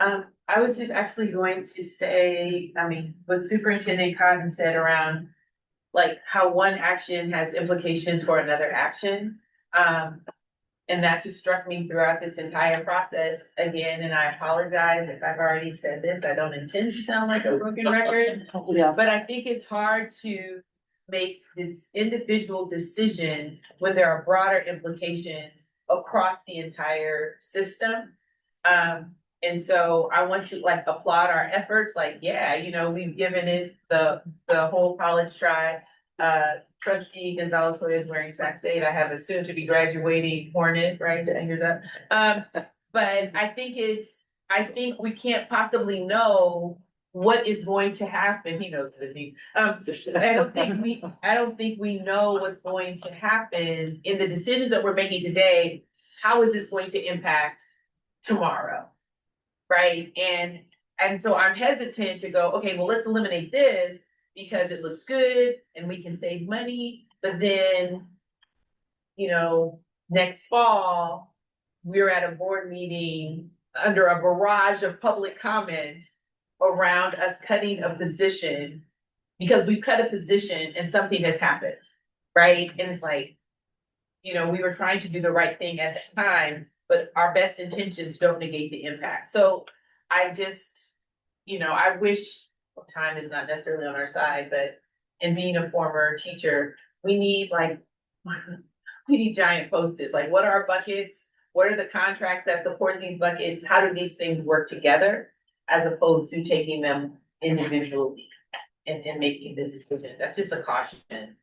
I was just actually going to say, I mean, what Superintendent Cotton said around like how one action has implications for another action. And that's what struck me throughout this entire process again, and I apologize if I've already said this. I don't intend to sound like a broken record, but I think it's hard to make this individual decisions when there are broader implications across the entire system. And so I want to like applaud our efforts, like, yeah, you know, we've given it the whole college try. Trustee Gonzalez is wearing Sac State. I have a soon to be graduating Hornet, right? Fingers up. But I think we can't possibly know what is going to happen. He knows what it means. I don't think we know what's going to happen in the decisions that we're making today. How is this going to impact tomorrow? Right. And so I'm hesitant to go, okay, well, let's eliminate this because it looks good and we can save money, but then, you know, next fall, we're at a board meeting under a barrage of public comment around us cutting a position because we've cut a position and something has happened, right? And it's like, you know, we were trying to do the right thing at the time, but our best intentions don't negate the impact. So I just, you know, I wish time is not necessarily on our side, but in being a former teacher, we need like, we need giant posters. Like, what are our buckets? What are the contracts that support these buckets? How do these things work together as opposed to taking them individually and making the decision? That's just a caution.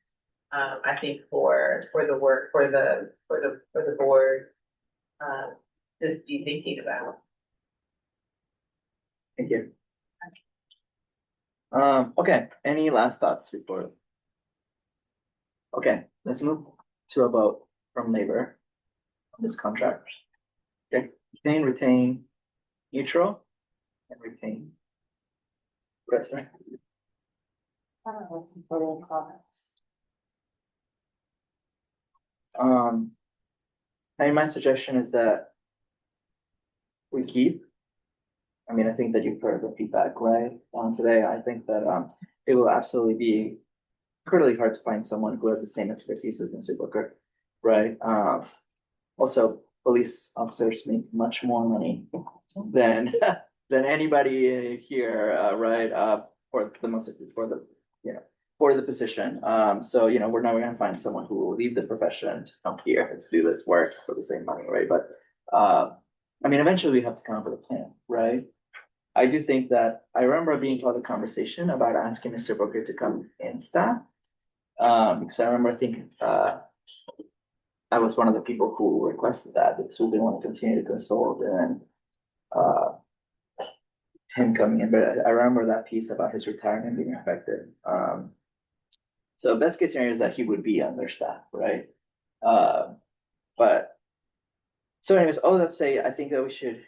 I think for the work, for the board, to be thinking about. Thank you. Okay, any last thoughts before? Okay, let's move to a vote from labor on this contract. Okay, retain, neutral, and retain. President. I don't know, for the comments. And my suggestion is that we keep. I mean, I think that you've heard the feedback, right? Today, I think that it will absolutely be incredibly hard to find someone who has the same expertise as Mr. Booker, right? Also, police officers make much more money than than anybody here, right? For the position. So you know, we're never gonna find someone who will leave the profession to come here to do this work for the same money, right? But I mean, eventually we have to come up with a plan, right? I do think that I remember being part of the conversation about asking Mr. Booker to come in staff. Because I remember thinking I was one of the people who requested that because we didn't want to continue to consult and him coming in. But I remember that piece about his retirement being affected. So best case scenario is that he would be understaffed, right? But so anyways, all that to say, I think that we should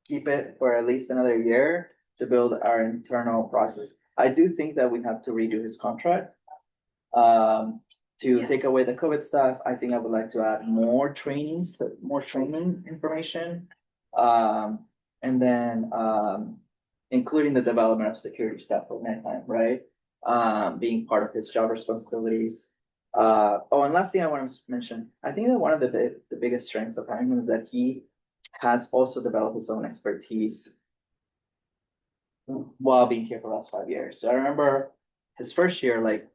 keep it for at least another year to build our internal process. I do think that we have to redo his contract. To take away the COVID stuff, I think I would like to add more training information. And then including the development of security staff for nighttime, right? Being part of his job responsibilities. And last thing I want to mention, I think that one of the biggest strengths of him is that he has also developed his own expertise while being here for the last 5 years. So I remember his first year, like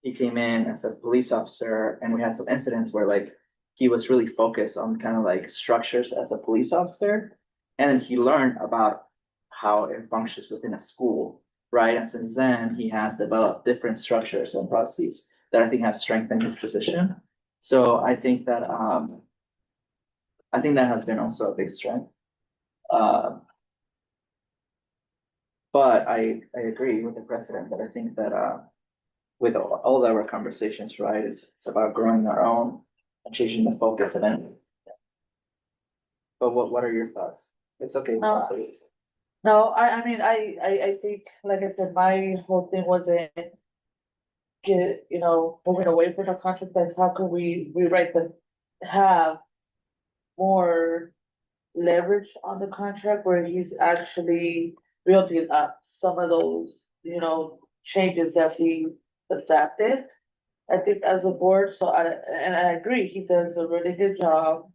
he came in as a police officer and we had some incidents where like he was really focused on kind of like structures as a police officer. And then he learned about how it functions within a school, right? And since then he has developed different structures and processes that I think have strengthened his position. So I think that has been also a big strength. But I agree with the president that I think that with all our conversations, right, it's about growing our own and changing the focus of it. But what are your thoughts? It's okay. No, I mean, I think, like I said, my whole thing wasn't moving away from the contract, but how can we rewrite have more leverage on the contract where he's actually building up some of those, changes that we adapted. I think as a board, I agree, he does a really good job.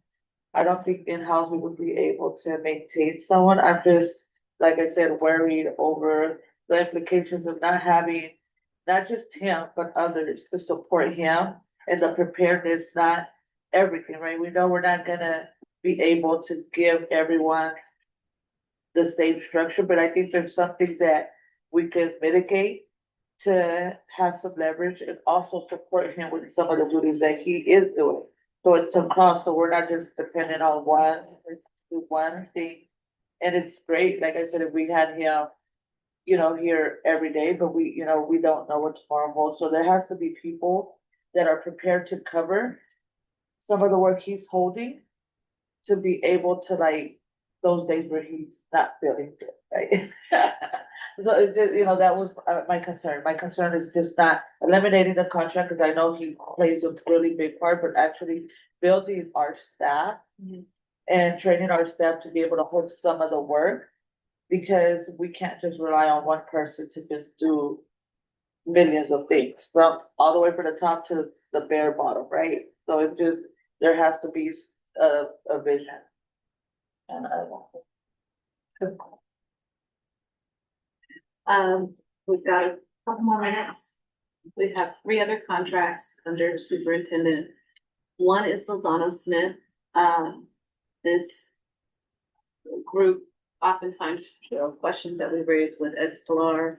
I don't think in-house we would be able to maintain someone. I'm just, like I said, worried over the implications of not having, not just him, but others to support him and the preparedness, not everything, right? We know we're not gonna be able to give everyone the same structure, but I think there's some things that we could mitigate to have some leverage and also support him with some of the duties that he is doing. So it's a cost, so we're not just dependent on one thing. And it's great, like I said, if we had him, here every day, but we don't know what tomorrow holds. So there has to be people that are prepared to cover some of the work he's holding to be able to, like, those days where he's not feeling good, right? So it just, that was my concern. My concern is just not eliminating the contract, because I know he plays a really big part, but actually building our staff and training our staff to be able to hold some of the work, because we can't just rely on one person to just do millions of things, from all the way from the top to the bare bottom, right? So it's just, there has to be a vision. And I want. We've got a couple more minutes. We have 3 other contracts under superintendent. One is Lozano Smith. This group oftentimes, questions that we raise with Ed Stolar,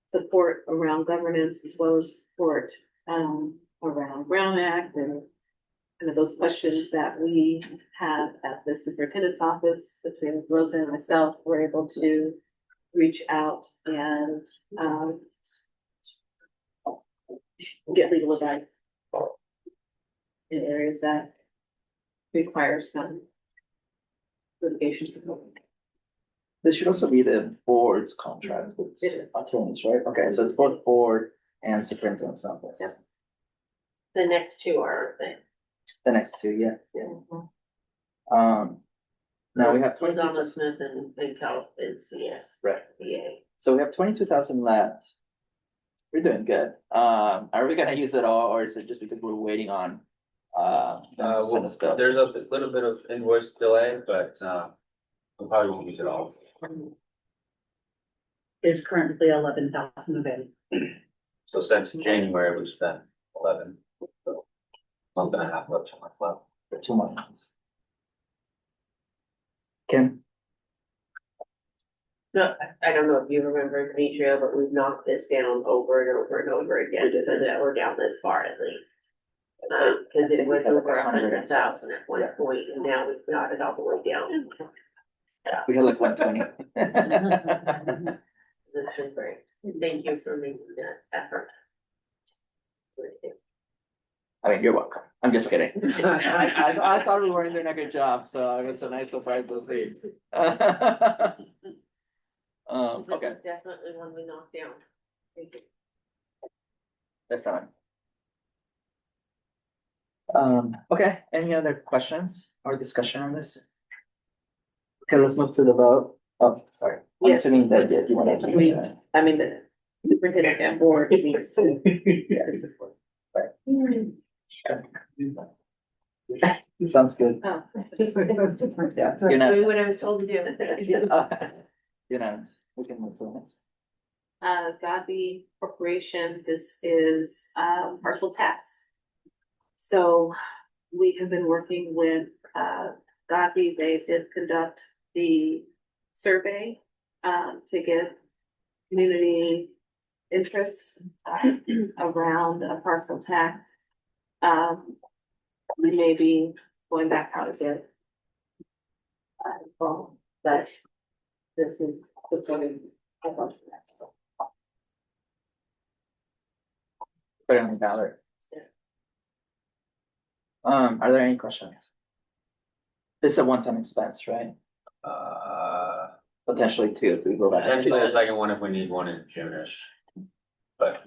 support around governance as well as support around Brown Act and kind of those questions that we have at the superintendent's office. Between Rosa and myself, we're able to reach out and get legal advice in areas that require some litigation support. This should also be the board's contract with It is. attorneys, right? Okay, so it's both board and superintendent's office. Yep. The next 2 are The next 2, now we have 22. Lozano Smith and Cal and CS. Right. EA. So we have 22,000 left. We're doing good. Are we gonna use it all, or is it just because we're waiting on them to send us bills? There's a little bit of invoice delay, but, we probably won't use it all. There's currently 11,000 available. So since January, we've spent 11. Month and a half left, 2 months left. For 2 months. Kim? No, I don't know if you remember, Demetria, but we've knocked this down over and over and over again, so that we're down this far at least. Cause it was over 100,000 at one point, and now we've got it all the way down. We had like 120. This is great. Thank you for making that effort. I mean, you're welcome. I'm just kidding. I thought we weren't doing a good job, so it was a nice surprise to see. Okay. This is definitely one we knocked down. Thank you. Definitely. Okay, any other questions or discussion on this? Okay, let's move to the vote. Oh, sorry. I'm Yes. assuming that you want to. I mean, the superintendent and board needs to. Support. Sounds good. Oh. Yeah. That's what I was told to do. Unanimous. We can move to the next. Godby Corporation, this is parcel tax. So we have been working with Godby. They did conduct the survey to get community interest around a parcel tax. We may be going back out again. But this is supporting a parcel tax. Put it on the ballot. Are there any questions? This is a one-time expense, right? Potentially 2 if we go back. Potentially a second one if we need one in June-ish. But,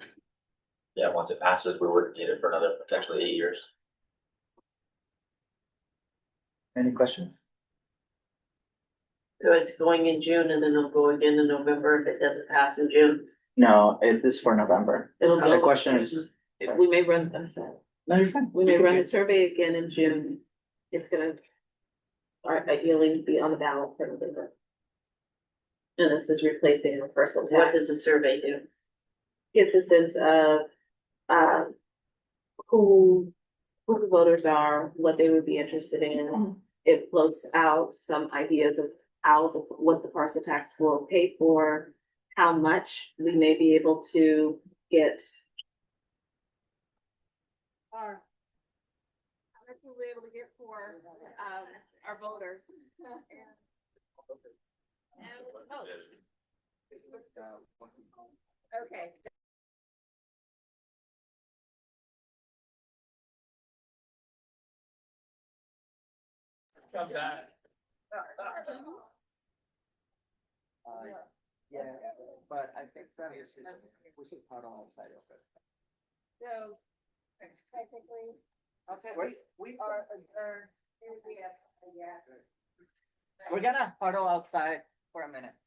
yeah, once it passes, we wouldn't need it for another potentially 8 years. Any questions? So it's going in June and then it'll go again in November if it doesn't pass in June. No, it is for November. It'll The go. question is. We may run, I'm sorry. No, you're fine. We may run the survey again in June. It's gonna. Ideally be on the ballot for November. And this is replacing a personal tax. What does the survey do? Gets a sense of, who the voters are, what they would be interested in. It floats out some ideas of what the parcel tax will pay for, how much we may be able to get. How much we'll be able to get for, our voters. Okay. Yeah. but I think that is, we should huddle outside of it. So, technically, okay, We're- we are adjourned. We're gonna huddle outside for a minute.